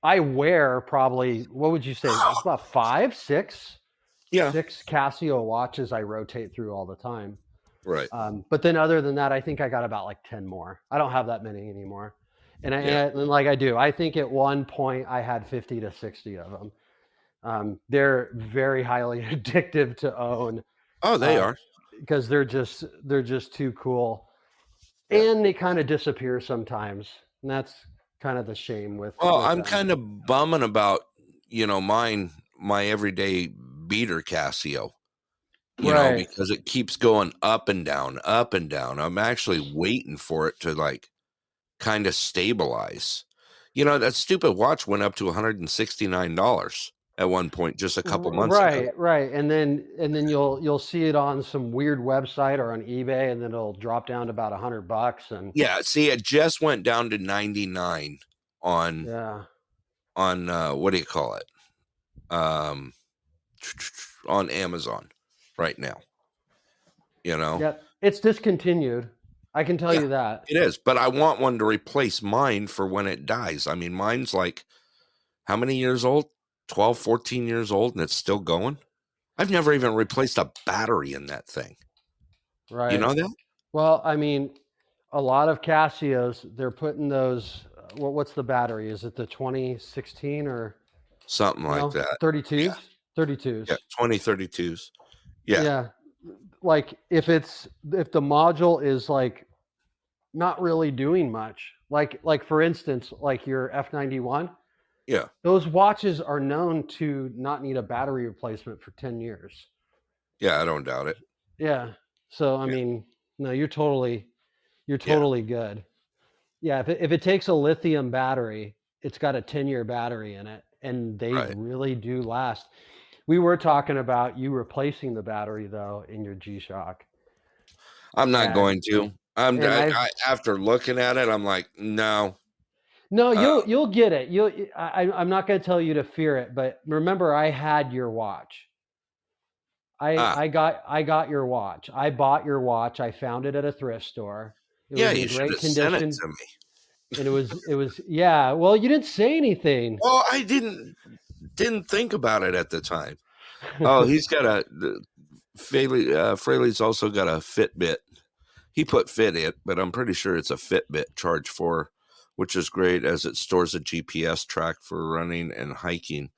[SPEAKER 4] I wear probably, what would you say, about 5, 6?
[SPEAKER 1] Yeah.
[SPEAKER 4] 6 Casio watches I rotate through all the time.
[SPEAKER 1] Right.
[SPEAKER 4] But then other than that, I think I got about 10 more. I don't have that many anymore. And I do. I think at one point I had 50 to 60 of them. They're very highly addictive to own.
[SPEAKER 1] Oh, they are.
[SPEAKER 4] Because they're just too cool. And they kind of disappear sometimes. And that's kind of the shame with.
[SPEAKER 1] Well, I'm kind of bumming about, my everyday beater Casio. Because it keeps going up and down, up and down. I'm actually waiting for it to kind of stabilize. That stupid watch went up to $169. at one point, just a couple months ago.
[SPEAKER 4] Right, and then you'll see it on some weird website or on eBay, and then it'll drop down to about $100, and
[SPEAKER 1] Yeah, see, it just went down to 99 on
[SPEAKER 4] yeah,
[SPEAKER 1] what do you call it? On Amazon right now. You know?
[SPEAKER 4] yeah, it's discontinued. I can tell
[SPEAKER 1] Yeah,
[SPEAKER 4] you that.
[SPEAKER 1] it is. But I want one to replace mine for when it dies. I mean, mine's like how many years old? 12, 14 years old, and it's still going. I've never even replaced a battery in that thing. You
[SPEAKER 4] Right.
[SPEAKER 1] know that?
[SPEAKER 4] Well, I mean, a lot of Casios, they're putting those. What's the battery? Is it the 2016 or
[SPEAKER 1] Something like that.
[SPEAKER 4] 32s?
[SPEAKER 1] Yeah,
[SPEAKER 4] 32s.
[SPEAKER 1] 2032s. Yeah,
[SPEAKER 4] Yeah. Like if the module is like not really doing much, like for instance, like your F91,
[SPEAKER 1] yeah,
[SPEAKER 4] those watches are known to not need a battery replacement for 10 years.
[SPEAKER 1] yeah. I don't doubt it.
[SPEAKER 4] Yeah. So I
[SPEAKER 1] Yeah,
[SPEAKER 4] mean, no, you're totally
[SPEAKER 1] yeah,
[SPEAKER 4] good. Yeah, if it takes a lithium battery, it's got a 10-year battery in it, and they
[SPEAKER 1] right.
[SPEAKER 4] really do last. We were talking about you replacing the battery though in your G-Shock,
[SPEAKER 1] I'm not
[SPEAKER 4] and
[SPEAKER 1] going to.
[SPEAKER 4] and I've
[SPEAKER 1] After looking at it, I'm like, no.
[SPEAKER 4] no,
[SPEAKER 1] Uh,
[SPEAKER 4] you'll get it. I'm not going to tell you to fear it, but remember, I had your watch.
[SPEAKER 1] ah,
[SPEAKER 4] I got your watch. I bought your watch. I found it at a thrift store. It
[SPEAKER 1] yeah.
[SPEAKER 4] was in
[SPEAKER 1] You should
[SPEAKER 4] great
[SPEAKER 1] have sent it
[SPEAKER 4] condition,
[SPEAKER 1] to me.
[SPEAKER 4] and it was yeah. Well, you didn't say anything.
[SPEAKER 1] Well, I didn't think about it at the time. Oh, he's got Fraley's also got a Fitbit. He put Fit it, but I'm pretty sure it's a Fitbit Charge 4, which is great as it stores a GPS track for running and hiking.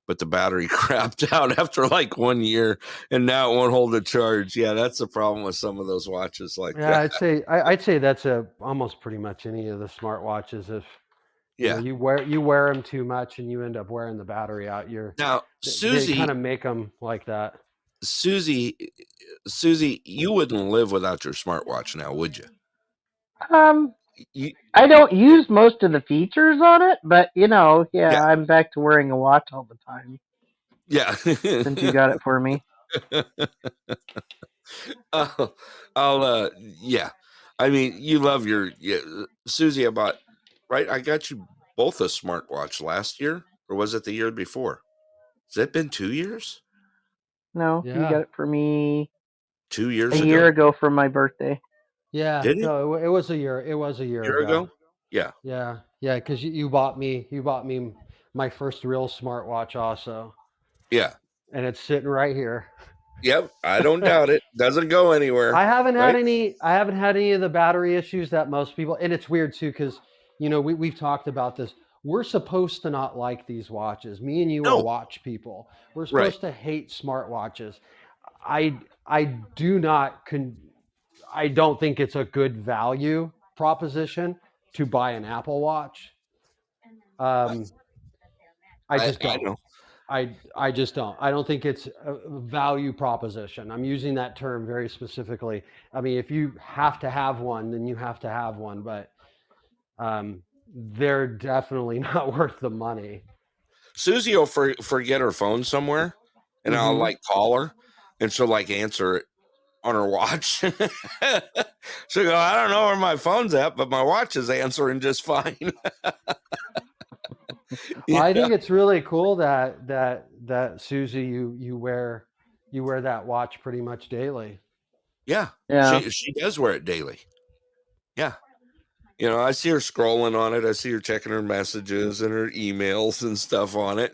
[SPEAKER 1] But the battery crapped out after like 1 year, and now it won't hold a charge. Yeah, that's the problem with some of those watches like
[SPEAKER 4] Yeah,
[SPEAKER 1] that.
[SPEAKER 4] I'd say that's almost pretty much any of the smartwatches. If
[SPEAKER 1] Yeah.
[SPEAKER 4] you wear them too much and you end up wearing the battery out,
[SPEAKER 1] Now,
[SPEAKER 4] they kind of make them like that.
[SPEAKER 1] Susie, you wouldn't live without your smartwatch now, would you?
[SPEAKER 5] Um,
[SPEAKER 1] You
[SPEAKER 5] I don't use most of the features on it, but
[SPEAKER 1] yeah,
[SPEAKER 5] I'm back to wearing a watch all the time
[SPEAKER 1] yeah.
[SPEAKER 5] since you got it for me.
[SPEAKER 1] I'll, yeah. I mean, you love Susie. Right? I got you both a smartwatch last year, or was it the year before? Has it been 2 years?
[SPEAKER 5] No, you
[SPEAKER 4] Yeah,
[SPEAKER 5] got it for me
[SPEAKER 1] 2
[SPEAKER 5] a
[SPEAKER 1] years
[SPEAKER 5] year
[SPEAKER 1] ago?
[SPEAKER 5] ago for my birthday.
[SPEAKER 4] yeah.
[SPEAKER 1] Did it?
[SPEAKER 4] No, it was a year. It was a year
[SPEAKER 1] Year
[SPEAKER 4] ago.
[SPEAKER 1] ago? Yeah.
[SPEAKER 4] Yeah, yeah. Because you bought me my first real smartwatch also,
[SPEAKER 1] Yeah.
[SPEAKER 4] and it's sitting right here.
[SPEAKER 1] Yep. I don't doubt it. Doesn't go anywhere.
[SPEAKER 4] I haven't had
[SPEAKER 1] Right?
[SPEAKER 4] any of the battery issues that most people, and it's weird too because we've talked about this. We're supposed to not like these watches. Me and you are
[SPEAKER 1] No.
[SPEAKER 4] watch people. We're
[SPEAKER 1] Right.
[SPEAKER 4] supposed to hate smartwatches. I do not I don't think it's a good value proposition to buy an Apple Watch. Um, I just
[SPEAKER 1] I
[SPEAKER 4] don't.
[SPEAKER 1] know.
[SPEAKER 4] I just don't. I don't think it's a value proposition. I'm using that term very specifically. I mean, if you have to have one, then you have to have one, but they're definitely not worth the money.
[SPEAKER 1] Susie will forget her phone somewhere, and I'll
[SPEAKER 4] Mm-hmm.
[SPEAKER 1] like call her, and she'll like answer it on her watch. She'll go, I don't know where my phone's at, but my watch is answering just fine.
[SPEAKER 4] Well, I think it's really cool that Susie, you wear that watch pretty much daily.
[SPEAKER 1] Yeah.
[SPEAKER 5] Yeah.
[SPEAKER 1] She does wear it daily. Yeah. I see her scrolling on it. I see her checking her messages and her emails and stuff on it.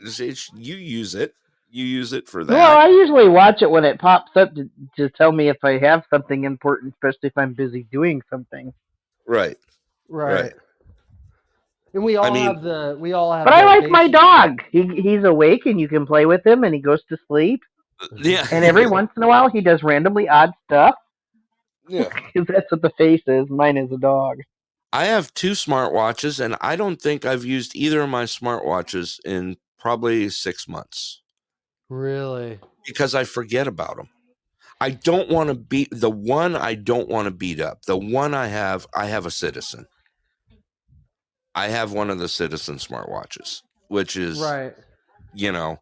[SPEAKER 1] You use it. You use it for
[SPEAKER 5] Well,
[SPEAKER 1] that.
[SPEAKER 5] I usually watch it when it pops up to tell me if I have something important, especially if I'm busy doing something.
[SPEAKER 1] Right.
[SPEAKER 4] Right.
[SPEAKER 1] Right.
[SPEAKER 4] And
[SPEAKER 1] I mean,
[SPEAKER 4] we all have
[SPEAKER 5] But I
[SPEAKER 4] the
[SPEAKER 5] like my
[SPEAKER 4] basic.
[SPEAKER 5] dog. He's awake and you can play with him and he goes to sleep.
[SPEAKER 1] yeah.
[SPEAKER 5] And every once in a while he does randomly odd stuff
[SPEAKER 1] Yeah.
[SPEAKER 5] because that's what the face is. Mine is a dog.
[SPEAKER 1] I have 2 smartwatches, and I don't think I've used either of my smartwatches in probably 6 months
[SPEAKER 4] Really?
[SPEAKER 1] because I forget about them. I don't want to beat the one. I don't want to beat up the one I have a Citizen. I have one of the Citizen smartwatches, which is,
[SPEAKER 4] Right.
[SPEAKER 1] you know,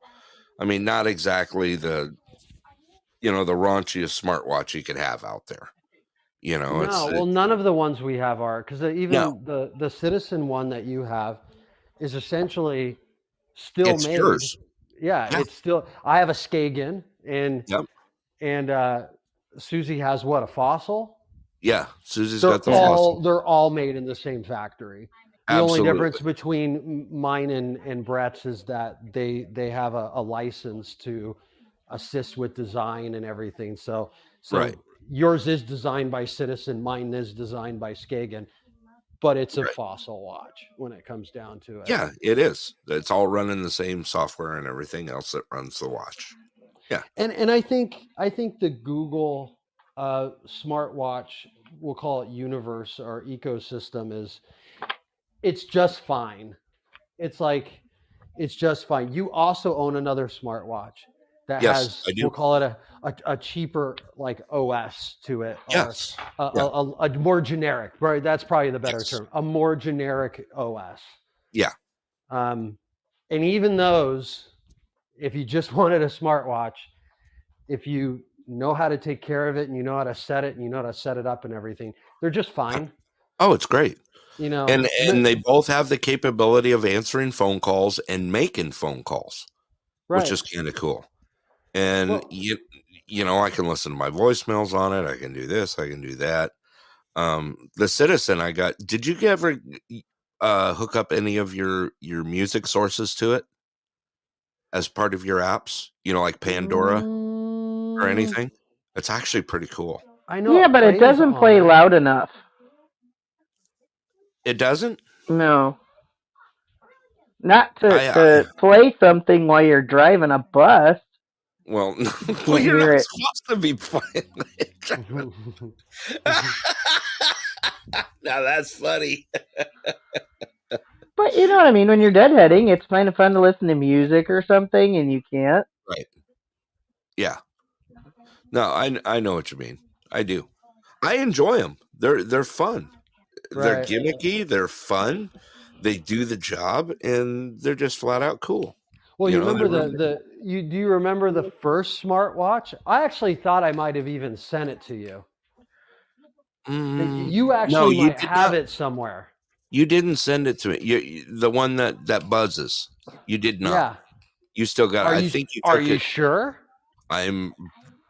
[SPEAKER 1] I mean, not exactly the the raunchiest smartwatch you could have out there.
[SPEAKER 4] No, well, none of the ones we have are, because
[SPEAKER 1] no,
[SPEAKER 4] even the Citizen one that you have is essentially still
[SPEAKER 1] it's
[SPEAKER 4] made.
[SPEAKER 1] yours.
[SPEAKER 4] Yeah,
[SPEAKER 1] Yeah.
[SPEAKER 4] it's still. I have a Skagen, and
[SPEAKER 1] Yep.
[SPEAKER 4] Susie has what, a Fossil.
[SPEAKER 1] Yeah. Susie's
[SPEAKER 4] They're
[SPEAKER 1] got the
[SPEAKER 5] Yeah.
[SPEAKER 1] fossil.
[SPEAKER 4] all made in the same factory. The only difference
[SPEAKER 1] Absolutely.
[SPEAKER 4] between mine and Brett's is that they have a license to assist with design and everything. So
[SPEAKER 1] Right.
[SPEAKER 4] yours is designed by Citizen, mine is designed by Skagen, but it's a
[SPEAKER 1] Right.
[SPEAKER 4] Fossil watch when it comes down to it.
[SPEAKER 1] Yeah, it is. It's all running the same software and everything else that runs the watch. Yeah.
[SPEAKER 4] And I think the Google smartwatch, we'll call it universe or ecosystem, it's just fine. It's like it's just fine. You also own another smartwatch that
[SPEAKER 1] Yes,
[SPEAKER 4] has,
[SPEAKER 1] I do.
[SPEAKER 4] we'll call it a cheaper like OS to it, or
[SPEAKER 1] Yes. Yeah.
[SPEAKER 4] a more generic, right? That's probably the better
[SPEAKER 1] Yes.
[SPEAKER 4] term. A more generic OS.
[SPEAKER 1] Yeah.
[SPEAKER 4] And even those, if you just wanted a smartwatch, if you know how to take care of it and you know how to set it and you know how to set it up and everything, they're just fine.
[SPEAKER 1] Oh, it's great. And
[SPEAKER 4] But-
[SPEAKER 1] they both have the capability of answering phone calls and making phone calls, which
[SPEAKER 4] right.
[SPEAKER 1] is kind of cool. And
[SPEAKER 4] Well-
[SPEAKER 1] I can listen to my voicemails on it. I can do this. I can do that. The Citizen I got. Did you ever hook up any of your music sources to it as part of your apps? Like Pandora or anything? It's actually pretty cool.
[SPEAKER 4] I know.
[SPEAKER 5] Yeah, but it doesn't play loud enough.
[SPEAKER 1] It doesn't?
[SPEAKER 5] No. Not to play something while you're driving a bus.
[SPEAKER 1] Well,
[SPEAKER 5] Well,
[SPEAKER 1] you're
[SPEAKER 5] hear
[SPEAKER 1] not
[SPEAKER 5] it.
[SPEAKER 1] supposed to be playing. Now that's funny.
[SPEAKER 5] But you know what I mean? When you're deadheading, it's kind of fun to listen to music or something, and you can't.
[SPEAKER 1] Right. Yeah. No, I know what you mean. I do. I enjoy them. They're fun. They're
[SPEAKER 4] Right.
[SPEAKER 1] gimmicky. They're fun. They do the job, and they're just flat out cool.
[SPEAKER 4] Well, you remember
[SPEAKER 1] they're
[SPEAKER 4] do you remember the first smartwatch? I actually thought I might have even sent it to you. You actually
[SPEAKER 1] you
[SPEAKER 4] might
[SPEAKER 1] did
[SPEAKER 4] have
[SPEAKER 1] not.
[SPEAKER 4] it somewhere.
[SPEAKER 1] You didn't send it to me. The one that buzzes. You did not.
[SPEAKER 4] Yeah.
[SPEAKER 1] You still got it. I think you took
[SPEAKER 4] Are you
[SPEAKER 1] it.
[SPEAKER 4] sure?
[SPEAKER 1] I'm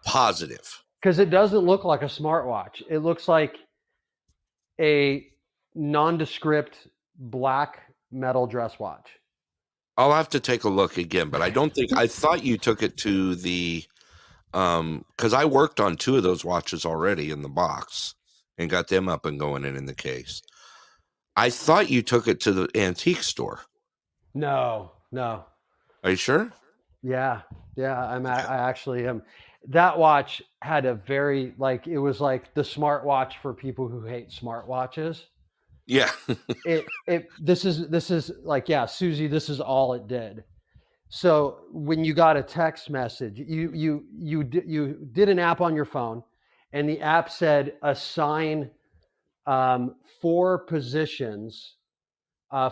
[SPEAKER 1] positive.
[SPEAKER 4] Because it doesn't look like a smartwatch. It looks like a nondescript black metal dress watch.
[SPEAKER 1] I'll have to take a look again, but I don't think I thought you took it to the because I worked on 2 of those watches already in the box and got them up and going in the case. I thought you took it to the antique store.
[SPEAKER 4] No.
[SPEAKER 1] Are you sure?
[SPEAKER 4] Yeah. I actually am. That watch had a very it was like the smartwatch for people who hate smartwatches.
[SPEAKER 1] Yeah.
[SPEAKER 4] This is like, yeah, Susie, this is all it did. So when you got a text message, you did an app on your phone, and the app said assign 4 positions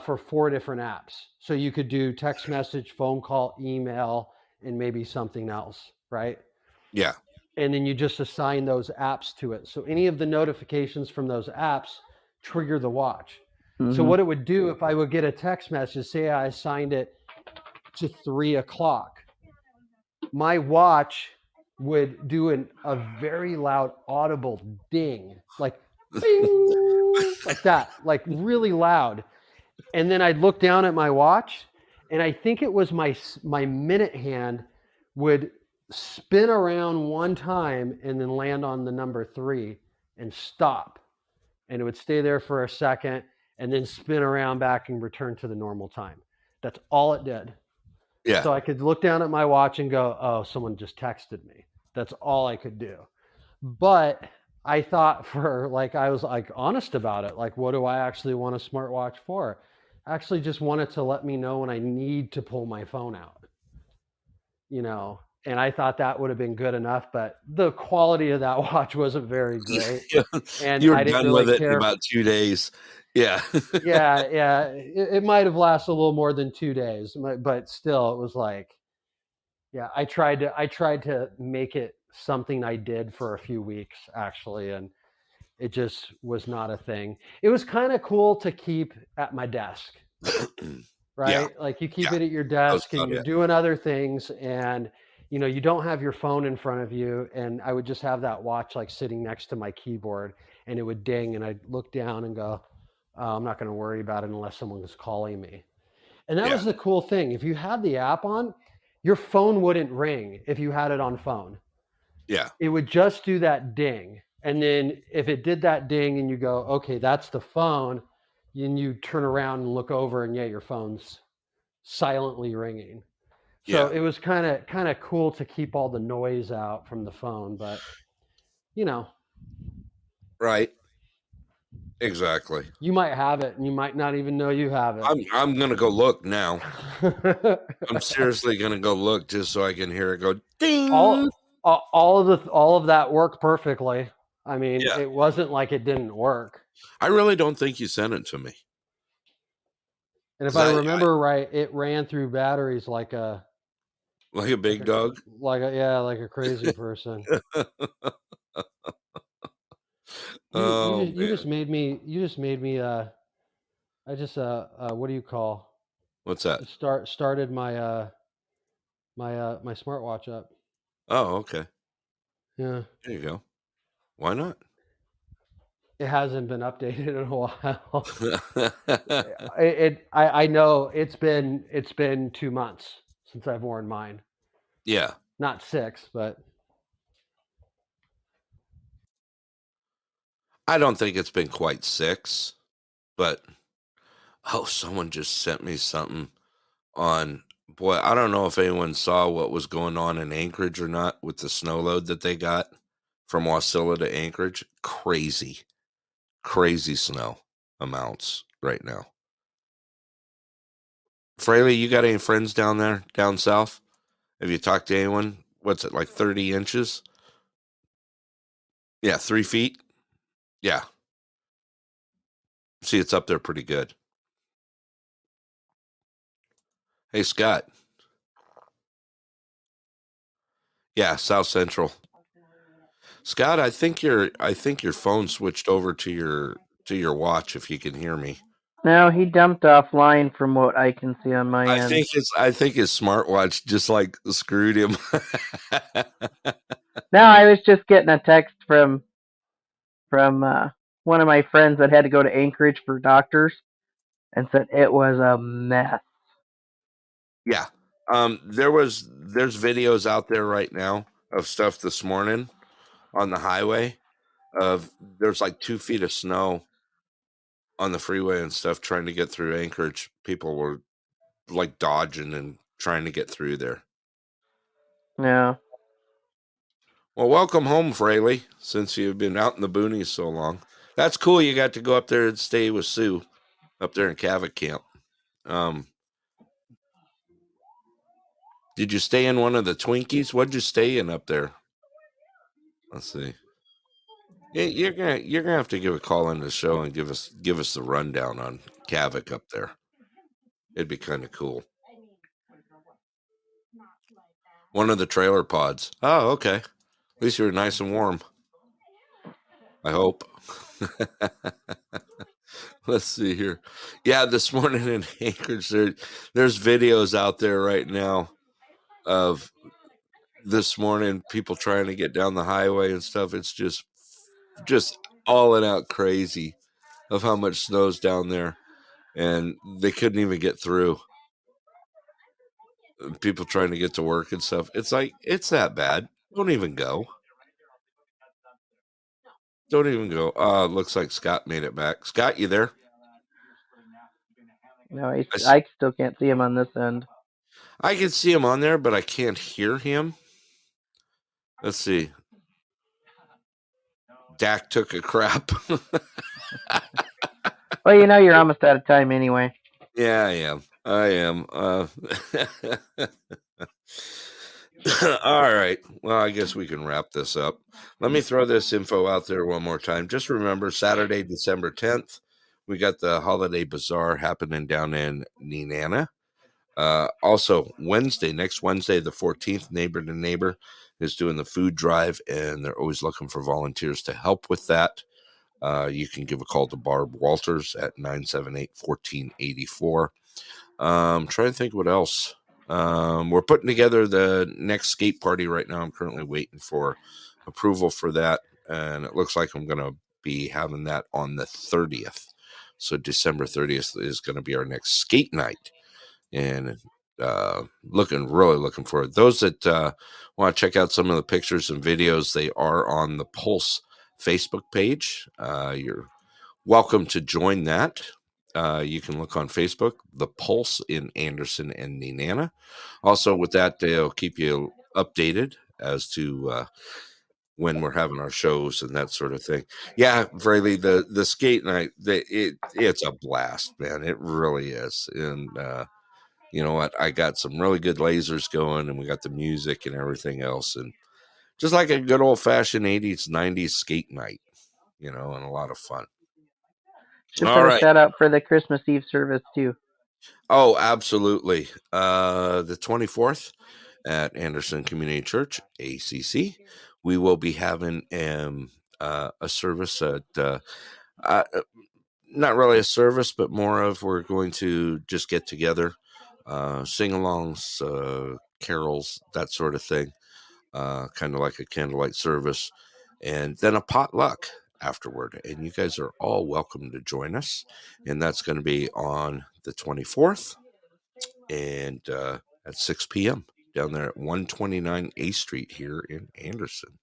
[SPEAKER 4] for 4 different apps. So you could do text message, phone call, email, and maybe something else, right?
[SPEAKER 1] Yeah.
[SPEAKER 4] And then you just assign those apps to it. So any of the notifications from those apps trigger the watch.
[SPEAKER 5] Mm-hmm.
[SPEAKER 4] So what it would do if I would get a text message, say I assigned it to 3:00, my watch would do a very loud audible ding, like bing, like that, like really loud. And then I'd look down at my watch, and I think it was my minute hand would spin around one time and then land on the number 3 and stop. And it would stay there for a second and then spin around back and return to the normal time. That's all it did.
[SPEAKER 1] Yeah.
[SPEAKER 4] So I could look down at my watch and go, oh, someone just texted me. That's all I could do. But I thought I was honest about it. Like, what do I actually want a smartwatch for? I actually just wanted to let me know when I need to pull my phone out. And I thought that would have been good enough, but the quality of that watch wasn't very great. And
[SPEAKER 1] you were
[SPEAKER 4] I didn't
[SPEAKER 1] done
[SPEAKER 4] really
[SPEAKER 1] with it
[SPEAKER 4] care.
[SPEAKER 1] in about 2 days. Yeah.
[SPEAKER 4] Yeah. It might have lasted a little more than 2 days, but still, it was like, Yeah, I tried to make it something I did for a few weeks actually, and it just was not a thing. It was kind of cool to keep at my desk,
[SPEAKER 1] Yeah,
[SPEAKER 4] right? Like you keep
[SPEAKER 1] yeah,
[SPEAKER 4] it at your
[SPEAKER 1] that was
[SPEAKER 4] desk and
[SPEAKER 1] about
[SPEAKER 4] you're
[SPEAKER 1] it.
[SPEAKER 4] doing other things, and you don't have your phone in front of you, and I would just have that watch like sitting next to my keyboard, and it would ding, and I'd look down and go, oh, I'm not going to worry about it unless someone was calling me. And that
[SPEAKER 1] Yeah,
[SPEAKER 4] was the cool thing. If you had the app on, your phone wouldn't ring if you had it on phone.
[SPEAKER 1] yeah,
[SPEAKER 4] It would just do that ding. And then if it did that ding and you go, okay, that's the phone, and you turn around and look over and yeah, your phone's silently ringing. So
[SPEAKER 1] yeah.
[SPEAKER 4] it was kind of cool to keep all the noise out from the phone, but you know,
[SPEAKER 1] Right. Exactly.
[SPEAKER 4] you might have it and you might not even know you have it.
[SPEAKER 1] I'm gonna go look now. I'm seriously gonna go look just so I can hear it go ding.
[SPEAKER 4] all of that worked perfectly. I mean,
[SPEAKER 1] Yeah.
[SPEAKER 4] it wasn't like it didn't work.
[SPEAKER 1] I really don't think you sent it to me.
[SPEAKER 4] And if
[SPEAKER 1] 'Cause
[SPEAKER 4] I
[SPEAKER 1] I
[SPEAKER 4] remember right, it ran through batteries like a
[SPEAKER 1] like a
[SPEAKER 4] like
[SPEAKER 1] big
[SPEAKER 4] a
[SPEAKER 1] dog.
[SPEAKER 4] yeah, like a crazy person.
[SPEAKER 1] Oh
[SPEAKER 4] You
[SPEAKER 1] man.
[SPEAKER 4] just made me I just what do you call
[SPEAKER 1] What's that?
[SPEAKER 4] started my my smartwatch up.
[SPEAKER 1] Oh, okay.
[SPEAKER 4] Yeah.
[SPEAKER 1] There you go. Why not?
[SPEAKER 4] It hasn't been updated in a while. I know it's been 2 months since I've worn mine.
[SPEAKER 1] Yeah.
[SPEAKER 4] Not 6, but
[SPEAKER 1] I don't think it's been quite 6, but oh, someone just sent me something on boy, I don't know if anyone saw what was going on in Anchorage or not with the snow load that they got from Wasilla to Anchorage. Crazy, crazy snow amounts right now. Fraley, you got any friends down there, down south? Have you talked to anyone? What's it, like 30 inches? Yeah, 3 feet. Yeah. See, it's up there pretty good. Hey, Scott. Yeah, South Central. Scott, I think your phone switched over to your watch if you can hear me.
[SPEAKER 5] No, he dumped offline from what I can see on my end.
[SPEAKER 1] I think his smartwatch just like screwed him.
[SPEAKER 5] No, I was just getting a text from one of my friends that had to go to Anchorage for doctors and said it was a mess.
[SPEAKER 1] Yeah. There's videos out there right now of stuff this morning on the highway of there's like 2 feet of snow on the freeway and stuff trying to get through Anchorage. People were like dodging and trying to get through there.
[SPEAKER 5] No.
[SPEAKER 1] Well, welcome home, Fraley, since you've been out in the boonies so long. That's cool. You got to go up there and stay with Sue up there in Cavett Camp. Um, did you stay in one of the Twinkies? What'd you stay in up there? Let's see. Yeah, you're gonna have to give a call in the show and give us the rundown on Cavett up there. It'd be kind of cool. One of the trailer pods. Oh, okay. At least you were nice and warm. I hope. Let's see here. Yeah, this morning in Anchorage, there's videos out there right now of this morning people trying to get down the highway and stuff. It's just all and out crazy of how much snow's down there, and they couldn't even get through. People trying to get to work and stuff. It's like it's that bad. Don't even go. Don't even go. Looks like Scott made it back. Scott, you there?
[SPEAKER 5] No,
[SPEAKER 1] I, s-
[SPEAKER 5] I still can't see him on this end.
[SPEAKER 1] I can see him on there, but I can't hear him. Let's see. Dak took a crap.
[SPEAKER 5] Well, you're almost out of time anyway.
[SPEAKER 1] Yeah, I am. I am. All right. Well, I guess we can wrap this up. Let me throw this info out there one more time. Just remember Saturday, December 10th, we got the Holiday Bazaar happening down in Nenana. Also, next Wednesday, the 14th, Neighbor to Neighbor is doing the food drive, and they're always looking for volunteers to help with that. You can give a call to Barb Walters at 978-1484. Trying to think what else. We're putting together the next skate party right now. I'm currently waiting for approval for that, and it looks like I'm going to be having that on the 30th. So December 30th is going to be our next skate night, and really looking forward. Those that want to check out some of the pictures and videos, they are on the Pulse Facebook page. You're welcome to join that. You can look on Facebook, The Pulse in Anderson and Nenana. Also, with that, they'll keep you updated as to when we're having our shows and that sort of thing. Yeah, Fraley, the skate night, it's a blast, man. It really is. And you know what? I got some really good lasers going, and we got the music and everything else. And just like a good old fashioned 80s, 90s skate night, and a lot of fun.
[SPEAKER 5] Should
[SPEAKER 1] All
[SPEAKER 5] put a
[SPEAKER 1] right.
[SPEAKER 5] shout out for the Christmas Eve service too.
[SPEAKER 1] Oh, absolutely. The 24th at Anderson Community Church, ACC, we will be having a service at, not really a service, but more of we're going to just get together, sing-alongs, carols, that sort of thing, kind of like a candlelight service, and then a potluck afterward. And you guys are all welcome to join us. And that's going to be on the 24th and at 6 p.m. down there at 129 A Street here in Anderson.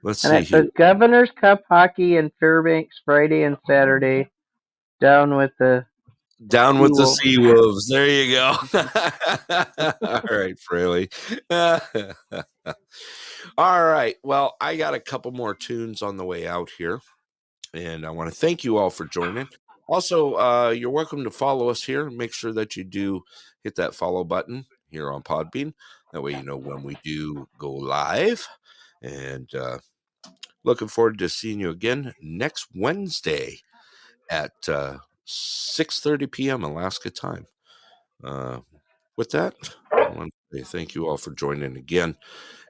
[SPEAKER 1] Let's
[SPEAKER 5] And
[SPEAKER 1] see
[SPEAKER 5] it's
[SPEAKER 1] here.
[SPEAKER 5] the Governor's Cup hockey in Fairbanks Friday and Saturday. Down with the
[SPEAKER 1] Down with the
[SPEAKER 5] Seawolves.
[SPEAKER 1] Sea Wolves. There you go. All right, Fraley. All right. Well, I got a couple more tunes on the way out here, and I want to thank you all for joining. Also, you're welcome to follow us here. Make sure that you do hit that follow button here on Podbean. That way you know when we do go live. And looking forward to seeing you again next Wednesday at 6:30 p.m. Alaska time. With that, I want to say thank you all for joining again.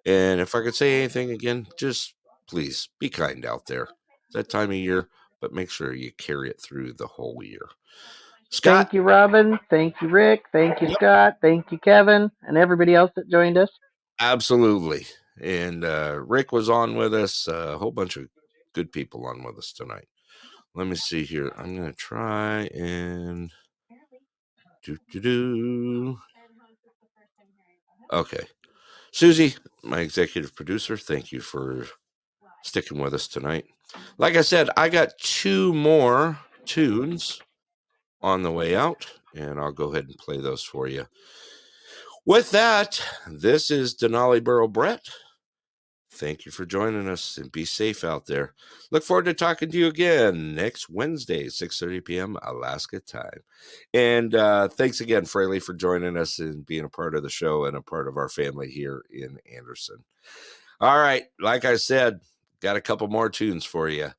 [SPEAKER 1] And if I could say anything again, just please be kind out there. It's that time of year, but make sure you carry it through the whole year. Scott?
[SPEAKER 5] Thank you, Robin. Thank you, Rick. Thank you,
[SPEAKER 1] Yep.
[SPEAKER 5] Scott. Thank you, Kevin, and everybody else that joined us.
[SPEAKER 1] Absolutely. And Rick was on with us, a whole bunch of good people on with us tonight. Let me see here. I'm going to try and Okay. Susie, my executive producer, thank you for sticking with us tonight. Like I said, I got 2 more tunes on the way out, and I'll go ahead and play those for you. With that, this is Denali Burrow Brett. Thank you for joining us, and be safe out there. Look forward to talking to you again next Wednesday, 6:30 p.m. Alaska time. And thanks again, Fraley, for joining us and being a part of the show and a part of our family here in Anderson. All right, like I said, got a couple more tunes for you.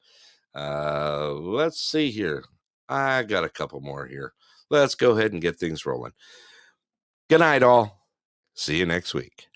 [SPEAKER 1] Let's see here. I got a couple more here. Let's go ahead and get things rolling. Good night, all. See you next week.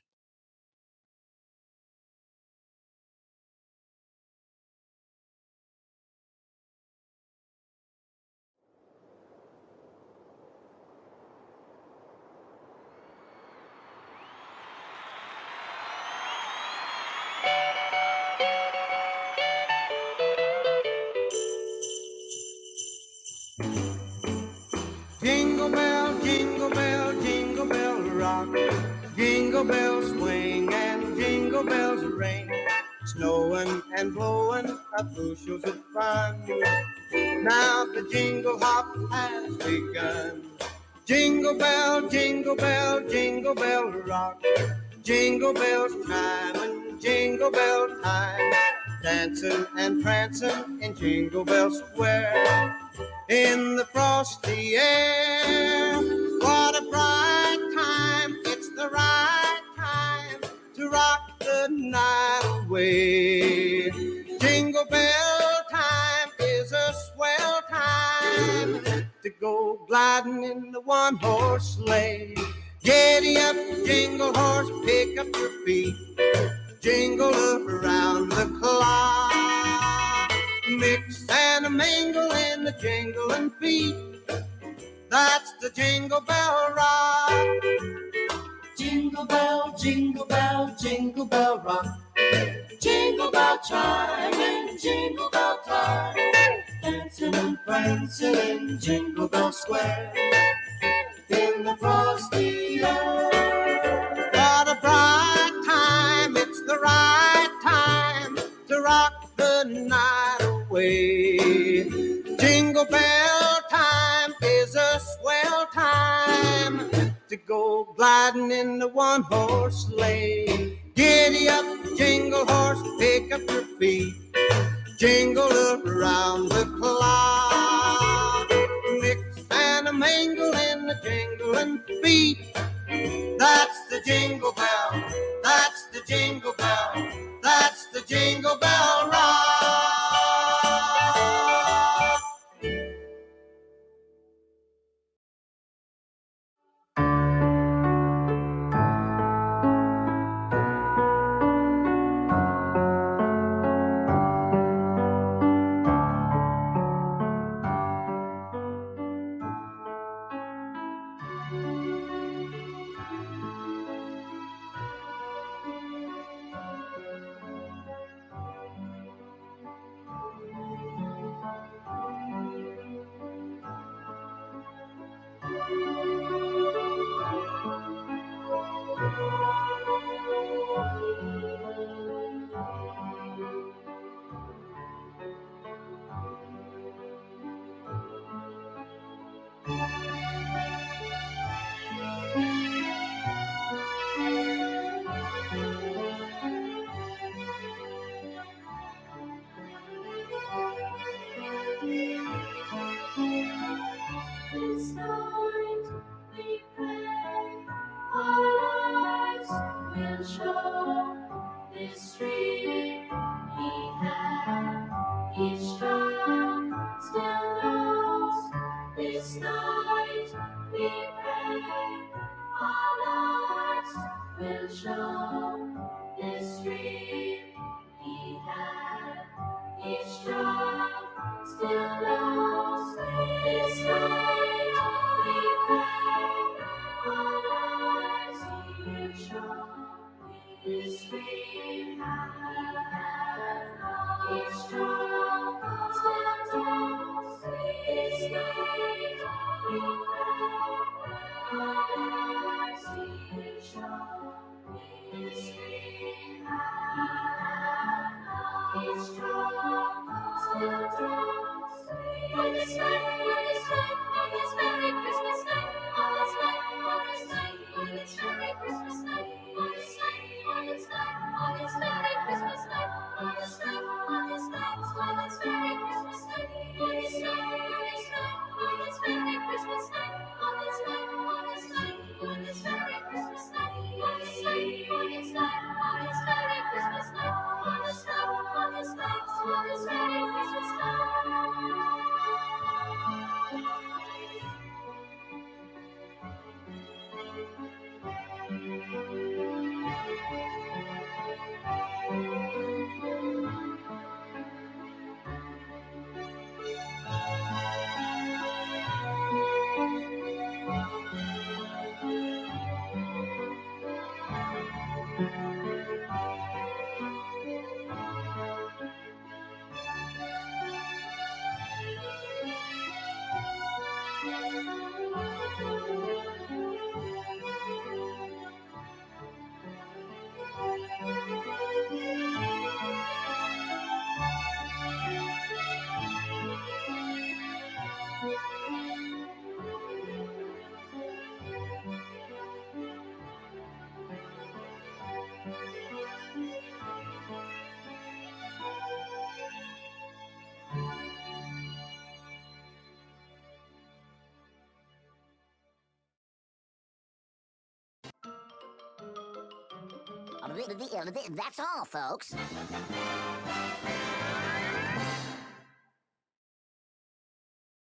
[SPEAKER 2] Jingle bell, jingle bell, jingle bell rock. Jingle bells swing and jingle bells ring. Snowing and blowing up bushels of fun. Now the jingle hop has begun. Jingle bell, jingle bell, jingle bell rock. Jingle bells chiming, jingle bell time. Dancing and prancing in Jingle Bell Square. In the frosty air, what a bright time. It's the right time to rock the night away. Jingle bell time is a swell time to go gliding in the one-horse sleigh. Giddy up, jingle horse, pick up your feet, jingle around the clock. Mix and a mingle in the jingling feet. That's the Jingle Bell Rock. Jingle bell, jingle bell, jingle bell rock. Jingle bell chime and jingle bell time. Dancing and prancing in Jingle Bell Square. In the frosty air. What a bright time, it's the right time to rock the night away. Jingle bell time is a swell time to go gliding in the one-horse sleigh. Giddy up, jingle horse, pick up your feet, jingle around the clock. Mix and a mingle in the jingling feet. That's the jingle bell, that's the jingle bell, that's the Jingle Bell Rock.
[SPEAKER 3] This night we pray our lives will show this dream he had. Each child still knows. This night we pray our lives will show this dream he had. Each child still knows. This night we pray our lives will show this dream we have. Each child still knows. This night we pray our lives will show this dream we have. Each child still knows. On this night, on this very Christmas night, on this night, on this very Christmas night, on this night, on this night, on this very Christmas night, on this night, on this night, on this very Christmas night, on this night, on this night, on this very Christmas night, on this night, on this night, on this very Christmas night, on this night, on this night, on this very Christmas night, on this night, on this night, on this very Christmas night.
[SPEAKER 6] That's all, folks.